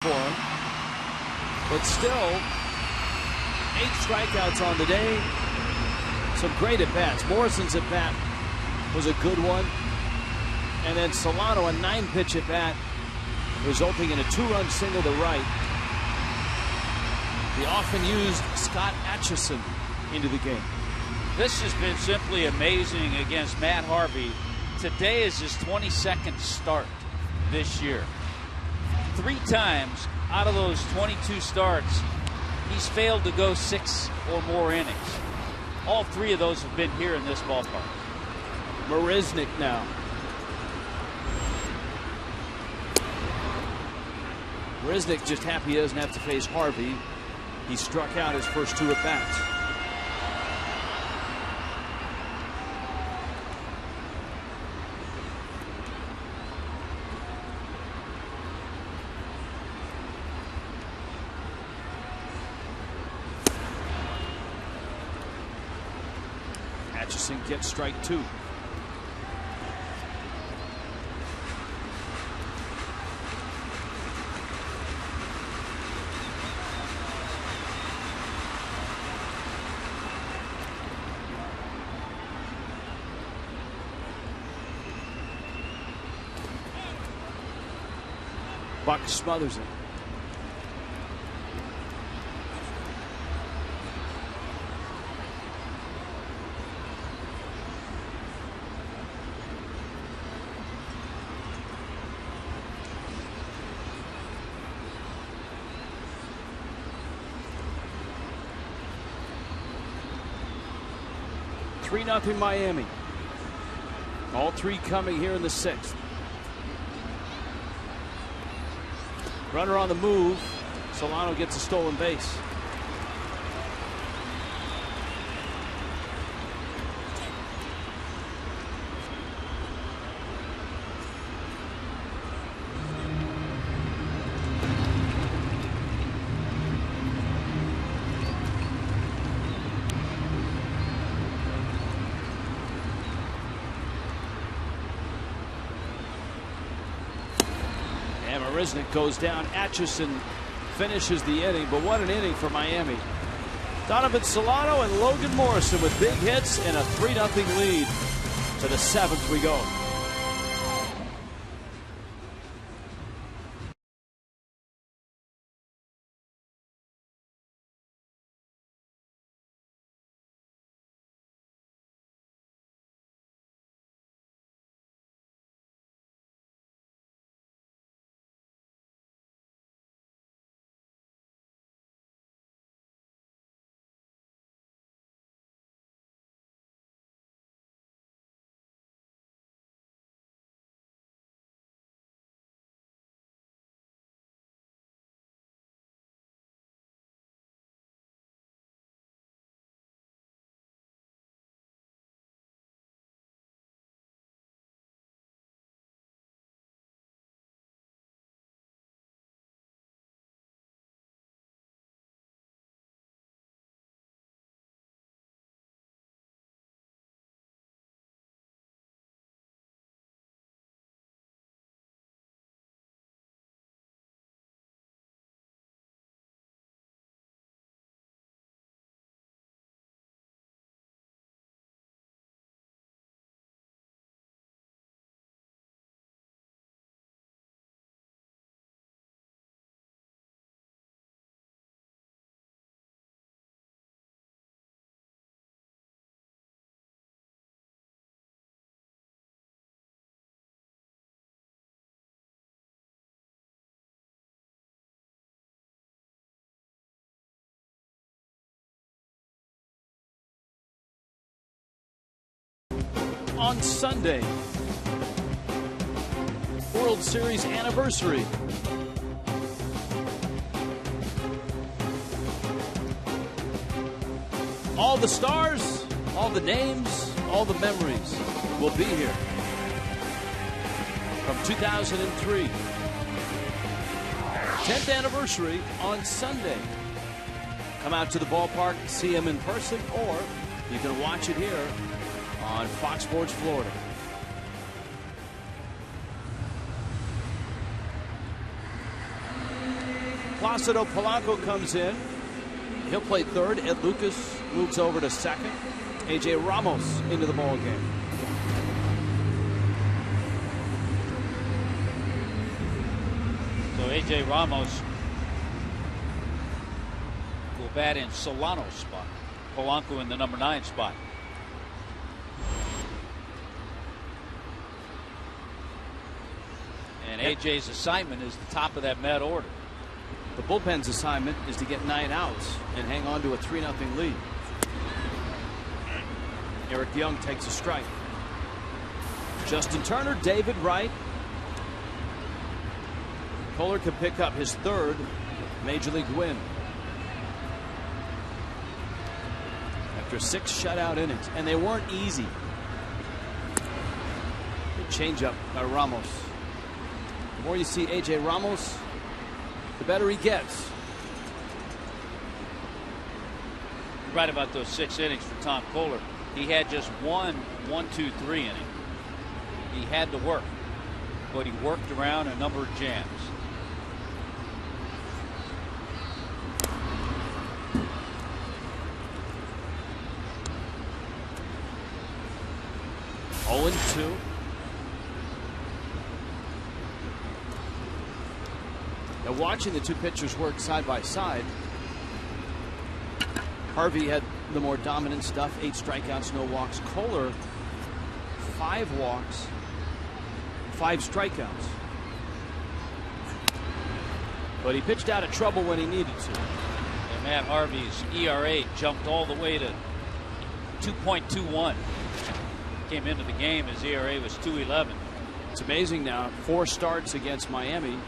For him. But still, 8 strikeouts on the day. Some great at-bats. Morrison's at-bat was a good one. And then Solano, a 9-pitch at-bat, resulting in a 2-run single to right. The often used Scott Atchison into the game. This has been simply amazing against Matt Harvey. Today is his 22nd start this year. 3 times out of those 22 starts, he's failed to go 6 or more innings. All 3 of those have been here in this ballpark. Marisnik now. Marisnik just happy he doesn't have to face Harvey. He struck out his first 2 at-bats. Atchison gets strike 2. Buck smothers it. Nothing Miami. All three coming here in the sixth. Runner on the move. Solano gets a stolen base. Marisnik goes down. Atchison finishes the inning, but what an inning for Miami. Donovan Solano and Logan Morrison with big hits and a 3-0 lead. To the seventh we go. On Sunday, World Series anniversary. All the stars, all the names, all the memories will be here from 2003. 10th anniversary on Sunday. Come out to the ballpark, see him in person, or you can watch it here on Fox Sports Florida. Placido Polanco comes in. He'll play third. Ed Lucas moves over to second. A.J. Ramos into the ball game. So A.J. Ramos will bat in Solano's spot. Polanco in the number 9 spot. And A.J.'s assignment is the top of that Met order. The bullpen's assignment is to get 9 outs and hang on to a 3-0 lead. Eric Young takes a strike. Justin Turner, David Wright. Kohler could pick up his third Major League win after 6 shutout innings, and they weren't easy. The changeup by Ramos. The more you see A.J. Ramos, the better he gets. You're right about those 6 innings for Tom Kohler. He had just one 1-2-3 inning. He had to work, but he worked around a number of jams. And watching the two pitchers work side by side, Harvey had the more dominant stuff, 8 strikeouts, no walks. Kohler, 5 walks, 5 strikeouts. But he pitched out of trouble when he needed to. And Matt Harvey's ERA jumped all the way to 2.21. Came into the game, his ERA was 2.11. It's amazing now, 4 starts against Miami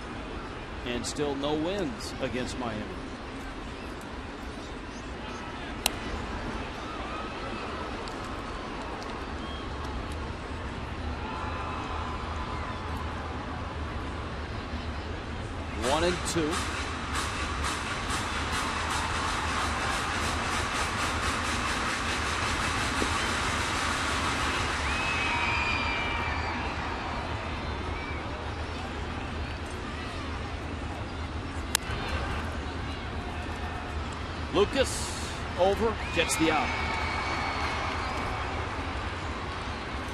and still no wins against Miami. One and 2. Lucas over, gets the out.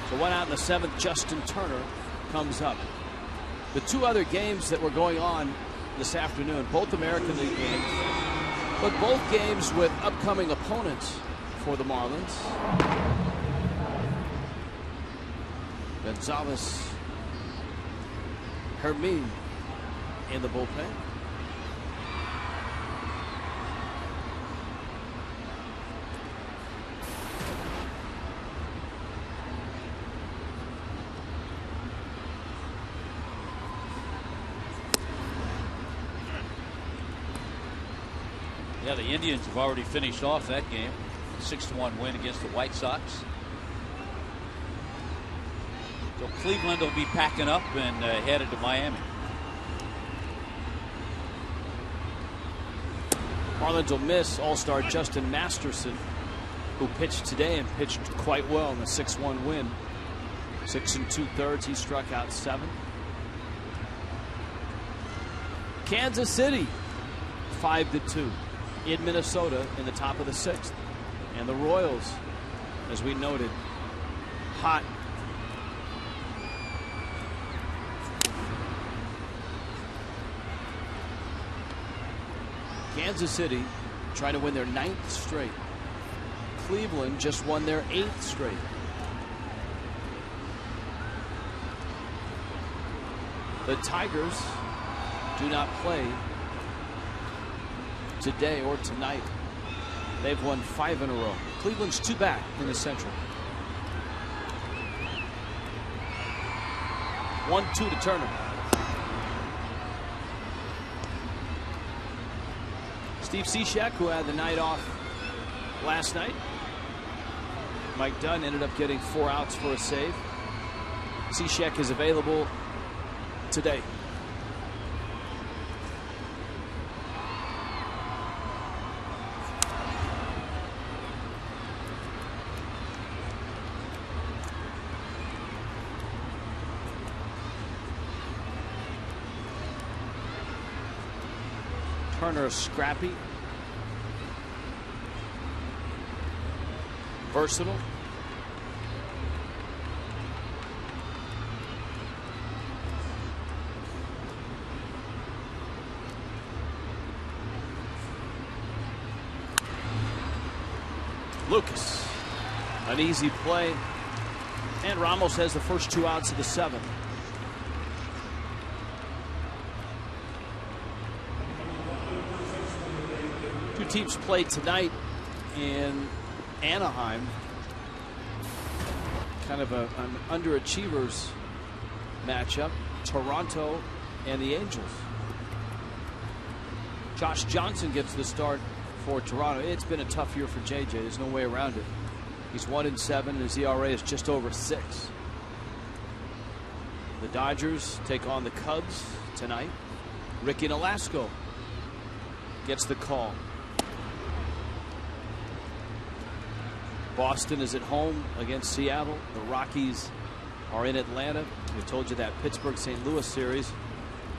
So 1 out in the 7th. Justin Turner comes up. The 2 other games that were going on this afternoon, both American League games, but both games with upcoming opponents for the Marlins. Gonzalez, Hermine in the bullpen. Yeah, the Indians have already finished off that game. 6-1 win against the White Sox. So Cleveland will be packing up and headed to Miami. Marlins will miss All-Star Justin Masterson, who pitched today and pitched quite well in the 6-1 win. 6 2/3. He struck out 7. Kansas City 5-2 in Minnesota in the top of the 6th. And the Royals, as we noted, hot. Kansas City trying to win their 9th straight. Cleveland just won their 8th straight. The Tigers do not play today or tonight. They've won 5 in a row. Cleveland's 2 back in the Central. 1-2 to Turner. Steve Cishek, who had the night off last night. Mike Dunn ended up getting 4 outs for a save. Cishek is available today. Turner scrappy, versatile. Lucas, an easy play, and Ramos has the first 2 outs of the 7th. Teams play tonight in Anaheim. Kind of an underachievers matchup. Toronto and the Angels. Josh Johnson gets the start for Toronto. It's been a tough year for JJ. There's no way around it. He's 1-7 and his ERA is just over 6. The Dodgers take on the Cubs tonight. Ricky Nolasco gets the call. Boston is at home against Seattle. The Rockies are in Atlanta. We told you that Pittsburgh-St. Louis series.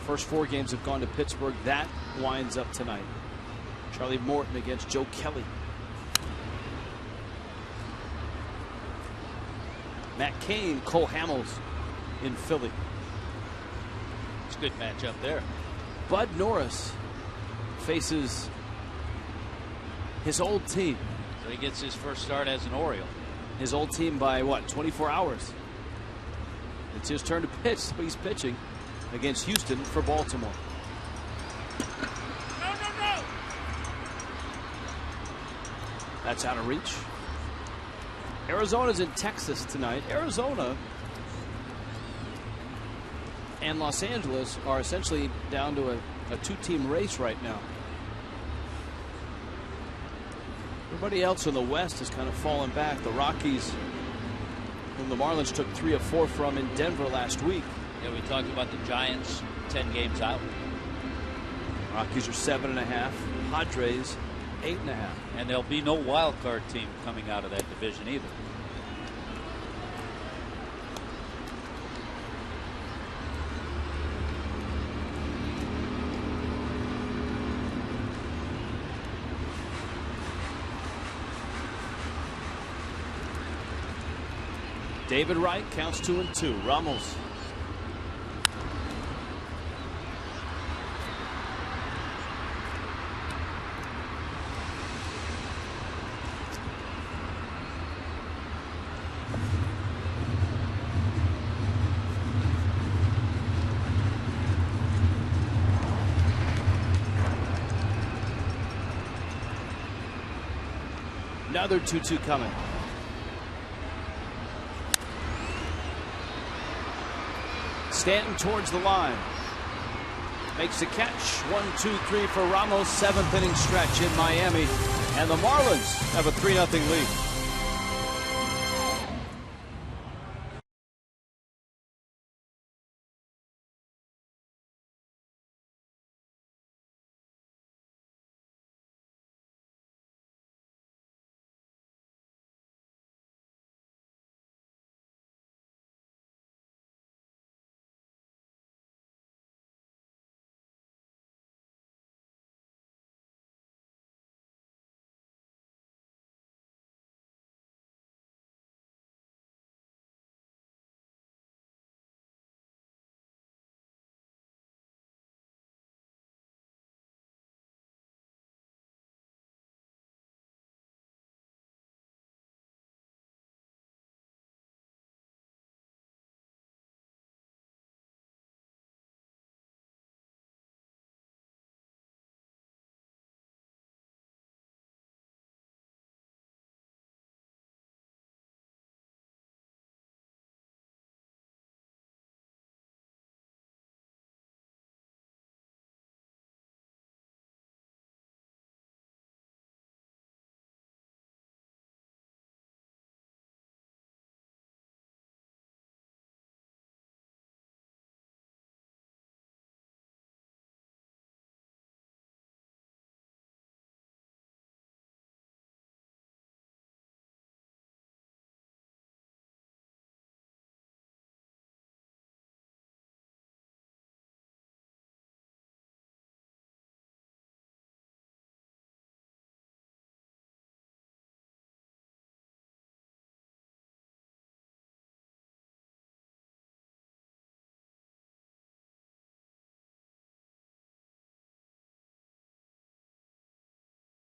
First 4 games have gone to Pittsburgh. That winds up tonight. Charlie Morton against Joe Kelly. Matt Cain, Cole Hamels in Philly. It's a good matchup there. Bud Norris faces his old team. So he gets his first start as an Oriole. His old team by what, 24 hours? It's his turn to pitch, so he's pitching against Houston for Baltimore. No. That's out of reach. Arizona's in Texas tonight. Arizona and Los Angeles are essentially down to a two-team race right now. Everybody else in the West has kind of fallen back. The Rockies, whom the Marlins took 3 of 4 from in Denver last week. Yeah, we talked about the Giants 10 games out. Rockies are 7.5. Padres 8.5. And there'll be no wild card team coming out of that division either. David Wright counts 2-2. Ramos. Another 2-2 coming. Stanton towards the line. Makes the catch. 1-2-3 for Ramos. 7th inning stretch in Miami. And the Marlins have a 3-0 lead.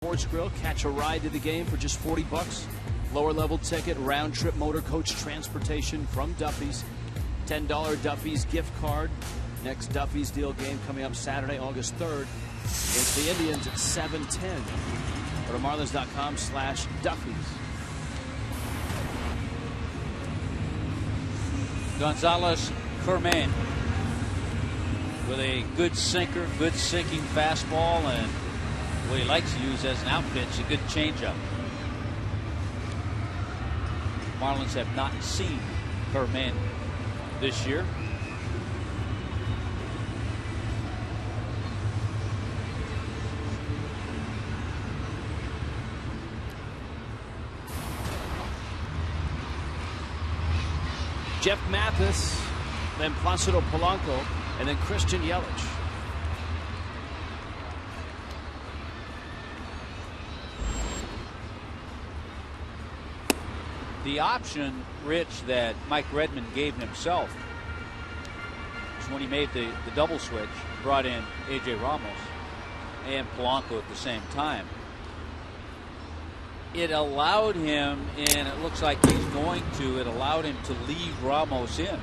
Sports Grill. Catch a ride to the game for just $40. Lower level ticket, round trip motor coach transportation from Duffy's. $10 Duffy's gift card. Next Duffy's deal game coming up Saturday, August 3rd. Against the Indians at 7:10. Go to marlins.com/Duffy's. Gonzalez Kerman with a good sinker, good sinking fastball, and what he likes to use as an out pitch, a good changeup. Marlins have not seen Kerman this year. Jeff Mathis, then Placido Polanco, and then Christian Yelich. The option, Rich, that Mike Redmond gave himself when he made the double switch, brought in A.J. Ramos and Polanco at the same time. It allowed him, and it looks like he's going to, it allowed him to leave Ramos in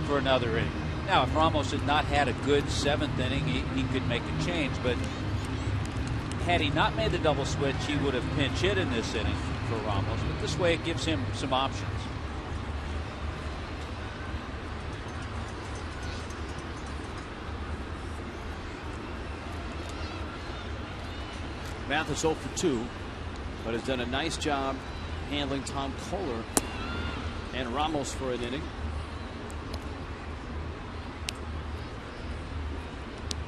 for another inning. Now, if Ramos had not had a good 7th inning, he could make a change, but had he not made the double switch, he would have pinch hit in this inning for Ramos. But this way, it gives him some options. Mathis 0 for 2, but has done a nice job handling Tom Kohler and Ramos for an inning.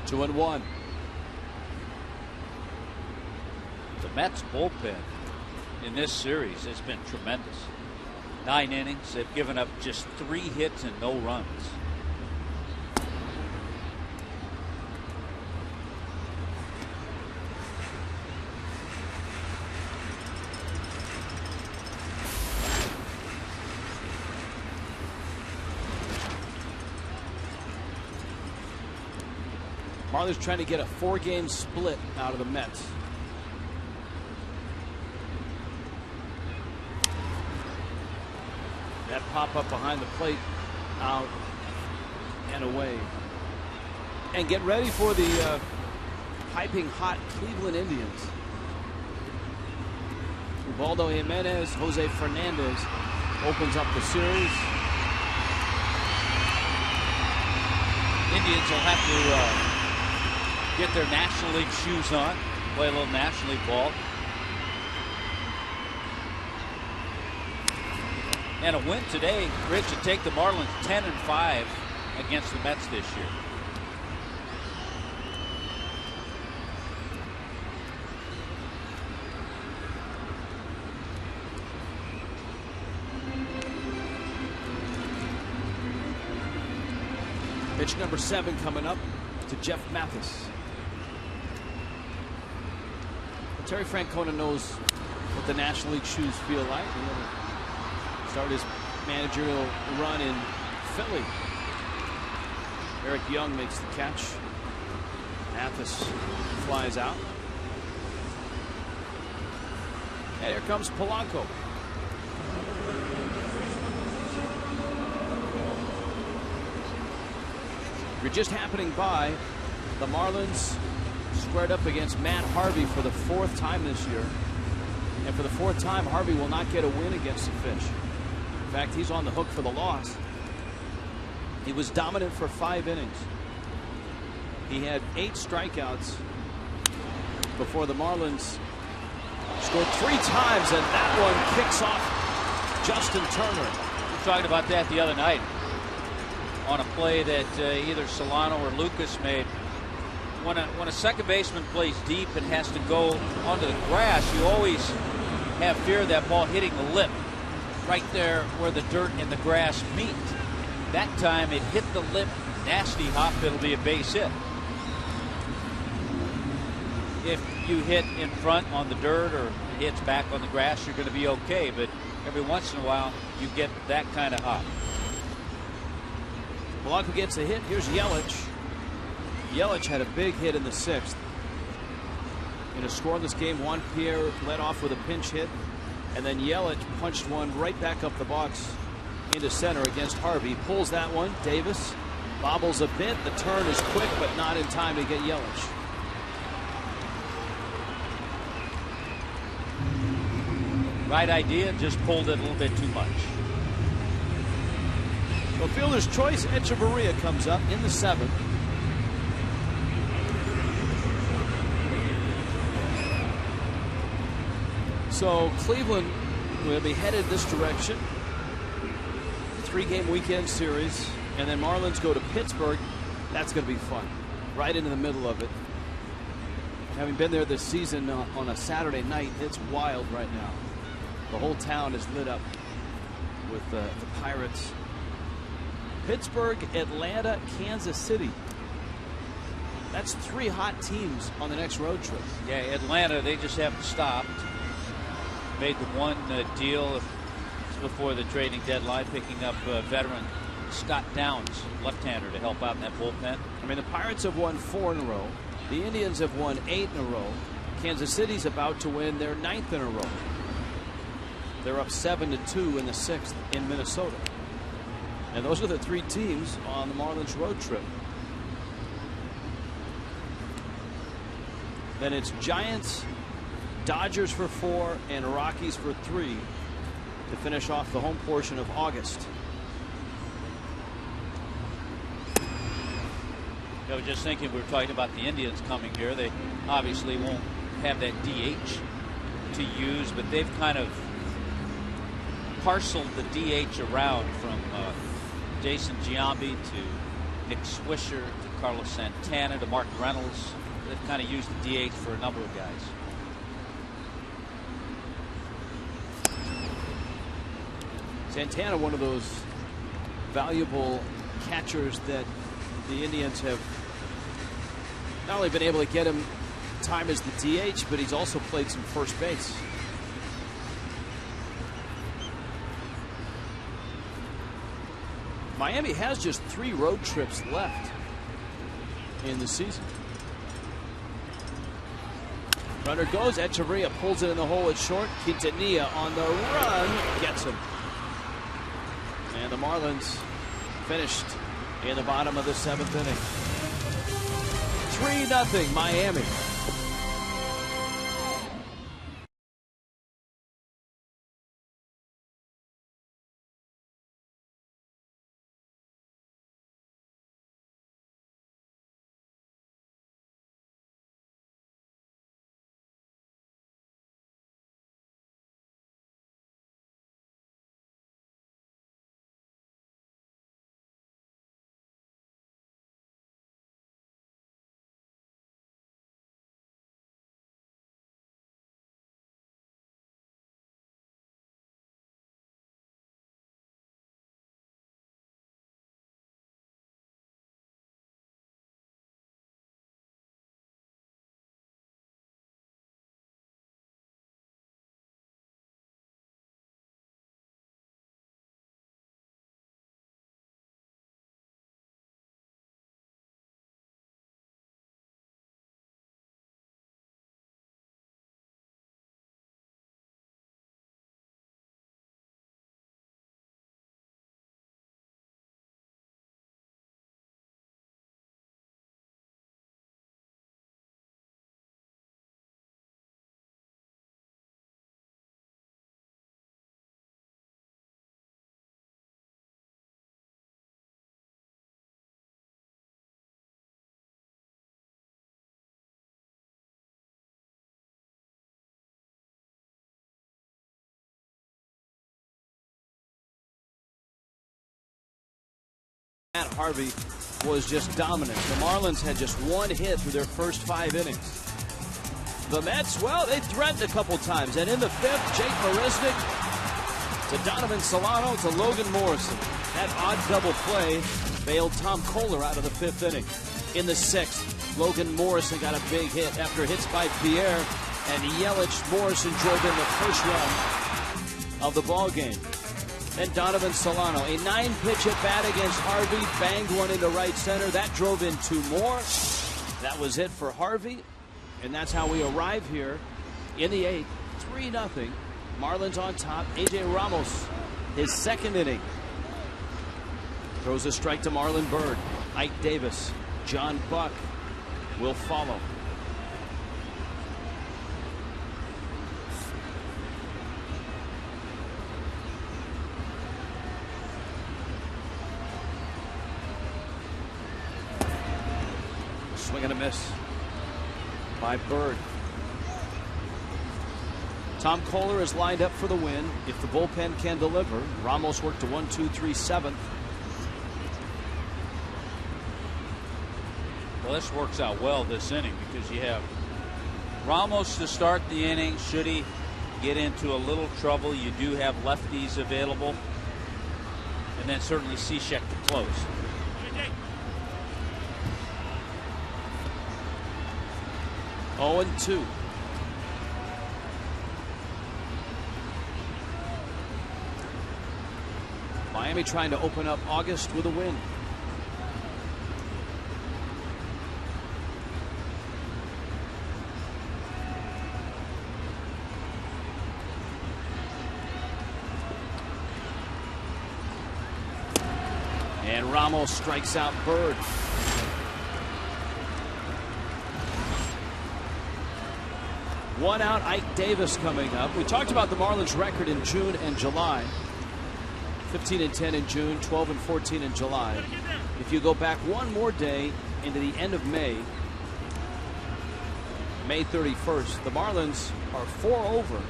2-1. The Mets bullpen in this series has been tremendous. 9 innings. They've given up just 3 hits and no runs. Marlins trying to get a 4-game split out of the Mets. That pop up behind the plate, out and away. And get ready for the piping hot Cleveland Indians. Ubaldo Jimenez, Jose Fernandez opens up the series. Indians will have to get their National League shoes on, play a little National League ball. And a win today, Rich, to take the Marlins 10-5 against the Mets this year. Pitch number 7 coming up to Jeff Mathis. Terry Francona knows what the National League shoes feel like. He started his managerial run in Philly. Eric Young makes the catch. Mathis flies out. And here comes Polanco. If you're just happening by, the Marlins squared up against Matt Harvey for the 4th time this year. And for the 4th time, Harvey will not get a win against the Fish. In fact, he's on the hook for the loss. He was dominant for 5 innings. He had 8 strikeouts before the Marlins scored 3 times, and that one kicks off Justin Turner. We were talking about that the other night on a play that either Solano or Lucas made. When a second baseman plays deep and has to go onto the grass, you always have fear of that ball hitting the lip right there where the dirt and the grass meet. That time it hit the lip, nasty hop, it'll be a base hit. If you hit in front on the dirt or it hits back on the grass, you're going to be okay, but every once in a while you get that kind of hop. Polanco gets a hit. Here's Yelich. Yelich had a big hit in the 6th. In a scoreless game, Juan Pierre led off with a pinch hit, and then Yelich punched one right back up the box into center against Harvey. Pulls that one. Davis bobbles a bit. The turn is quick, but not in time to get Yelich. Right idea, just pulled it a little bit too much. So fielder's choice, Echeverria comes up in the 7th. So Cleveland will be headed this direction. 3-game weekend series, and then Marlins go to Pittsburgh. That's going to be fun. Right into the middle of it. Having been there this season on a Saturday night, it's wild right now. The whole town is lit up with the Pirates. Pittsburgh, Atlanta, Kansas City. That's 3 hot teams on the next road trip. Yeah, Atlanta, they just haven't stopped. Made the one deal before the trading deadline, picking up veteran Scott Downs, left-hander, to help out in that bullpen. I mean, the Pirates have won 4 in a row. The Indians have won 8 in a row. Kansas City's about to win their 9th in a row. They're up 7-2 in the 6th in Minnesota. And those are the 3 teams on the Marlins road trip. Then it's Giants, Dodgers for 4, and Rockies for 3 to finish off the home portion of August. I was just thinking, we were talking about the Indians coming here. They obviously won't have that DH to use, but they've kind of parceled the DH around from Jason Giambi to Nick Swisher to Carlos Santana to Mark Reynolds. They've kind of used the DH for a number of guys. Santana, one of those valuable catchers that the Indians have not only been able to get him time as the DH, but he's also played some first base. Miami has just 3 road trips left in the season. Runner goes. Echeverria pulls it in the hole at short. Quintanilla on the run gets him. And the Marlins finished in the bottom of the 7th inning. 3-0 Miami. Matt Harvey was just dominant. The Marlins had just 1 hit through their first 5 innings. The Mets, well, they threatened a couple times. And in the 5th, Jake Marisnick to Donovan Solano to Logan Morrison. That odd double play bailed Tom Kohler out of the 5th inning. In the 6th, Logan Morrison got a big hit after hits by Pierre and Yelich. Morrison drove in the first run of the ball game. And Donovan Solano, a 9-pitch at bat against Harvey, banged one into right center. That drove in 2 more. That was it for Harvey. And that's how we arrive here in the 8th. 3-0. Marlins on top. A.J. Ramos, his 2nd inning. Throws a strike to Marlon Byrd. Ike Davis, John Buck will follow. Swing and a miss by Byrd. Tom Kohler is lined up for the win. If the bullpen can deliver, Ramos worked to 1, 2, 3, 7th. Well, this works out well this inning because you have Ramos to start the inning. Should he get into a little trouble, you do have lefties available. And then certainly Cishek to close. 0-2. Miami trying to open up August with a win. And Ramos strikes out Bird. One out, Ike Davis coming up. We talked about the Marlins' record in June and July. 15-10 in June, 12-14 in July. If you go back one more day into the end of May, May 31st, the Marlins are 4 over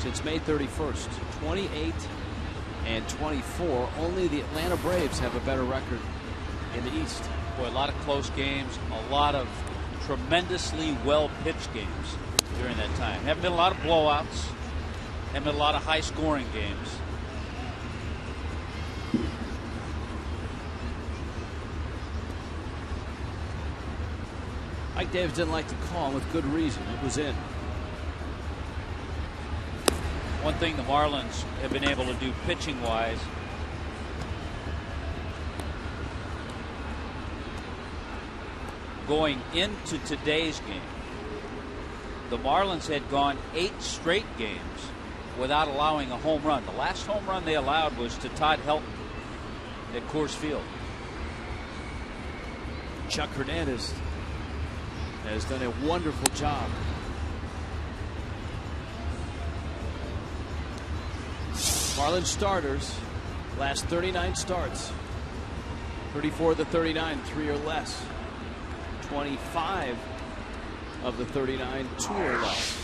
since May 31st, 28-24. Only the Atlanta Braves have a better record in the East. Boy, a lot of close games, a lot of tremendously well-pitched games during that time. Haven't been a lot of blowouts, haven't been a lot of high-scoring games. Ike Davis didn't like the call with good reason. It was in. One thing the Marlins have been able to do pitching-wise, going into today's game, the Marlins had gone 8 straight games without allowing a home run. The last home run they allowed was to Todd Helton at Coors Field. Chuck Hernandez has done a wonderful job. Marlins starters last 39 starts. 34 of the 39, 3 or less. 25 of the 39, 2 or less.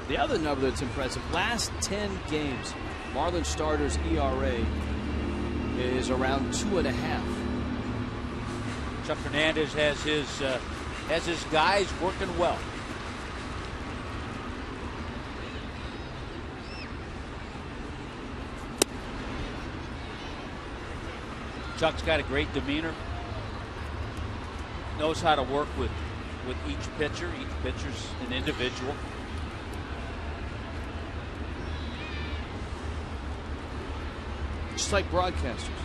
The other number that's impressive, last 10 games, Marlins starters ERA is around 2.5. Chuck Hernandez has his guys working well. Chuck's got a great demeanor. Knows how to work with each pitcher. Each pitcher's an individual. Just like broadcasters.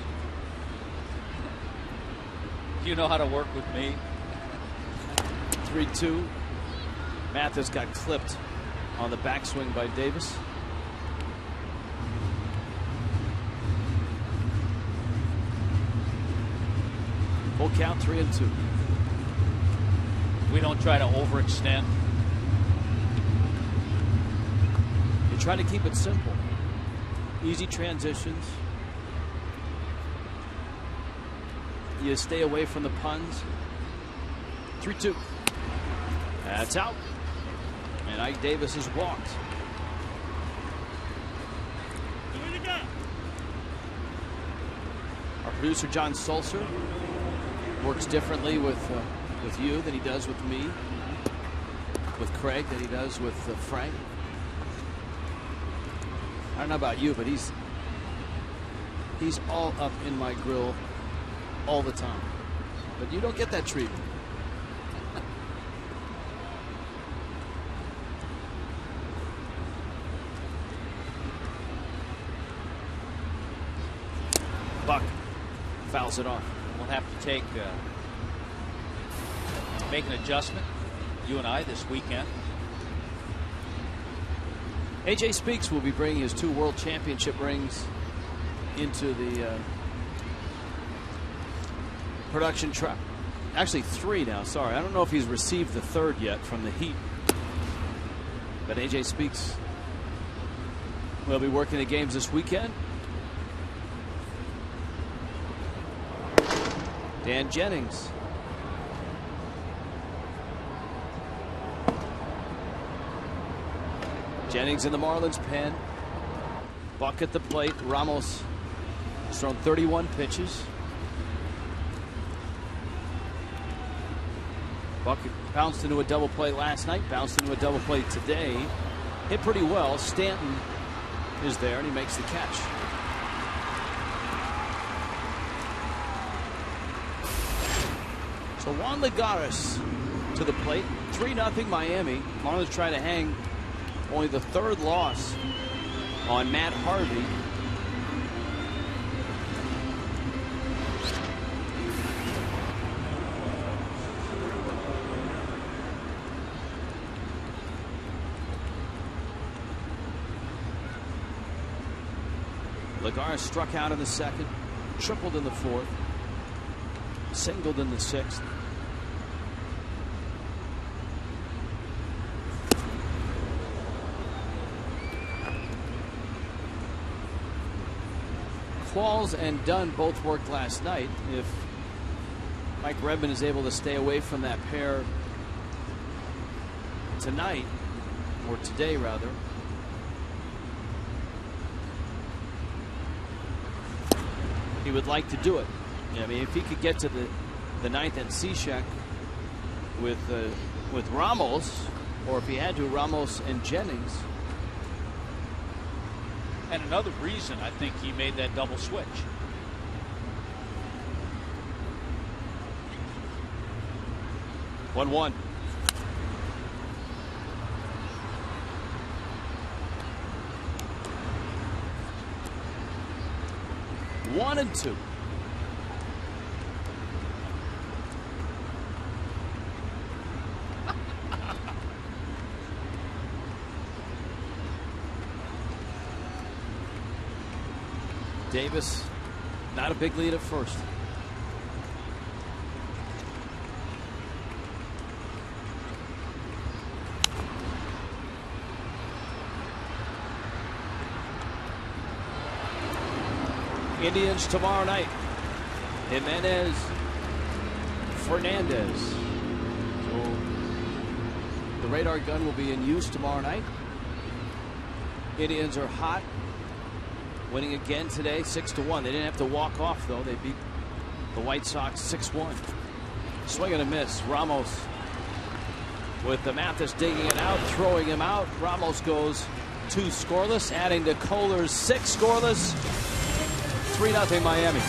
You know how to work with me. 3-2. Mathis got clipped on the backswing by Davis. Full count, 3-2. We don't try to overextend. You try to keep it simple. Easy transitions. You stay away from the puns. 3-2. That's out. And Ike Davis has walked. Our producer John Sulcer works differently with you than he does with me, with Craig than he does with Frank. I don't know about you, but he's all up in my grill all the time. But you don't get that treatment. Buck fouls it off. We'll have to make an adjustment, you and I, this weekend. AJ Speaks will be bringing his 2 World Championship rings into the production truck. Actually 3 now, sorry. I don't know if he's received the 3rd yet from the Heat. But AJ Speaks will be working the games this weekend. Dan Jennings. Jennings in the Marlins pen. Buck at the plate. Ramos has thrown 31 pitches. Buck bounced into a double play last night, bounced into a double play today. Hit pretty well. Stanton is there and he makes the catch. So Juan Lagares to the plate. 3-0 Miami. Marlins try to hang Only the third loss on Matt Harvey. Lagares struck out in the second, tripled in the fourth, singled in the sixth. Qualls and Dunn both worked last night. If Mike Redmond is able to stay away from that pair tonight, or today rather, he would like to do it. I mean, if he could get to the ninth and Cishek with Ramos, or if he had to, Ramos and Jennings. And another reason I think he made that double switch. One. 1-2. Davis, not a big lead at first. Indians tomorrow night. Jimenez, Fernandez. So the radar gun will be in use tomorrow night. Indians are hot. Winning again today, 6-1. They didn't have to walk off, though. They beat the White Sox 6-1. Swing and a miss. Ramos with the Mathis digging it out, throwing him out. Ramos goes 2 scoreless, adding to Kohler's 6 scoreless. 3-0 Miami.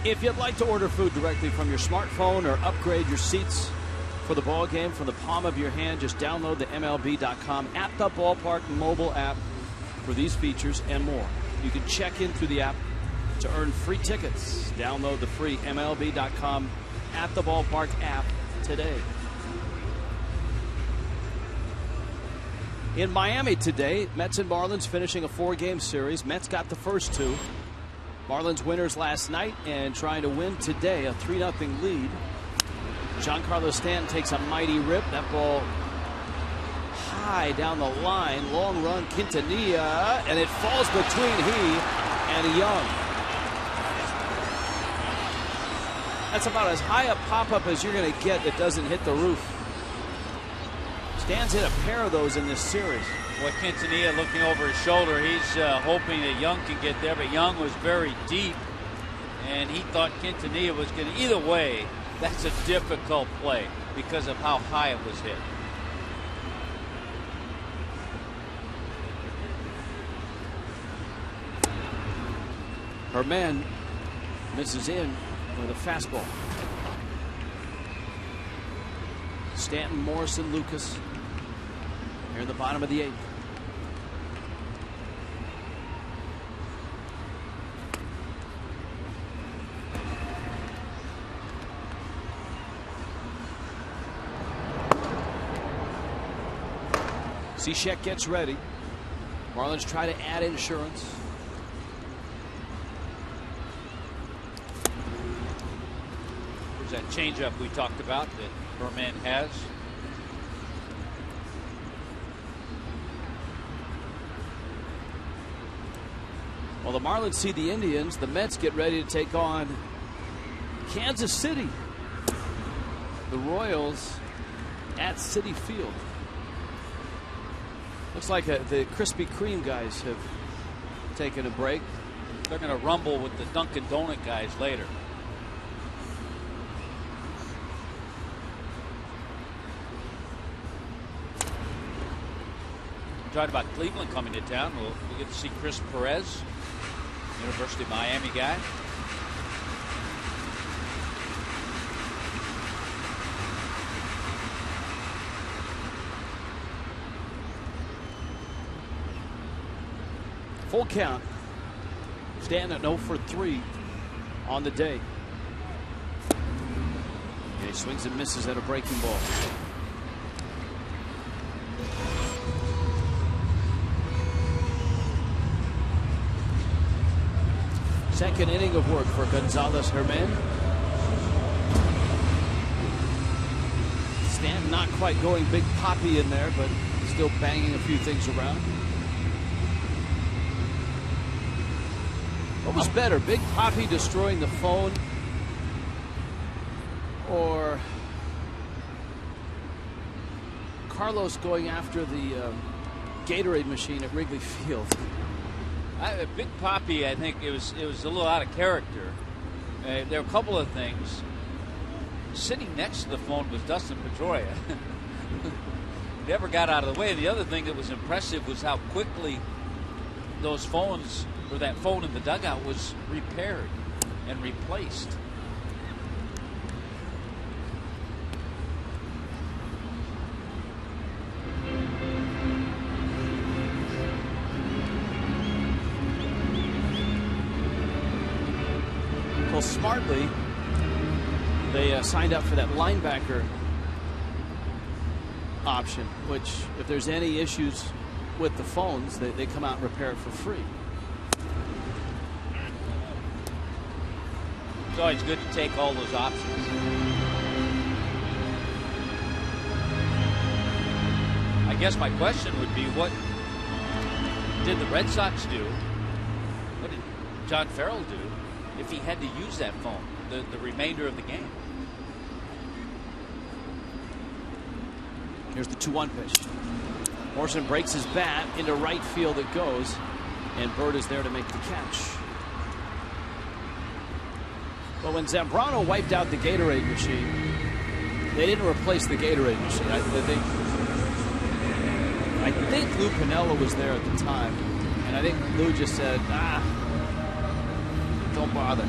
If you'd like to order food directly from your smartphone or upgrade your seats for the ball game from the palm of your hand, just download the MLB.com At the Ballpark mobile app for these features and more. You can check in through the app to earn free tickets. Download the free MLB.com At the Ballpark app today. In Miami today, Mets and Marlins finishing a 4-game series. Mets got the first 2. Marlins winners last night and trying to win today, a 3-0 lead. Giancarlo Stanton takes a mighty rip. That ball high down the line. Long run, Quintanilla, and it falls between he and a Young. That's about as high a pop-up as you're going to get that doesn't hit the roof. Stan's hit a pair of those in this series. Boy, Quintanilla looking over his shoulder. He's hoping that Young can get there, but Young was very deep, and he thought Quintanilla was going to. Either way, that's a difficult play because of how high it was hit. Her man misses in with a fastball. Stanton, Morrison, Lucas here in the bottom of the 8th. Cishek gets ready. Marlins try to add insurance. There's that changeup we talked about that Berman has. Well, the Marlins see the Indians. The Mets get ready to take on Kansas City. The Royals at Citi Field. Looks like the Krispy Kreme guys have taken a break. They're going to rumble with the Dunkin' Donut guys later. Talked about Cleveland coming to town. We'll get to see Chris Perez, University of Miami guy. Full count. Stanton at 0 for 3 on the day. And he swings and misses at a breaking ball. Second inning of work for Gonzalez Herman. Stanton not quite going Big Papi in there, but still banging a few things around. What was better, Big Papi destroying the phone or Carlos going after the Gatorade machine at Wrigley Field? Big Papi, I think it was a little out of character. There were a couple of things. Sitting next to the phone was Dustin Pedroia. Never got out of the way. The other thing that was impressive was how quickly those phones, or that phone in the dugout, was repaired and replaced. Well, smartly, they signed up for that linebacker option, which if there's any issues with the phones, they come out and repair it for free. It's always good to take all those options. I guess my question would be, what did the Red Sox do? What did John Farrell do if he had to use that phone the remainder of the game? Here's the 2-1 pitch. Morrison breaks his bat into right field. It goes, and Bird is there to make the catch. Well, when Zambrano wiped out the Gatorade machine, they didn't replace the Gatorade machine. I think Lou Piniella was there at the time, and I think Lou just said, don't bother.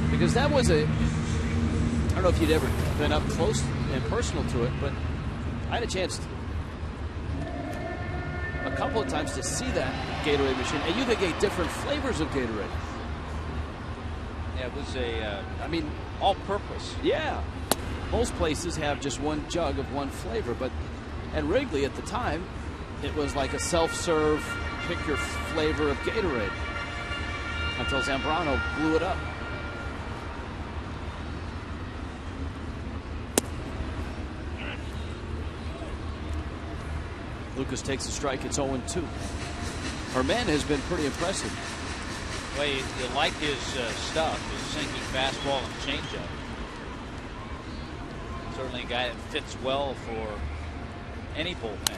Because that was I don't know if you'd ever been up close and personal to it, but I had a chance a couple of times to see that Gatorade machine, and you could get different flavors of Gatorade. Yeah, it was all-purpose. Yeah. Most places have just one jug of one flavor, but at Wrigley at the time, it was like a self-serve, pick your flavor of Gatorade. Until Zambrano blew it up. Lucas takes a strike. It's 0-2. Herman has been pretty impressive. Well, you like his stuff, his sinking fastball and changeup. Certainly a guy that fits well for any bullpen.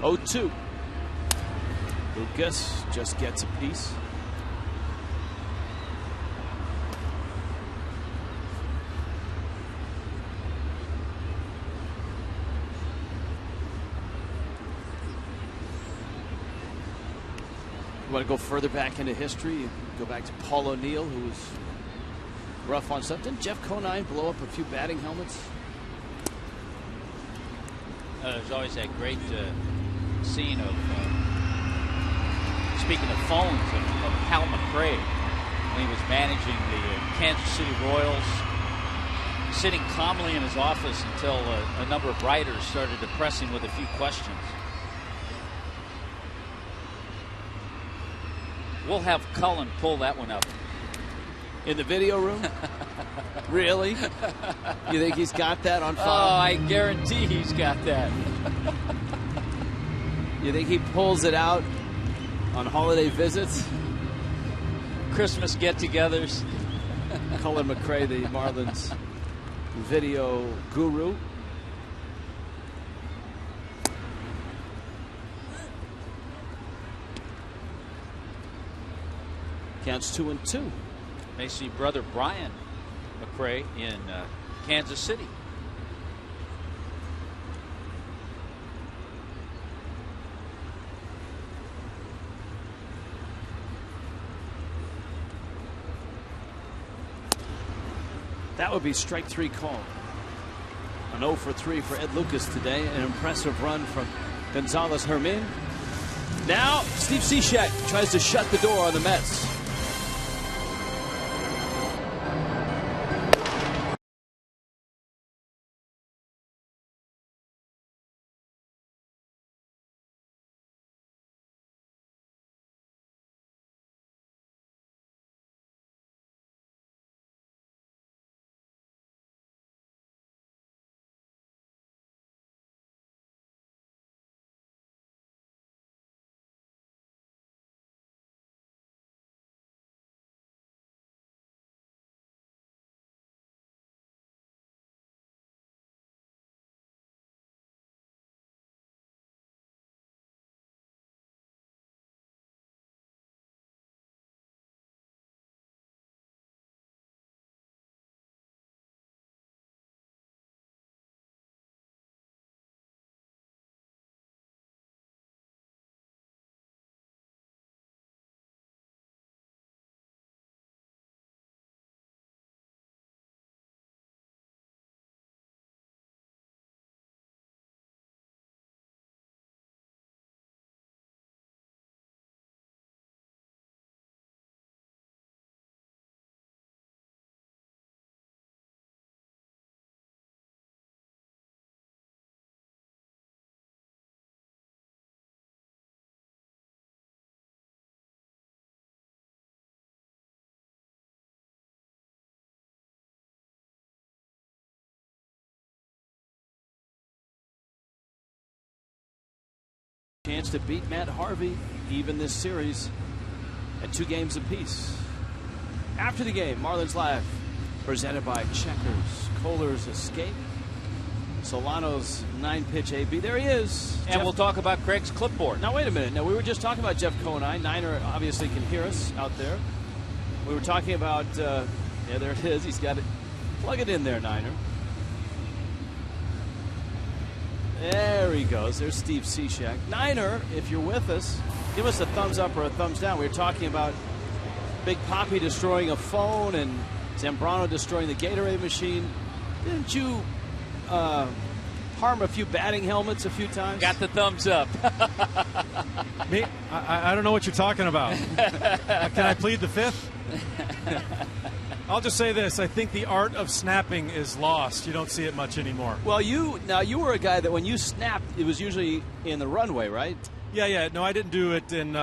Oh, 2. Lucas just gets a piece. You want to go further back into history? You go back to Paul O'Neill, who was rough on stuff. Didn't Jeff Conine blow up a few batting helmets? There's always that great scene of, speaking of phones, of Hal McRae when he was managing the Kansas City Royals, sitting calmly in his office until a number of writers started to press him with a few questions. We'll have Cullen pull that one up. In the video room? Really? You think he's got that on file? Oh, I guarantee he's got that. You think he pulls it out on holiday visits? Christmas get-togethers? Cullen McRae, the Marlins video guru. Counts 2-2. May see brother Brian McRae in Kansas City. That would be strike 3 call. An 0 for 3 for Ed Lucas today. An impressive run from Gonzalez Hermin. Now Steve Cishek tries to shut the door on the Mets. Chance to beat Matt Harvey even this series at 2 games apiece. After the game, Marlins Live presented by Checkers, Kohler's Escape, Solano's 9-pitch AB. There he is. And we'll talk about Craig's clipboard. Now, wait a minute. Now, we were just talking about Jeff Conine. Niner obviously can hear us out there. We were talking about, yeah, there it is. He's got it. Plug it in there, Niner. There he goes. There's Steve Cishek. Niner, if you're with us, give us a thumbs up or a thumbs down. We were talking about Big Papi destroying a phone and Zambrano destroying the Gatorade machine. Didn't you harm a few batting helmets a few times? Got the thumbs up. Me? I don't know what you're talking about. Can I plead the fifth? I'll just say this. I think the art of snapping is lost. You don't see it much anymore. Well, you were a guy that when you snapped, it was usually in the runway, right? Yeah. No, I didn't do it in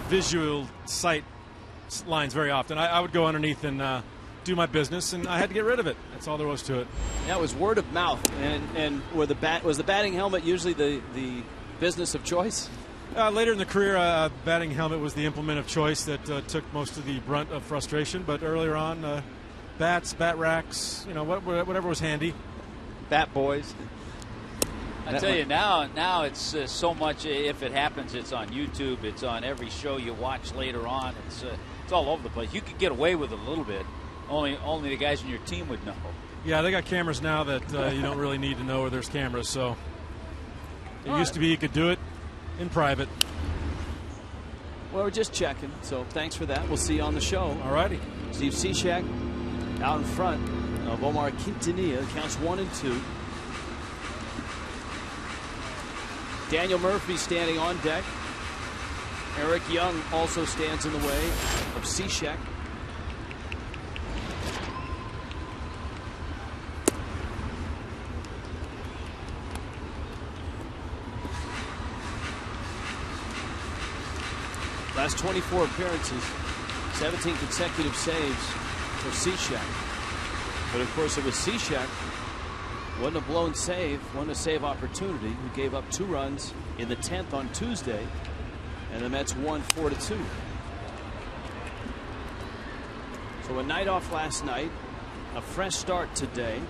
visual sight lines very often. I would go underneath and do my business, and I had to get rid of it. That's all there was to it. That was word of mouth. And was the batting helmet usually the business of choice? Later in the career, batting helmet was the implement of choice that took most of the brunt of frustration. But earlier on, bats, bat racks, whatever was handy. Bat boys. I tell you, now it's so much. If it happens, it's on YouTube. It's on every show you watch later on. It's all over the place. You could get away with it a little bit. Only the guys in your team would know. Yeah, they got cameras now that you don't really need to know where there's cameras. So it used to be you could do it in private. Well, we're just checking, so thanks for that. We'll see you on the show. All righty. Steve Cishek out in front of Omar Quintanilla. Counts 1-2. Daniel Murphy standing on deck. Eric Young also stands in the way of Cishek. Last 24 appearances, 17 consecutive saves for Cishek. But of course, it was Cishek, wasn't a blown save, wasn't a save opportunity, who gave up 2 runs in the 10th on Tuesday, and the Mets won 4-2. So a night off last night, a fresh start today.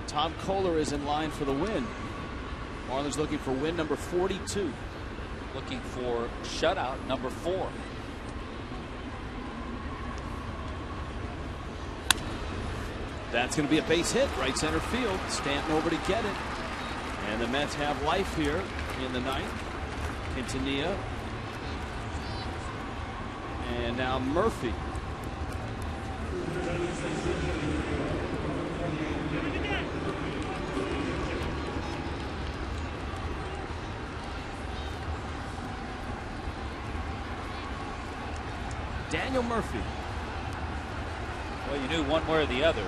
Tom Kohler is in line for the win. Marlins looking for win number 42. Looking for shutout number 4. That's going to be a base hit, right center field. Stanton over to get it. And the Mets have life here in the ninth. Quintanilla. And now Murphy. Daniel Murphy. Well, you knew one way or the other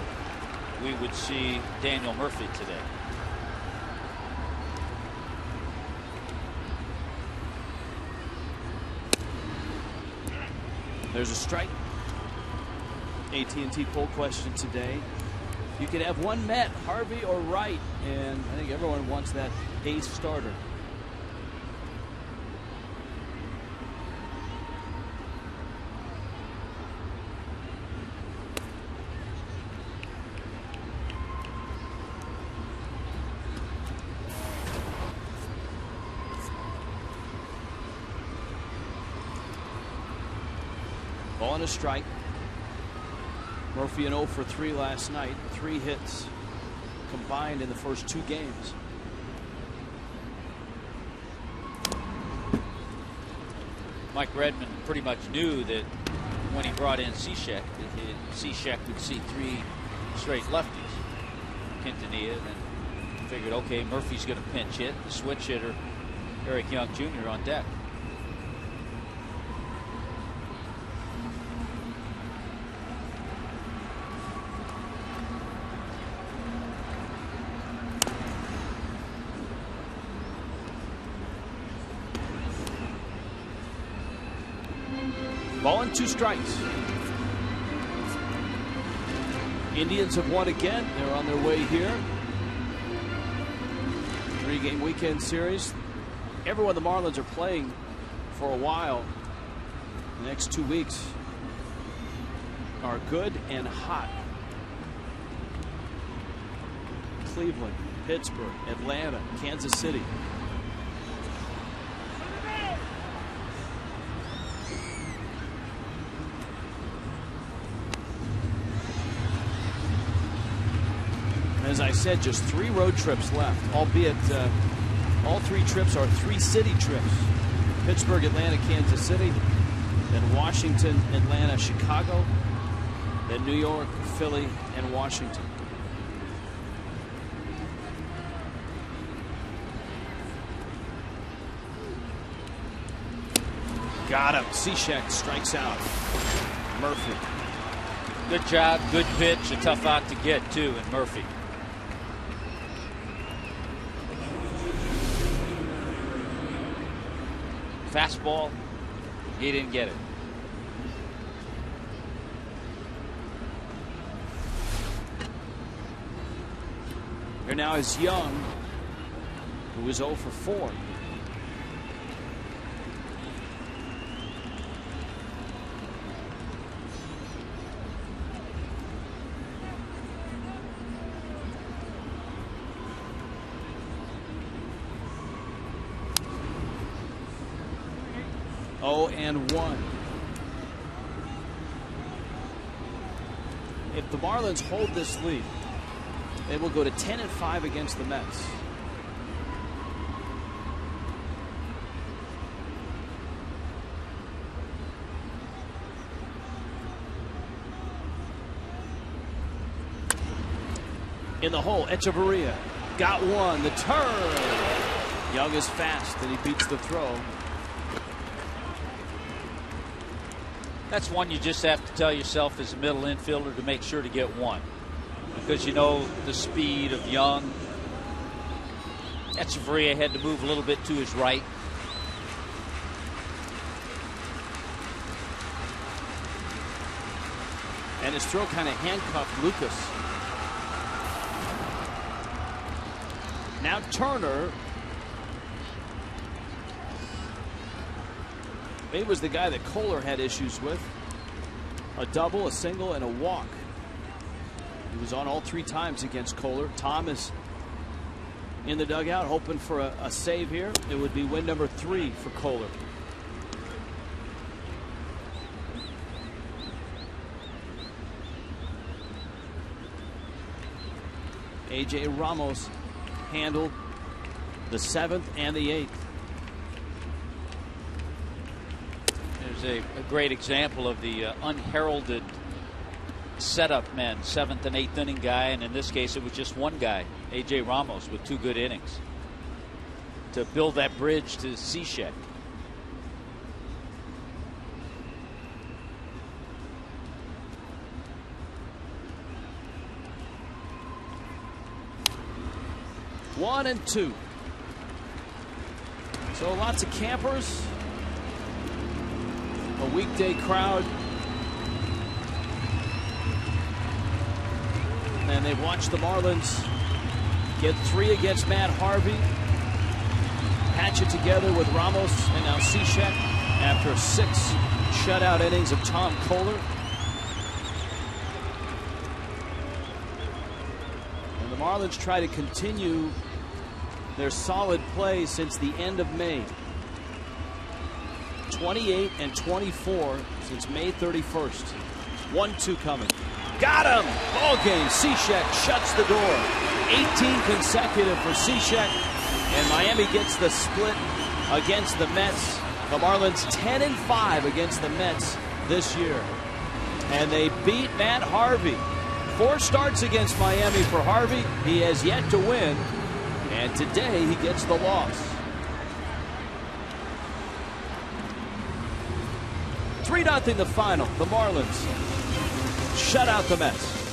we would see Daniel Murphy today. There's a strike. AT&T poll question today. You could have one Met, Harvey or Wright, and I think everyone wants that ace starter. Ball and a strike. Murphy an 0 for 3 last night. 3 hits combined in the first 2 games. Mike Redmond pretty much knew that when he brought in Cishek, Cishek would see 3 straight lefties. Quintanilla, then figured, okay, Murphy's going to pinch hit. The switch hitter, Eric Young Jr. on deck. Ball and 2 strikes. Indians have won again. They're on their way here. 3-game weekend series. Everyone the Marlins are playing for a while. The next 2 weeks are good and hot. Cleveland, Pittsburgh, Atlanta, Kansas City. As I said, just 3 road trips left, albeit all 3 trips are 3-city trips. Pittsburgh, Atlanta, Kansas City, then Washington, Atlanta, Chicago, then New York, Philly, and Washington. Got him. Cishek strikes out. Murphy. Good job, good pitch, a tough out to get, too, and Murphy. Fastball, he didn't get it. Here now is Young, who is 0 for 4. And 1. If the Marlins hold this lead, they will go to 10-5 against the Mets. In the hole, Echeverria got one. The turn. Young is fast, and he beats the throw. That's one you just have to tell yourself as a middle infielder to make sure to get one. Because you know the speed of Young. Echeverria had to move a little bit to his right. And his throw kind of handcuffed Lucas. Now Turner. He was the guy that Kohler had issues with. A double, a single, and a walk. He was on all 3 times against Kohler. Tom is in the dugout hoping for a save here. It would be win number 3 for Kohler. A.J. Ramos handled the 7th and the 8th. There's a great example of the unheralded setup men, 7th and 8th inning guy, and in this case it was just one guy, A.J. Ramos, with 2 good innings to build that bridge to Cishek. One and 2. So lots of campers. A weekday crowd. And they've watched the Marlins get 3 against Matt Harvey. Patch it together with Ramos and now Cishek after 6 shutout innings of Tom Kohler. And the Marlins try to continue their solid play since the end of May. 28 and 24 since May 31st. 1-2 coming. Got him! Ball game. Cishek shuts the door. 18 consecutive for Cishek. And Miami gets the split against the Mets. The Marlins 10-5 against the Mets this year. And they beat Matt Harvey. 4 starts against Miami for Harvey. He has yet to win. And today he gets the loss. 3-0 the final. The Marlins shut out the Mets.